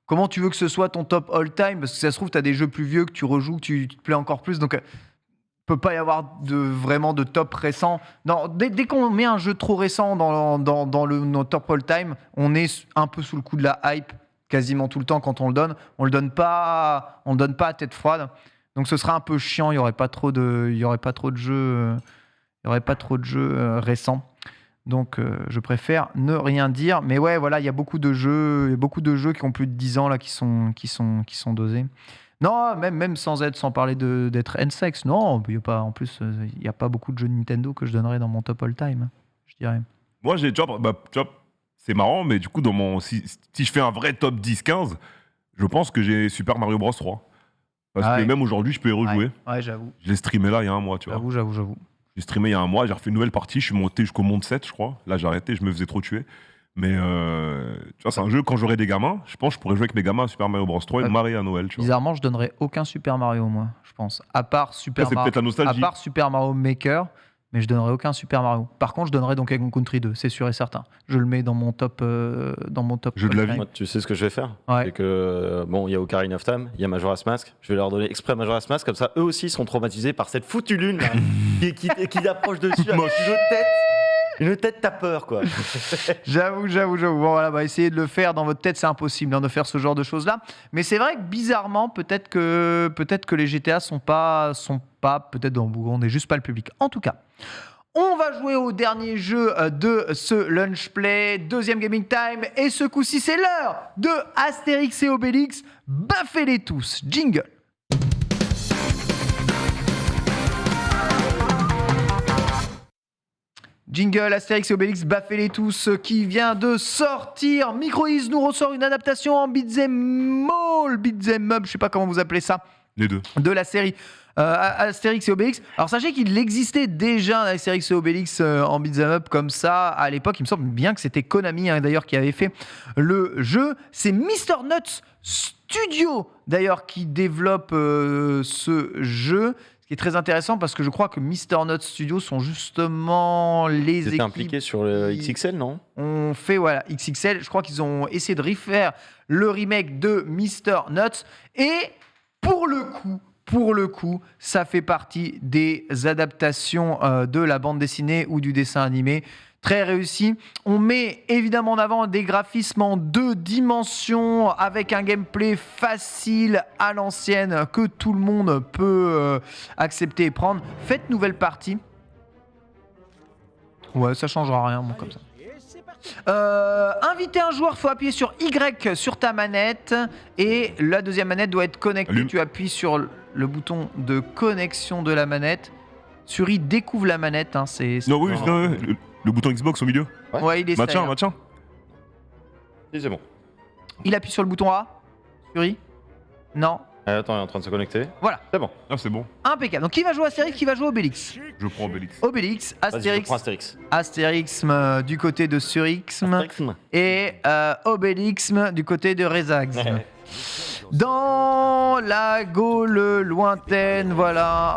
Speaker 1: Comment tu veux que ce soit ton top all-time? Parce que ça se trouve, tu as des jeux plus vieux que tu rejoues, que tu te plais encore plus. Donc, peut pas y avoir vraiment de top récent. Non, dès qu'on met un jeu trop récent dans notre top all-time, on est un peu sous le coup de la hype quasiment tout le temps quand on le donne. On le donne pas à tête froide. Donc, ce sera un peu chiant. Il y aurait pas trop de jeux récents. Donc, je préfère ne rien dire. Mais ouais, voilà, il y a beaucoup de jeux qui ont plus de 10 ans là, qui sont dosés. Non, même sans parler d'être N-Sex. Non, il n'y a pas beaucoup de jeux Nintendo que je donnerais dans mon top all-time, je dirais.
Speaker 3: Moi, c'est marrant, mais du coup, si je fais un vrai top 10-15, je pense que j'ai Super Mario Bros 3. Parce que même aujourd'hui, je peux y rejouer.
Speaker 1: Ouais, j'avoue.
Speaker 3: Je l'ai streamé là il y a un mois, tu vois.
Speaker 1: J'avoue.
Speaker 3: J'ai streamé il y a un mois, j'ai refait une nouvelle partie, je suis monté jusqu'au monde 7, je crois. Là, j'ai arrêté, je me faisais trop tuer. Mais tu vois, c'est un jeu, quand j'aurai des gamins, je pense que je pourrais jouer avec mes gamins à Super Mario Bros 3 et me marrer à Noël. Tu vois.
Speaker 1: Bizarrement, je donnerais aucun Super Mario, moi, je pense. À part Super Mario Maker, mais je donnerais aucun Super Mario. Par contre, je donnerais Donkey Kong Country 2, c'est sûr et certain. Je le mets dans mon top.
Speaker 3: Jeu de la vie.
Speaker 2: Moi, tu sais ce que je vais faire?
Speaker 1: Ouais.
Speaker 2: C'est que, il y a Ocarina of Time, il y a Majora's Mask. Je vais leur donner exprès Majora's Mask, comme ça, eux aussi sont traumatisés par cette foutue lune là, qui approche dessus avec une tête, t'as peur, quoi.
Speaker 1: J'avoue. Bon, voilà, essayer de le faire dans votre tête, c'est impossible de faire ce genre de choses-là. Mais c'est vrai que bizarrement, peut-être que les GTA sont pas peut-être on n'est juste pas le public. En tout cas, on va jouer au dernier jeu de ce Lunch Play, deuxième Gaming Time, et ce coup-ci, c'est l'heure de Astérix et Obélix. Baffez-les tous. Jingle. Jingle, Astérix et Obélix, baffez-les tous, qui vient de sortir. Microïs nous ressort une adaptation en beat'em up, je sais pas comment vous appelez ça.
Speaker 3: Les deux.
Speaker 1: De la série Astérix et Obélix. Alors sachez qu'il existait déjà un Astérix et Obélix en beat'em up comme ça à l'époque. Il me semble bien que c'était Konami d'ailleurs qui avait fait le jeu. C'est Mr. Nuts Studio d'ailleurs qui développe ce jeu. Ce qui est très intéressant parce que je crois que Mr. Nuts Studio sont justement les équipes
Speaker 2: impliqués sur le XXL, non?
Speaker 1: On fait XXL. Je crois qu'ils ont essayé de refaire le remake de Mr. Nuts et pour le coup, ça fait partie des adaptations de la bande dessinée ou du dessin animé. Très réussi. On met évidemment en avant des graphismes en 2 dimensions avec un gameplay facile à l'ancienne que tout le monde peut accepter et prendre. Faites nouvelle partie. Ouais, ça changera rien, bon, comme ça. Inviter un joueur, faut appuyer sur Y sur ta manette et la deuxième manette doit être connectée. Tu appuies sur le bouton de connexion de la manette. Suri découvre la manette.
Speaker 3: Le bouton Xbox au milieu.
Speaker 1: Ouais, il est
Speaker 3: Mathieu.
Speaker 2: Si, c'est bon.
Speaker 1: Il appuie sur le bouton A. Suri. Non.
Speaker 2: Attends, il est en train de se connecter.
Speaker 1: Voilà.
Speaker 2: C'est bon.
Speaker 3: Ah, c'est bon.
Speaker 1: Impeccable. Donc qui va jouer Astérix, qui va jouer Obélix?
Speaker 3: Je prends Obélix.
Speaker 1: Obélix, Astérix.
Speaker 2: Astérix.
Speaker 1: Astérixme du côté de Surixme. Et Obélixme du côté de Rezaxme. Dans la Gaule lointaine, voilà,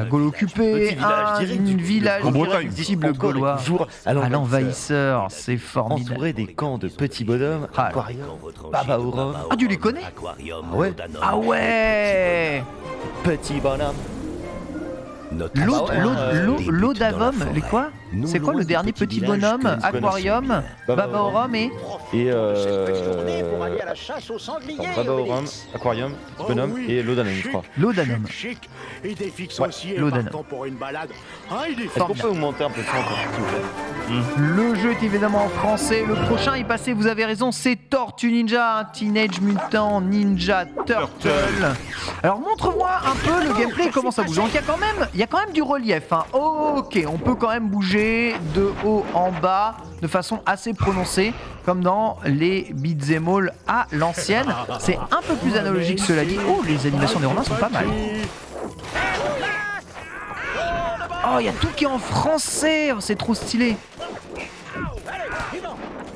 Speaker 1: Gaule occupée, une village irrésistible gaulois à l'envahisseur, c'est formidable.
Speaker 2: Entouré des camps de petits bonhommes, aquarium, baba au rhum.
Speaker 1: Ah, tu les connais? Ah ouais.
Speaker 2: Petit bonhomme.
Speaker 1: L'eau d'Avum, les quoi? C'est quoi le dernier petit bonhomme? Aquarium, baba au rhum et
Speaker 4: aller à la chasse aux sangliers.
Speaker 2: Babaorum, Aquarium, Bonhomme et Laudanum, je crois.
Speaker 1: Laudanum.
Speaker 4: Chic. Idéfix
Speaker 2: Ouais,
Speaker 4: aussi est
Speaker 1: Laudanum.
Speaker 4: partant pour une balade. Ah, Idéfix.
Speaker 2: Est-ce qu'on peut augmenter un peu de son, s'il vous plaît?
Speaker 1: Le jeu est évidemment en français. Le prochain est passé, vous avez raison, c'est Tortue Ninja, Teenage Mutant Ninja Turtle. Alors montre-moi un peu le gameplay, comment ça bouge. Donc il y a quand même du relief. Hein. Ok, on peut quand même bouger de haut en bas de façon assez prononcée, comme dans les beat'em all à l'ancienne. C'est un peu plus analogique, cela dit. Oh, les animations des Romains sont pas mal. Oh, il y a tout qui est en français. Oh, c'est trop stylé.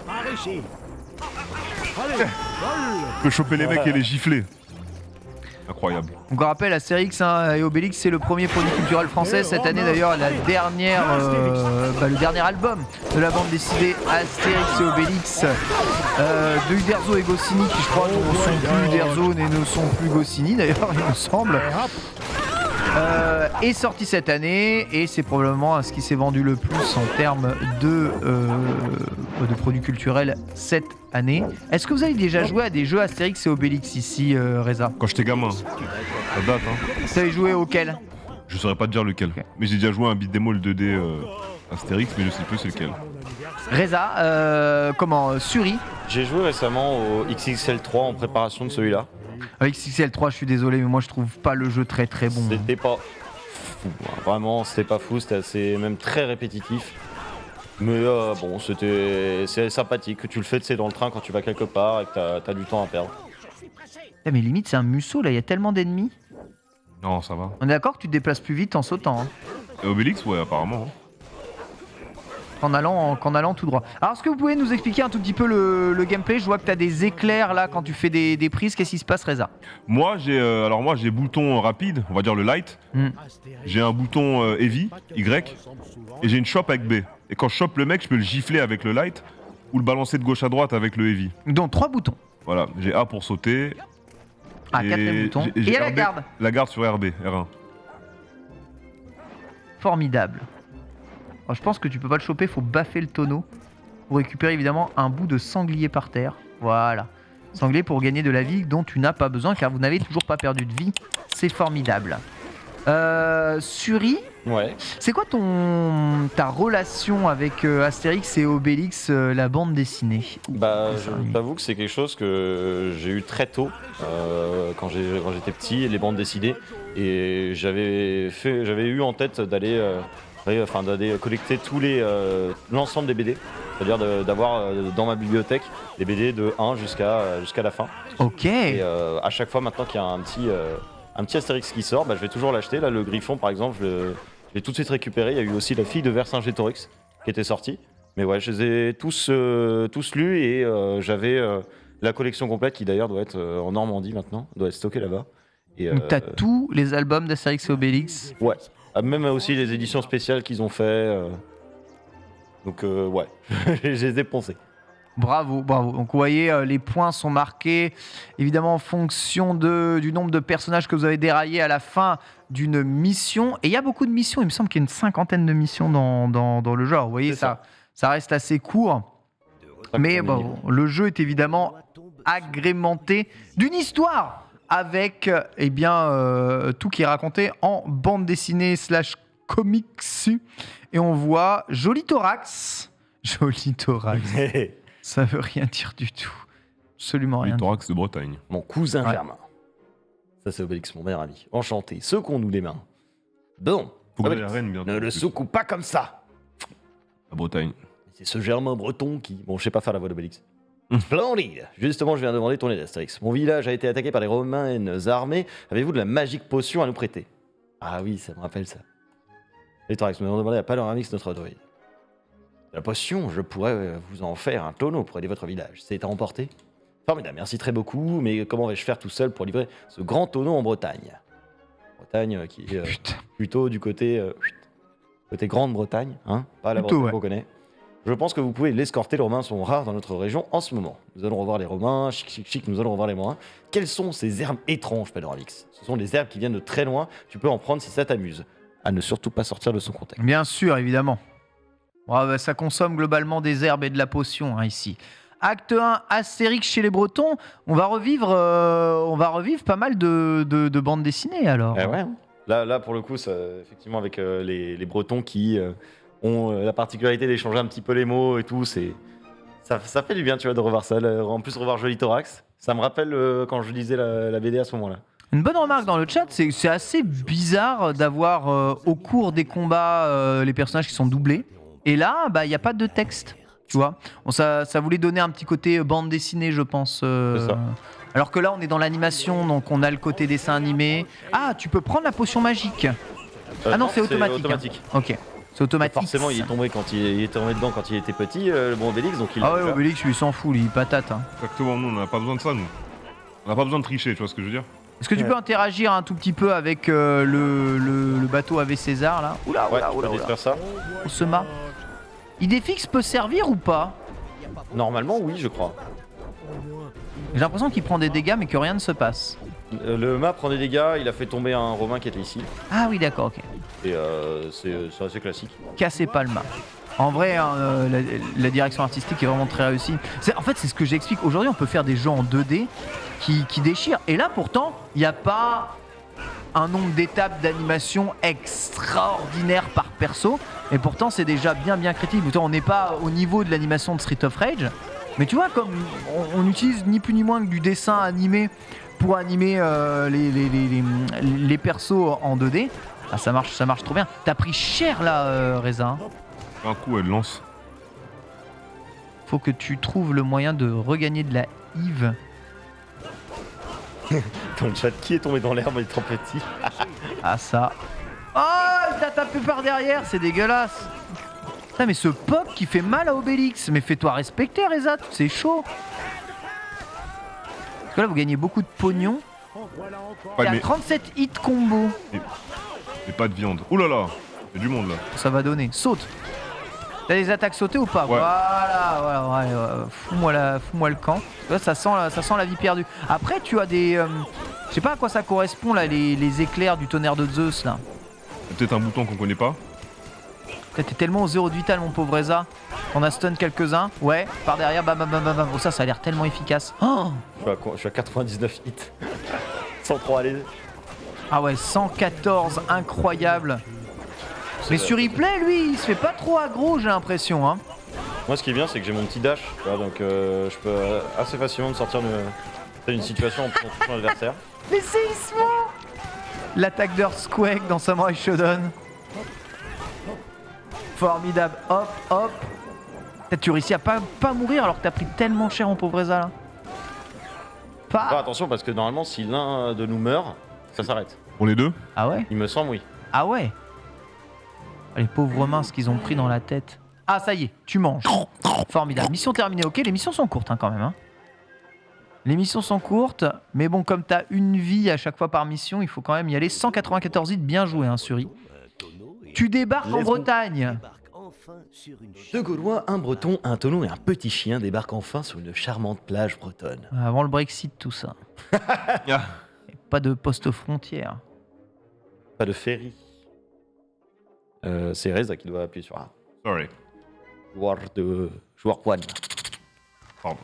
Speaker 4: Par ici. Allez,
Speaker 3: Je peux choper les mecs et les gifler. Incroyable.
Speaker 1: Donc on rappelle, Astérix et Obélix, c'est le premier produit culturel français. Cette année d'ailleurs, le dernier album de la bande dessinée Astérix et Obélix de Uderzo et Goscinny, qui je crois ne sont plus Uderzo et ne sont plus Goscinny d'ailleurs, il me semble. Est sorti cette année et c'est probablement ce qui s'est vendu le plus en termes de produits culturels cette année. Est-ce que vous avez déjà joué à des jeux Astérix et Obélix ici, Reza?
Speaker 3: Quand j'étais gamin, ça date. Hein.
Speaker 1: Vous avez joué auquel?
Speaker 3: Je saurais pas te dire lequel.
Speaker 1: Okay.
Speaker 3: Mais j'ai déjà joué à un beat'em all 2D Astérix, mais je sais plus c'est lequel.
Speaker 1: Reza, Suri?
Speaker 2: J'ai joué récemment au XXL3 en préparation de celui-là.
Speaker 1: Avec XXL3, je suis désolé, mais moi je trouve pas le jeu très très bon.
Speaker 2: C'était pas fou, hein. Vraiment, c'était pas fou, c'était assez, même très répétitif. Mais bon, c'est sympathique que tu le fais, tu sais, dans le train quand tu vas quelque part et que t'as du temps à perdre.
Speaker 1: Mais limite, c'est un musso là, il y a tellement d'ennemis.
Speaker 3: Non, ça va.
Speaker 1: On est d'accord que tu te déplaces plus vite en sautant, hein,
Speaker 3: Et Obélix, ouais, apparemment. Hein.
Speaker 1: qu'en allant tout droit. Alors, est-ce que vous pouvez nous expliquer un tout petit peu le gameplay? Je vois que tu as des éclairs là quand tu fais des prises. Qu'est-ce qui se passe, Reza?
Speaker 3: Moi, j'ai bouton rapide, on va dire le light. J'ai un bouton heavy, Y, et j'ai une chope avec B. Et quand je chope le mec, je peux le gifler avec le light ou le balancer de gauche à droite avec le heavy.
Speaker 1: Donc 3 boutons.
Speaker 3: Voilà, j'ai A pour sauter.
Speaker 1: Ah, 4 boutons. Et il y a la
Speaker 3: RB,
Speaker 1: garde.
Speaker 3: La garde sur RB, R1.
Speaker 1: Formidable. Alors, je pense que tu peux pas le choper, faut baffer le tonneau pour récupérer évidemment un bout de sanglier par terre. Voilà. Sanglier pour gagner de la vie dont tu n'as pas besoin car vous n'avez toujours pas perdu de vie. C'est formidable. Suri,
Speaker 2: Ouais.
Speaker 1: c'est quoi ta relation avec Astérix et Obélix, la bande dessinée?
Speaker 2: Bah, je t'avoue que c'est quelque chose que j'ai eu très tôt, quand j'étais petit, les bandes dessinées, et j'avais eu en tête d'aller collecter l'ensemble des BD, c'est-à-dire d'avoir dans ma bibliothèque des BD de 1 jusqu'à la fin.
Speaker 1: Ok.
Speaker 2: Et à chaque fois maintenant qu'il y a un petit Astérix qui sort, bah, je vais toujours l'acheter. Là, le Griffon par exemple, je l'ai tout de suite récupéré. Il y a eu aussi la fille de Vercingétorix qui était sortie. Mais ouais, je les ai tous lus et j'avais la collection complète qui d'ailleurs doit être en Normandie maintenant, doit être stockée là-bas.
Speaker 1: Donc t'as tous les albums d'Astérix et Obélix?
Speaker 2: Ouais, même aussi les éditions spéciales qu'ils ont fait. Donc ouais, je les ai poncés.
Speaker 1: Bravo, bravo. Donc vous voyez, les points sont marqués évidemment en fonction du nombre de personnages que vous avez déraillés à la fin d'une mission. Et il y a beaucoup de missions, il me semble qu'il y a une 50aine de missions dans le genre. Vous voyez, ça reste assez court. Mais bon, le jeu est évidemment agrémenté d'une histoire avec tout qui est raconté en bande dessinée / comics. Et on voit Joli Thorax. Joli Thorax. Ça veut rien dire du tout. Absolument rien.
Speaker 3: Le thorax de Bretagne.
Speaker 2: Mon cousin germain. Ça, c'est Obélix, mon meilleur ami. Enchanté. Secouons-nous les mains. Bon.
Speaker 3: Faut
Speaker 2: Obélix,
Speaker 3: gagner la reine bientôt.
Speaker 2: ne le secoue pas comme ça.
Speaker 3: La Bretagne.
Speaker 2: C'est ce Germain breton qui... Bon, je sais pas faire la voix d'Obélix. Splendide. Justement, je viens de demander ton aide, Astérix. Mon village a été attaqué par les romaines armées. Avez-vous de la magique potion à nous prêter? Ah oui, ça me rappelle ça. Les Thorax, nous avons demandé à Panoramix, notre druide. La potion, je pourrais vous en faire un tonneau pour aider votre village. C'est à emporter? Formidable, merci très beaucoup, mais comment vais-je faire tout seul pour livrer ce grand tonneau en Bretagne? Bretagne qui est plutôt du côté Grande-Bretagne, hein, pas la Bretagne qu'on connaît. Je pense que vous pouvez l'escorter, les Romains sont rares dans notre région en ce moment. Nous allons revoir les Romains, chic, nous allons revoir les Romains. Quelles sont ces herbes étranges, Panoramix? Ce sont des herbes qui viennent de très loin, tu peux en prendre si ça t'amuse. À ne surtout pas sortir de son contexte.
Speaker 1: Bien sûr, évidemment. Ça consomme globalement des herbes et de la potion ici. Acte 1, Astérix chez les Bretons. On va revivre pas mal de bandes dessinées alors.
Speaker 2: Eh ouais. Là, pour le coup, ça, effectivement, avec les Bretons qui ont la particularité d'échanger un petit peu les mots et tout, ça fait du bien, tu vois, de revoir ça. En plus, revoir Joli Thorax, ça me rappelle quand je lisais la BD à ce moment-là.
Speaker 1: Une bonne remarque dans le chat, c'est assez bizarre d'avoir au cours des combats les personnages qui sont doublés. Et là, il n'y a pas de texte. Tu vois, bon, ça voulait donner un petit côté bande dessinée, je pense.
Speaker 2: C'est ça.
Speaker 1: Alors que là, on est dans l'animation, donc on a le côté dessin animé. Ah, tu peux prendre la potion magique. Ah non, c'est automatique. Hein. Ok, c'est automatique.
Speaker 2: Forcément, il est tombé dedans quand il était petit, le bon Obélix, donc il.
Speaker 1: Ah ouais, Obélix, lui s'en fout, il patate. Hein.
Speaker 3: Exactement, nous, on n'a pas besoin de ça, nous. On n'a pas besoin de tricher, tu vois ce que je veux dire?
Speaker 1: Est-ce que tu peux interagir un tout petit peu avec le bateau avec César là? Oula.
Speaker 2: Détruire ça.
Speaker 1: On se marre. Idéfix peut servir ou pas?
Speaker 2: Normalement, oui, je crois.
Speaker 1: J'ai l'impression qu'il prend des dégâts mais que rien ne se passe.
Speaker 2: Le map prend des dégâts, il a fait tomber un Romain qui était ici.
Speaker 1: Ah oui, d'accord, ok.
Speaker 2: Et c'est assez classique.
Speaker 1: Cassez pas le map. En vrai, hein, la direction artistique est vraiment très réussie. En fait, c'est ce que j'explique. Aujourd'hui, on peut faire des jeux en 2D qui déchirent. Et là, pourtant, il n'y a pas un nombre d'étapes d'animation extraordinaire par perso. Et pourtant, c'est déjà bien critique. On n'est pas au niveau de l'animation de Street of Rage. Mais tu vois, comme on utilise ni plus ni moins que du dessin animé pour animer les persos en 2D, ah, ça marche trop bien. T'as pris cher là, Reza.
Speaker 3: Un coup, elle lance.
Speaker 1: Faut que tu trouves le moyen de regagner de la Yves.
Speaker 2: Dans le chat, qui est tombé dans l'herbe, il est trop petit.
Speaker 1: Ah ça. Oh, il t'a tapé par derrière, c'est dégueulasse. Putain, mais ce pop qui fait mal à Obélix. Mais fais-toi respecter, Reza, c'est chaud. Parce que là, vous gagnez beaucoup de pognon. Il y a 37 hits combo.
Speaker 3: Et pas de viande. Ouh là là, il y a du monde là.
Speaker 1: Ça va donner. Saute. T'as des attaques sautées ou pas?
Speaker 3: Ouais.
Speaker 1: Voilà. Fous-moi le camp. Là, ça sent la vie perdue. Après, tu as des... je sais pas à quoi ça correspond, là, les éclairs du tonnerre de Zeus, là.
Speaker 3: C'est peut-être un bouton qu'on connaît pas.
Speaker 1: T'es tellement au zéro de vital, mon pauvre Reza. On a stun quelques-uns. Ouais, par derrière, bam. Oh, ça a l'air tellement efficace. Oh,
Speaker 2: Je suis à 99 hits. Sans trop aller.
Speaker 1: ah ouais, 114, incroyable. Mais sur replay, lui, il se fait pas trop aggro, j'ai l'impression. Hein.
Speaker 2: Moi, ce qui est bien, c'est que j'ai mon petit dash. Tu vois, donc je peux assez facilement me sortir d'une situation en touchant l'adversaire.
Speaker 1: Mais c'est Ismo. L'attaque d'Earthquake dans Samurai Shodown. Formidable, hop. Tu réussis à pas mourir alors que t'as pris tellement cher, mon pauvre Reza, là.
Speaker 2: Ah, attention, parce que normalement, si l'un de nous meurt, ça s'arrête.
Speaker 3: Pour les deux?
Speaker 1: Ah ouais?
Speaker 2: Il me semble, oui.
Speaker 1: Ah ouais? Les pauvres mains, ce qu'ils ont pris dans la tête. Ah, ça y est, tu manges. Formidable. Mission terminée. Ok, les missions sont courtes hein, quand même. Hein. Les missions sont courtes, mais bon, comme t'as une vie à chaque fois par mission, il faut quand même y aller. 194 hits, bien joué, hein, Suri. Tu débarques en Bretagne.
Speaker 2: Deux Gaulois, un Breton, un Tonneau et un petit chien débarquent enfin sur une charmante plage bretonne.
Speaker 1: Avant le Brexit, tout ça. Et pas de poste frontière.
Speaker 2: Pas de ferry. C'est Reza qui doit appuyer sur A.
Speaker 3: Sorry.
Speaker 2: Joueur one.
Speaker 3: Pardon.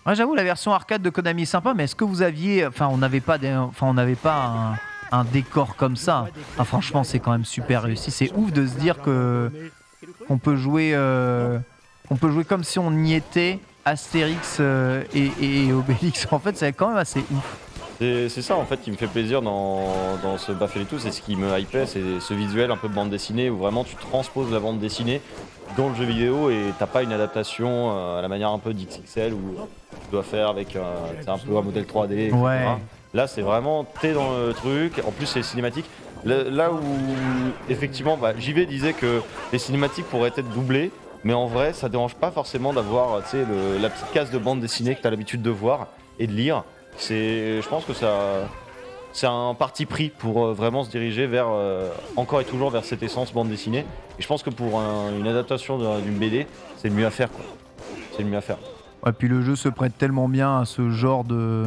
Speaker 1: Ouais, j'avoue, la version arcade de Konami est sympa, mais est-ce que vous aviez... Enfin, on n'avait pas un décor comme ça. Ah, franchement, c'est quand même super réussi. C'est ouf de se dire qu'on peut jouer comme si on y était, Astérix et Obélix. En fait, c'est quand même assez ouf.
Speaker 2: C'est ça en fait qui me fait plaisir dans ce Baffle et tout, c'est ce qui me hypait, c'est ce visuel un peu bande dessinée où vraiment tu transposes la bande dessinée dans le jeu vidéo et t'as pas une adaptation à la manière un peu d'XXL où tu dois faire avec un peu un modèle 3D, etc.
Speaker 1: Ouais.
Speaker 2: Là c'est vraiment, t'es dans le truc, en plus c'est cinématique. Là où effectivement JV disait que les cinématiques pourraient être doublées, mais en vrai ça dérange pas forcément d'avoir la petite case de bande dessinée que t'as l'habitude de voir et de lire. Je pense que c'est un parti pris pour vraiment se diriger vers encore et toujours vers cette essence bande dessinée. Et je pense que pour une adaptation d'une BD, c'est le mieux à faire quoi. C'est le mieux à faire.
Speaker 1: Ouais, puis le jeu se prête tellement bien à ce genre de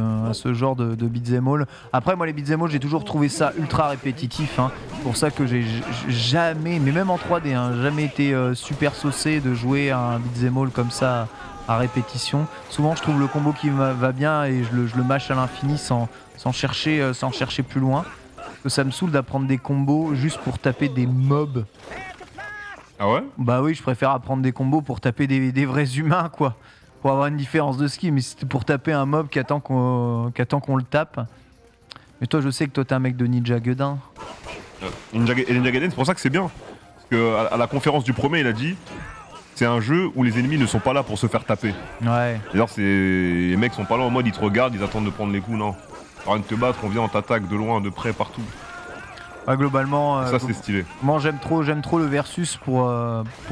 Speaker 1: beat'em all. Après, moi, les beat'em all, j'ai toujours trouvé ça ultra répétitif. Hein. C'est pour ça que j'ai jamais, mais même en 3D, hein, jamais été super saucé de jouer à un beat'em all comme ça à répétition. Souvent, je trouve le combo qui va bien et je le mâche à l'infini sans chercher plus loin. Parce que ça me saoule d'apprendre des combos juste pour taper des mobs.
Speaker 3: Ah ouais?
Speaker 1: Bah oui, je préfère apprendre des combos pour taper des vrais humains, quoi. Pour avoir une différence de skill, mais c'était pour taper un mob qui attend qu'on le tape. Mais toi, je sais que toi, t'es un mec de Ninja Gaiden.
Speaker 3: Ninja Gaiden, c'est pour ça que c'est bien. Parce que à la conférence du premier, il a dit c'est un jeu où les ennemis ne sont pas là pour se faire taper.
Speaker 1: Ouais.
Speaker 3: D'ailleurs, les mecs sont pas là en mode ils te regardent, ils attendent de prendre les coups, non. Rien de te battre, on vient, on t'attaque de loin, de près, partout.
Speaker 1: Ouais, globalement.
Speaker 3: Ça, c'est stylé.
Speaker 1: Moi, j'aime trop le versus pour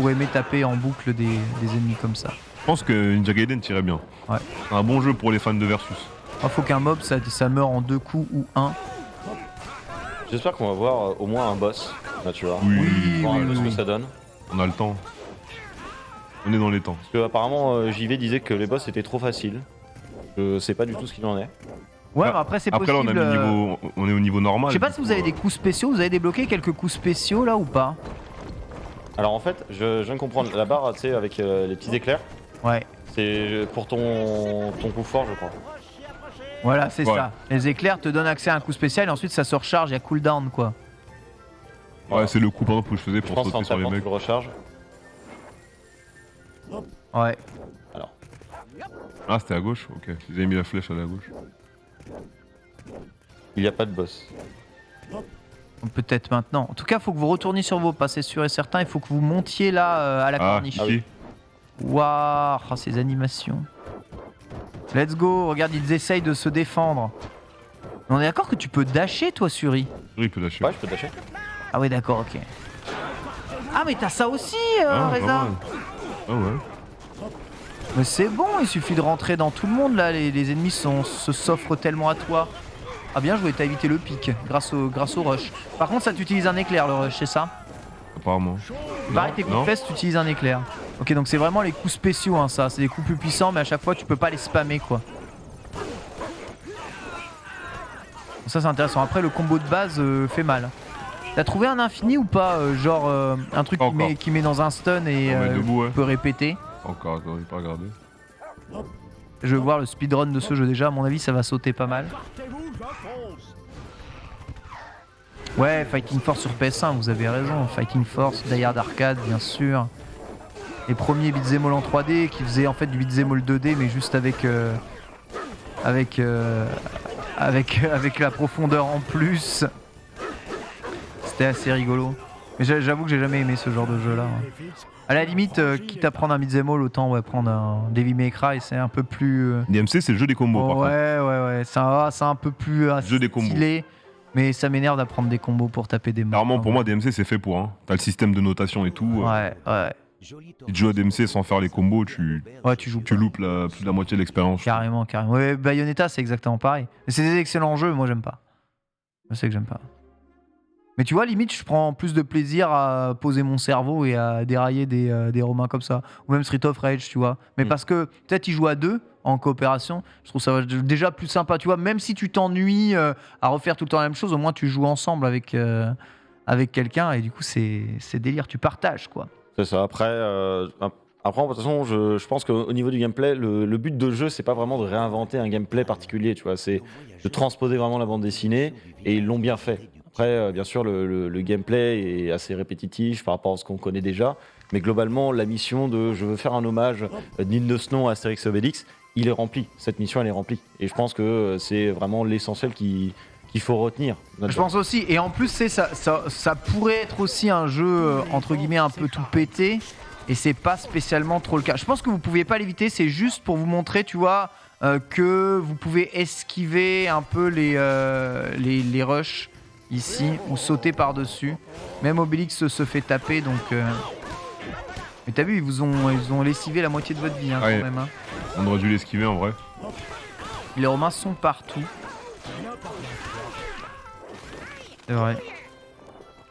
Speaker 1: aimer taper en boucle des ennemis comme ça.
Speaker 3: Je pense que Ninja Gaiden tirait bien.
Speaker 1: Ouais.
Speaker 3: C'est un bon jeu pour les fans de versus.
Speaker 1: Faut qu'un mob ça meurt en 2 coups ou 1.
Speaker 2: J'espère qu'on va voir au moins un boss, là tu vois.
Speaker 3: Oui,
Speaker 2: Voir
Speaker 1: oui,
Speaker 2: ce
Speaker 1: oui.
Speaker 2: que ça donne.
Speaker 3: On a le temps. On est dans les temps.
Speaker 2: Parce que apparemment JV disait que les boss étaient trop faciles. Je sais pas du tout ce qu'il en est.
Speaker 1: Ouais,
Speaker 3: Ah,
Speaker 1: mais après, c'est
Speaker 3: Après
Speaker 1: possible.
Speaker 3: là, on est au niveau normal.
Speaker 1: Je sais pas si vous avez des coups spéciaux. Vous avez débloqué quelques coups spéciaux là ou pas?
Speaker 2: Alors en fait, je viens de comprendre, la barre, tu sais, avec les petits éclairs,
Speaker 1: Ouais.
Speaker 2: c'est pour ton coup fort, je crois.
Speaker 1: Voilà, c'est
Speaker 3: Ouais.
Speaker 1: ça. Les éclairs te donnent accès à un coup spécial et ensuite ça se recharge, il y a cooldown quoi.
Speaker 3: Ouais, c'est le coup par exemple que je faisais
Speaker 2: Je
Speaker 3: pour
Speaker 2: pense qu'en
Speaker 3: sauter sur les
Speaker 2: tapant, tu
Speaker 3: mecs.
Speaker 2: le recharges.
Speaker 1: Ouais.
Speaker 2: Alors,
Speaker 3: Ah, c'était à gauche? Ok. Ils avaient mis la flèche à la gauche.
Speaker 2: il n'y a pas de boss.
Speaker 1: Peut-être maintenant. En tout cas, faut que vous retourniez sur vos pas, c'est sûr et certain. Il faut que vous montiez là à la
Speaker 3: Ah,
Speaker 1: corniche.
Speaker 3: ici.
Speaker 1: Waouh, oh, ces animations. Let's go, regarde, ils essayent de se défendre. On est d'accord que tu peux dasher toi, Suri?
Speaker 3: Oui, il peut lâcher.
Speaker 2: Ouais, je peux te lâcher.
Speaker 1: Ah ouais, d'accord, ok. Ah mais t'as ça aussi,
Speaker 3: Ah,
Speaker 1: Reza.
Speaker 3: pas mal. Ah ouais.
Speaker 1: Mais c'est bon, il suffit de rentrer dans tout le monde là, les ennemis s'offrent tellement à toi. Ah bien joué, t'as évité le pic grâce au rush. Par contre ça t'utilise un éclair le rush, c'est ça?
Speaker 3: Apparemment.
Speaker 1: Pareil, tes coups
Speaker 3: non.
Speaker 1: de fesse, tu utilises un éclair. Ok, donc c'est vraiment les coups spéciaux, hein, ça. C'est des coups plus puissants, mais à chaque fois, tu peux pas les spammer, quoi. Ça, c'est intéressant. Après, le combo de base fait mal. T'as trouvé un infini ou pas genre un truc qui met dans un stun et
Speaker 3: On met debout, ouais.
Speaker 1: peut répéter.
Speaker 3: Encore, attends, j'ai pas regardé.
Speaker 1: Je veux voir le speedrun de ce jeu déjà. À mon avis, ça va sauter pas mal. Ouais, Fighting Force sur PS1, vous avez raison. Fighting Force, Die Hard Arcade, bien sûr. Les premiers beat'em all en 3D qui faisaient en fait du beat'em all 2D, mais juste avec la profondeur en plus. C'était assez rigolo. Mais j'avoue que j'ai jamais aimé ce genre de jeu là. À la limite, quitte à prendre un beat'em all, autant prendre un Devil May Cry, c'est un peu plus.
Speaker 3: DMC, c'est le jeu des combos, par contre.
Speaker 1: Ouais, c'est un peu plus
Speaker 3: Jeu des combos.
Speaker 1: stylé. Mais ça m'énerve d'apprendre des combos pour taper des mobs.
Speaker 3: Clairement, pour moi, DMC, c'est fait pour. Hein. T'as le système de notation et tout.
Speaker 1: Ouais.
Speaker 3: Si tu joues à DMC sans faire les combos, tu loupes plus de la moitié de l'expérience.
Speaker 1: Carrément. Ouais, Bayonetta, c'est exactement pareil. Mais c'est des excellents jeux, moi j'aime pas. Je sais que j'aime pas. Mais tu vois, limite, je prends plus de plaisir à poser mon cerveau et à dérailler des romains comme ça. Ou même Street of Rage, tu vois. Mais parce que peut-être ils jouent à deux en coopération. Je trouve ça déjà plus sympa, tu vois. Même si tu t'ennuies à refaire tout le temps la même chose, au moins tu joues ensemble avec quelqu'un et du coup, c'est délire. Tu partages, quoi.
Speaker 2: C'est ça. Après, de toute façon, je pense qu'au niveau du gameplay, le but de jeu, c'est pas vraiment de réinventer un gameplay particulier, tu vois. C'est de transposer vraiment la bande dessinée et ils l'ont bien fait. Après, bien sûr, le gameplay est assez répétitif par rapport à ce qu'on connaît déjà. Mais globalement, la mission de je veux faire un hommage digne de ce nom à Astérix et Obélix, il est rempli. Cette mission, elle est remplie. Et je pense que c'est vraiment l'essentiel qu'il faut retenir.
Speaker 1: Je pense aussi. Et en plus, ça pourrait être aussi un jeu, entre guillemets, un peu tout pété. Et c'est pas spécialement trop le cas. Je pense que vous pouviez pas l'éviter. C'est juste pour vous montrer, tu vois, que vous pouvez esquiver un peu les rushs ici ou sauter par-dessus. Même Obélix se fait taper, donc... Mais t'as vu, ils ont lessivé la moitié de votre vie, hein,
Speaker 3: Ouais.
Speaker 1: quand même. Hein.
Speaker 3: On aurait dû l'esquiver en vrai.
Speaker 1: Les Romains sont partout. C'est vrai.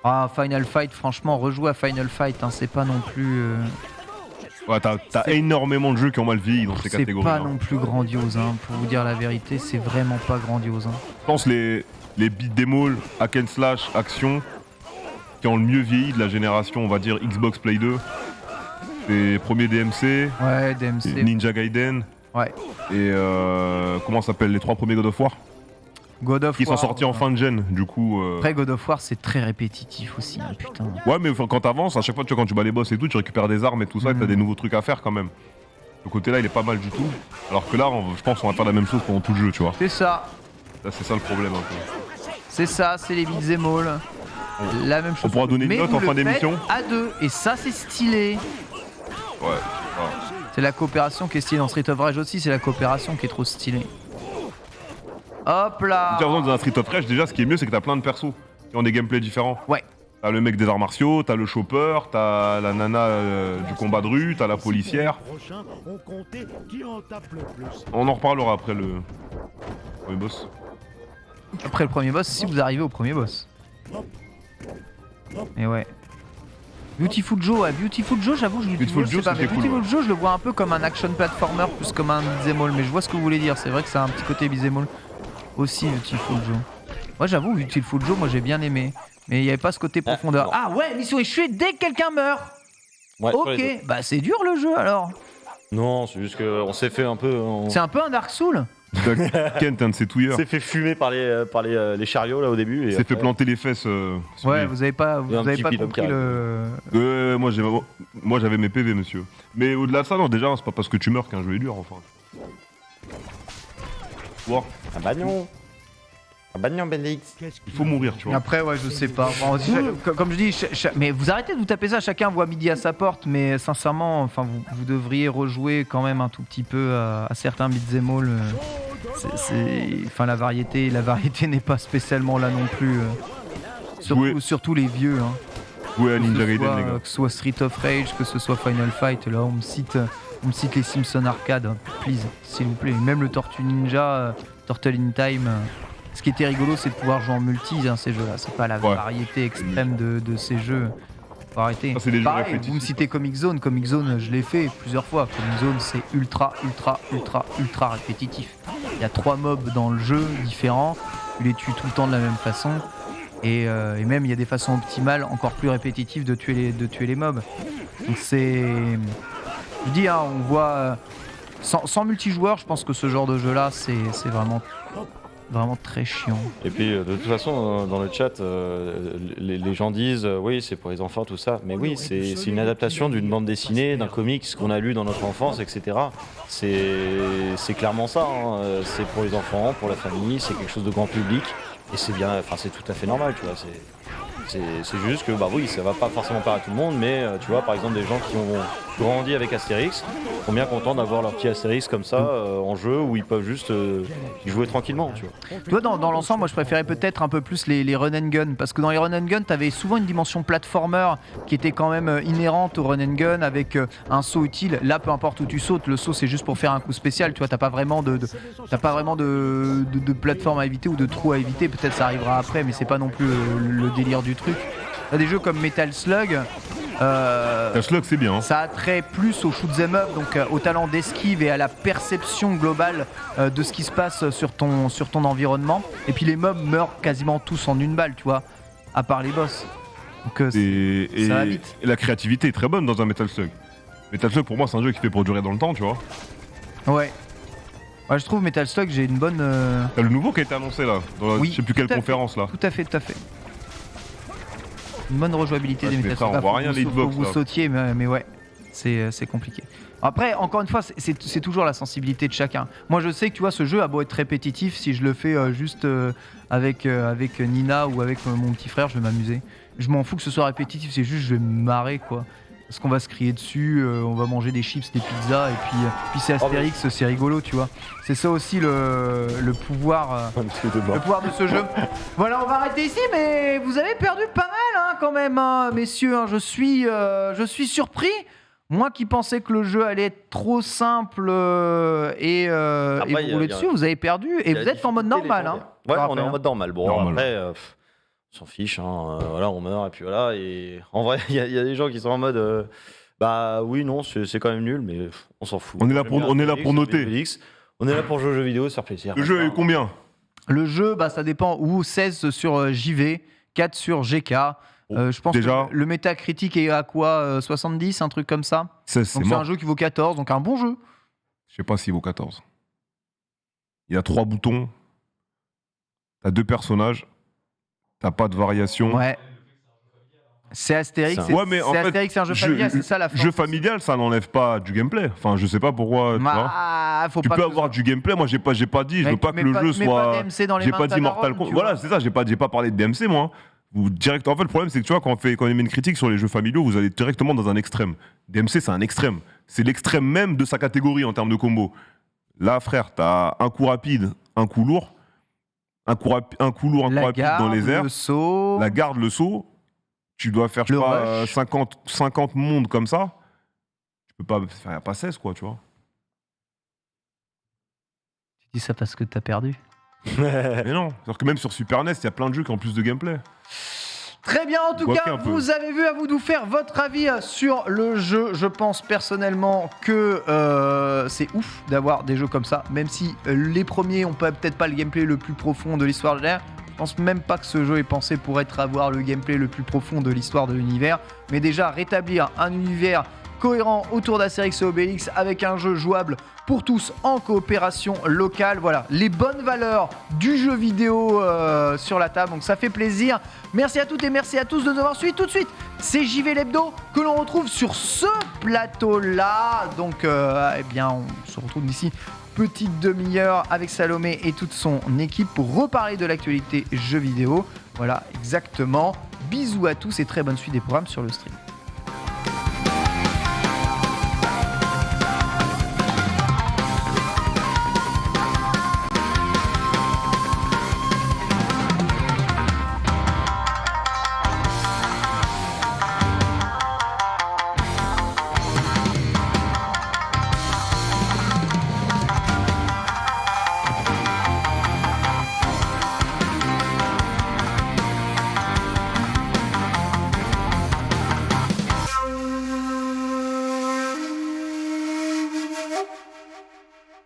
Speaker 1: Ah, Final Fight, franchement, rejouer à Final Fight, hein, c'est pas non plus...
Speaker 3: Ouais, t'as énormément de jeux qui ont mal vieilli dans ces
Speaker 1: C'est
Speaker 3: catégories.
Speaker 1: pas non plus grandiose, hein, pour vous dire la vérité, c'est vraiment pas grandiose. Hein.
Speaker 3: Je pense les beat'em all, hack and slash, action, qui ont le mieux vieilli de la génération, on va dire Xbox Play 2. Les premiers DMC,
Speaker 1: Ouais, DMC.
Speaker 3: Ninja Gaiden,
Speaker 1: Ouais.
Speaker 3: et comment ça s'appelle les 3 premiers God of War
Speaker 1: God of
Speaker 3: qui sont
Speaker 1: War,
Speaker 3: sortis en fin de gen, du coup.
Speaker 1: Après, God of War, c'est très répétitif aussi, hein, putain.
Speaker 3: Ouais, mais quand t'avances, à chaque fois, tu vois, quand tu bats les boss et tout, tu récupères des armes et tout ça, et t'as des nouveaux trucs à faire quand même. Le côté-là, il est pas mal du tout. Alors que là, je pense qu'on va faire la même chose pendant tout le jeu, tu vois.
Speaker 1: C'est ça,
Speaker 3: Là, c'est ça le problème un peu.
Speaker 1: c'est ça, c'est les beat'em all. La même chose.
Speaker 3: On pourra donner une
Speaker 1: Mais
Speaker 3: note
Speaker 1: vous
Speaker 3: en fin
Speaker 1: le faites
Speaker 3: d'émission.
Speaker 1: à deux, et ça, c'est stylé.
Speaker 3: Ouais. Voilà.
Speaker 1: C'est la coopération qui est stylée. Dans Street of Rage aussi, c'est la coopération qui est trop stylée. Hop là.
Speaker 3: Par exemple, dans un Street of Rage, déjà, ce qui est mieux, c'est que t'as plein de persos qui ont des gameplays différents.
Speaker 1: Ouais.
Speaker 3: T'as le mec des arts martiaux, t'as le chopper, t'as la nana du combat de rue, t'as la policière.
Speaker 4: Prochain, on comptait qui en tape le plus.
Speaker 3: On en reparlera après le premier boss.
Speaker 1: Après le premier boss, si vous arrivez au premier boss. Et ouais. Beautiful Joe, ouais, Beautiful Joe, j'avoue,
Speaker 3: Beautiful Joe,
Speaker 1: mais
Speaker 3: c'était cool,
Speaker 1: Beautiful
Speaker 3: ouais.
Speaker 1: Joe, je le vois un peu comme un action platformer plus comme un beat'em all, mais je vois ce que vous voulez dire. C'est vrai que ça a un petit côté beat'em all aussi, Beautiful Joe. Ouais, j'avoue, Beautiful Joe, moi j'ai bien aimé, mais il n'y avait pas ce côté profondeur.
Speaker 2: non.
Speaker 1: Ah ouais, mission échouée dès que quelqu'un meurt.
Speaker 2: Ouais, sur les
Speaker 1: Ok, bah c'est dur le jeu alors.
Speaker 2: deux. Non, c'est juste qu'on s'est fait un peu. On
Speaker 1: C'est un peu un Dark Soul.
Speaker 3: Kent, un de ses touilleurs,
Speaker 2: s'est fait fumer par les chariots là au début. Et
Speaker 3: s'est fait
Speaker 2: après-
Speaker 3: planter les fesses. sur
Speaker 1: Ouais,
Speaker 3: lui.
Speaker 1: vous avez pas,
Speaker 2: Il y a un petit
Speaker 1: pas
Speaker 2: pilote
Speaker 1: compris
Speaker 2: qui
Speaker 1: le.
Speaker 3: Moi j'avais mes PV, monsieur. Mais au-delà de ça, non, déjà, c'est pas parce que tu meurs qu'un jeu est dur, enfin. Wow.
Speaker 2: Un bagnon. Un bagnon, Bendix.
Speaker 4: Qu'est-ce
Speaker 3: Il faut mourir, tu vois.
Speaker 1: Après, ouais, je sais pas. Bon, comme je dis, mais vous arrêtez de vous taper ça. Chacun voit midi à sa porte, mais sincèrement, enfin, vous devriez rejouer quand même un tout petit peu à certains beat'em all. Enfin, la variété n'est pas spécialement là non plus. Surtout les vieux. Hein.
Speaker 3: Jouer à
Speaker 1: Que ce
Speaker 3: Ninja Gaiden,
Speaker 1: soit,
Speaker 3: les gars.
Speaker 1: que ce soit Street of Rage, que ce soit Final Fight, là on me cite les Simpsons Arcade, hein, please, s'il vous plaît. Même le Tortue Ninja, Turtle in Time. Ce qui était rigolo, c'est de pouvoir jouer en multi, hein, ces jeux-là. C'est pas la
Speaker 3: Ouais.
Speaker 1: variété extrême de ces jeux. Faut arrêter.
Speaker 3: Ça, c'est des jeux
Speaker 1: Pareil,
Speaker 3: répétitifs,
Speaker 1: vous me citez Comic Zone. Comic Zone, je l'ai fait plusieurs fois. Comic Zone, c'est ultra répétitif. Il y a 3 mobs dans le jeu différents. Tu les tues tout le temps de la même façon. Et même il y a des façons optimales encore plus répétitives de tuer les mobs. Donc c'est, je dis, hein, on voit sans multijoueur, je pense que ce genre de jeu là c'est vraiment très chiant.
Speaker 2: Et puis de toute façon, dans le chat, les gens disent oui, c'est pour les enfants, tout ça. Mais oui, c'est une adaptation d'une bande dessinée, d'un comics qu'on a lu dans notre enfance, etc. C'est clairement ça. Hein. C'est pour les enfants, pour la famille, c'est quelque chose de grand public. Et c'est bien, enfin c'est tout à fait normal, tu vois. C'est juste que, bah oui, ça va pas forcément plaire à tout le monde, mais tu vois, par exemple, des gens qui ont grandi avec Astérix sont bien contents d'avoir leur petit Astérix comme ça en jeu où ils peuvent juste y jouer tranquillement, tu vois.
Speaker 1: Tu vois, dans l'ensemble, moi je préférais peut-être un peu plus les run and gun, parce que dans les run and gun, t'avais souvent une dimension platformer qui était quand même inhérente au run and gun avec un saut utile. Là, peu importe où tu sautes, le saut c'est juste pour faire un coup spécial, tu vois, t'as pas vraiment de plateforme à éviter ou de trou à éviter. Peut-être ça arrivera après, mais c'est pas non plus le délire du truc. T'as des jeux comme Metal Slug.
Speaker 3: La slug, c'est bien. Hein.
Speaker 1: Ça a trait plus au shoot 'em up, donc au talent d'esquive et à la perception globale de ce qui se passe sur ton environnement. Et puis les mobs meurent quasiment tous en une balle, tu vois, à part les boss. Donc ça va vite.
Speaker 3: Et la créativité est très bonne dans un Metal Slug. Metal Slug, pour moi, c'est un jeu qui fait pour durer dans le temps, tu vois.
Speaker 1: Ouais. Ouais, je trouve Metal Slug, j'ai une bonne.
Speaker 3: T'as le nouveau qui a été annoncé là, dans la,
Speaker 1: Oui,
Speaker 3: je sais plus quelle
Speaker 1: tout à fait.
Speaker 3: conférence là.
Speaker 1: Tout à fait. Une bonne rejouabilité
Speaker 3: Ouais,
Speaker 1: des
Speaker 3: mais
Speaker 1: Metal
Speaker 3: frère,
Speaker 1: Slug.
Speaker 3: on voit
Speaker 1: Faut
Speaker 3: rien,
Speaker 1: que
Speaker 3: les
Speaker 1: vous-
Speaker 3: hitbox,
Speaker 1: faut que vous
Speaker 3: là.
Speaker 1: sautiez, mais ouais, c'est compliqué. Après, encore une fois, c'est toujours la sensibilité de chacun. Moi, je sais que tu vois, ce jeu a beau être répétitif, si je le fais juste avec Nina ou avec mon petit frère, je vais m'amuser. Je m'en fous que ce soit répétitif, c'est juste je vais me marrer, quoi. Parce qu'on va se crier dessus, on va manger des chips, des pizzas, et puis c'est Astérix, c'est rigolo, tu vois. C'est ça aussi le pouvoir. Le pouvoir de ce jeu. Voilà, on va arrêter ici, mais vous avez perdu pas mal, hein, quand même, hein, messieurs. Hein, je suis surpris. Moi qui pensais que le jeu allait être trop simple et
Speaker 2: Après,
Speaker 1: vous roulez dessus, vous avez perdu et vous êtes en mode normal. Hein,
Speaker 2: Ouais,
Speaker 1: je
Speaker 2: on est
Speaker 1: rappelle,
Speaker 2: en
Speaker 1: hein.
Speaker 2: mode normal. Bon,
Speaker 3: Normal.
Speaker 2: après, on s'en fiche, hein, voilà, on meurt et puis voilà. Et en vrai, il y a des gens qui sont en mode Bah oui, non, c'est quand même nul, mais on s'en fout.
Speaker 3: On est là pour noter.
Speaker 2: On est là pour jouer aux jeux vidéo, se faire plaisir.
Speaker 3: Le jeu est combien ?
Speaker 1: Le jeu, ça dépend où. 16 sur JV, 4 sur GK. Je pense
Speaker 3: déjà,
Speaker 1: que le métacritique est à quoi 70, un truc comme ça.
Speaker 3: 16,
Speaker 1: donc c'est un jeu qui vaut 14, donc un bon jeu.
Speaker 3: Je sais pas s'il vaut 14. Il y a 3 boutons. T'as 2 personnages. T'as pas de variation.
Speaker 1: Ouais. C'est Astérix, Astérix, c'est un jeu familial, c'est ça la force.
Speaker 3: Jeu familial, ça n'enlève pas du gameplay. Enfin, je sais pas pourquoi. Tu peux avoir du gameplay. Moi, j'ai pas dit. Je veux pas que le jeu soit.
Speaker 1: J'ai
Speaker 3: pas dit Mortal Kombat. Voilà, c'est ça. J'ai pas parlé de DMC, moi. En fait, le problème, c'est que tu vois, quand on met une critique sur les jeux familiaux, vous allez directement dans un extrême. DMC, c'est un extrême. C'est l'extrême même de sa catégorie en termes de combo. Là, frère, t'as un coup rapide, un coup lourd. Un coup rapide dans les airs. La garde, le saut. Tu dois faire, 50 mondes comme ça. Tu peux pas faire pas 16, quoi, tu vois.
Speaker 1: Tu dis ça parce que t'as perdu.
Speaker 3: Mais non, alors que même sur Super NES, il y a plein de jeux qui ont plus de gameplay.
Speaker 1: Très bien, en tout cas, vous avez vu, à vous de faire votre avis sur le jeu. Je pense personnellement que c'est ouf d'avoir des jeux comme ça, même si les premiers ont peut-être pas le gameplay le plus profond de l'histoire de l'ère. Je pense même pas que ce jeu est pensé pour avoir le gameplay le plus profond de l'histoire de l'univers, mais déjà rétablir un univers cohérent autour d'Astérix et Obélix avec un jeu jouable pour tous en coopération locale. Voilà, les bonnes valeurs du jeu vidéo sur la table, donc ça fait plaisir. Merci à toutes et merci à tous de nous avoir suivis. Tout de suite, c'est JV l'Hebdo que l'on retrouve sur ce plateau-là. Donc, on se retrouve d'ici petite demi-heure avec Salomé et toute son équipe pour reparler de l'actualité jeux vidéo. Voilà, exactement. Bisous à tous et très bonne suite des programmes sur le stream.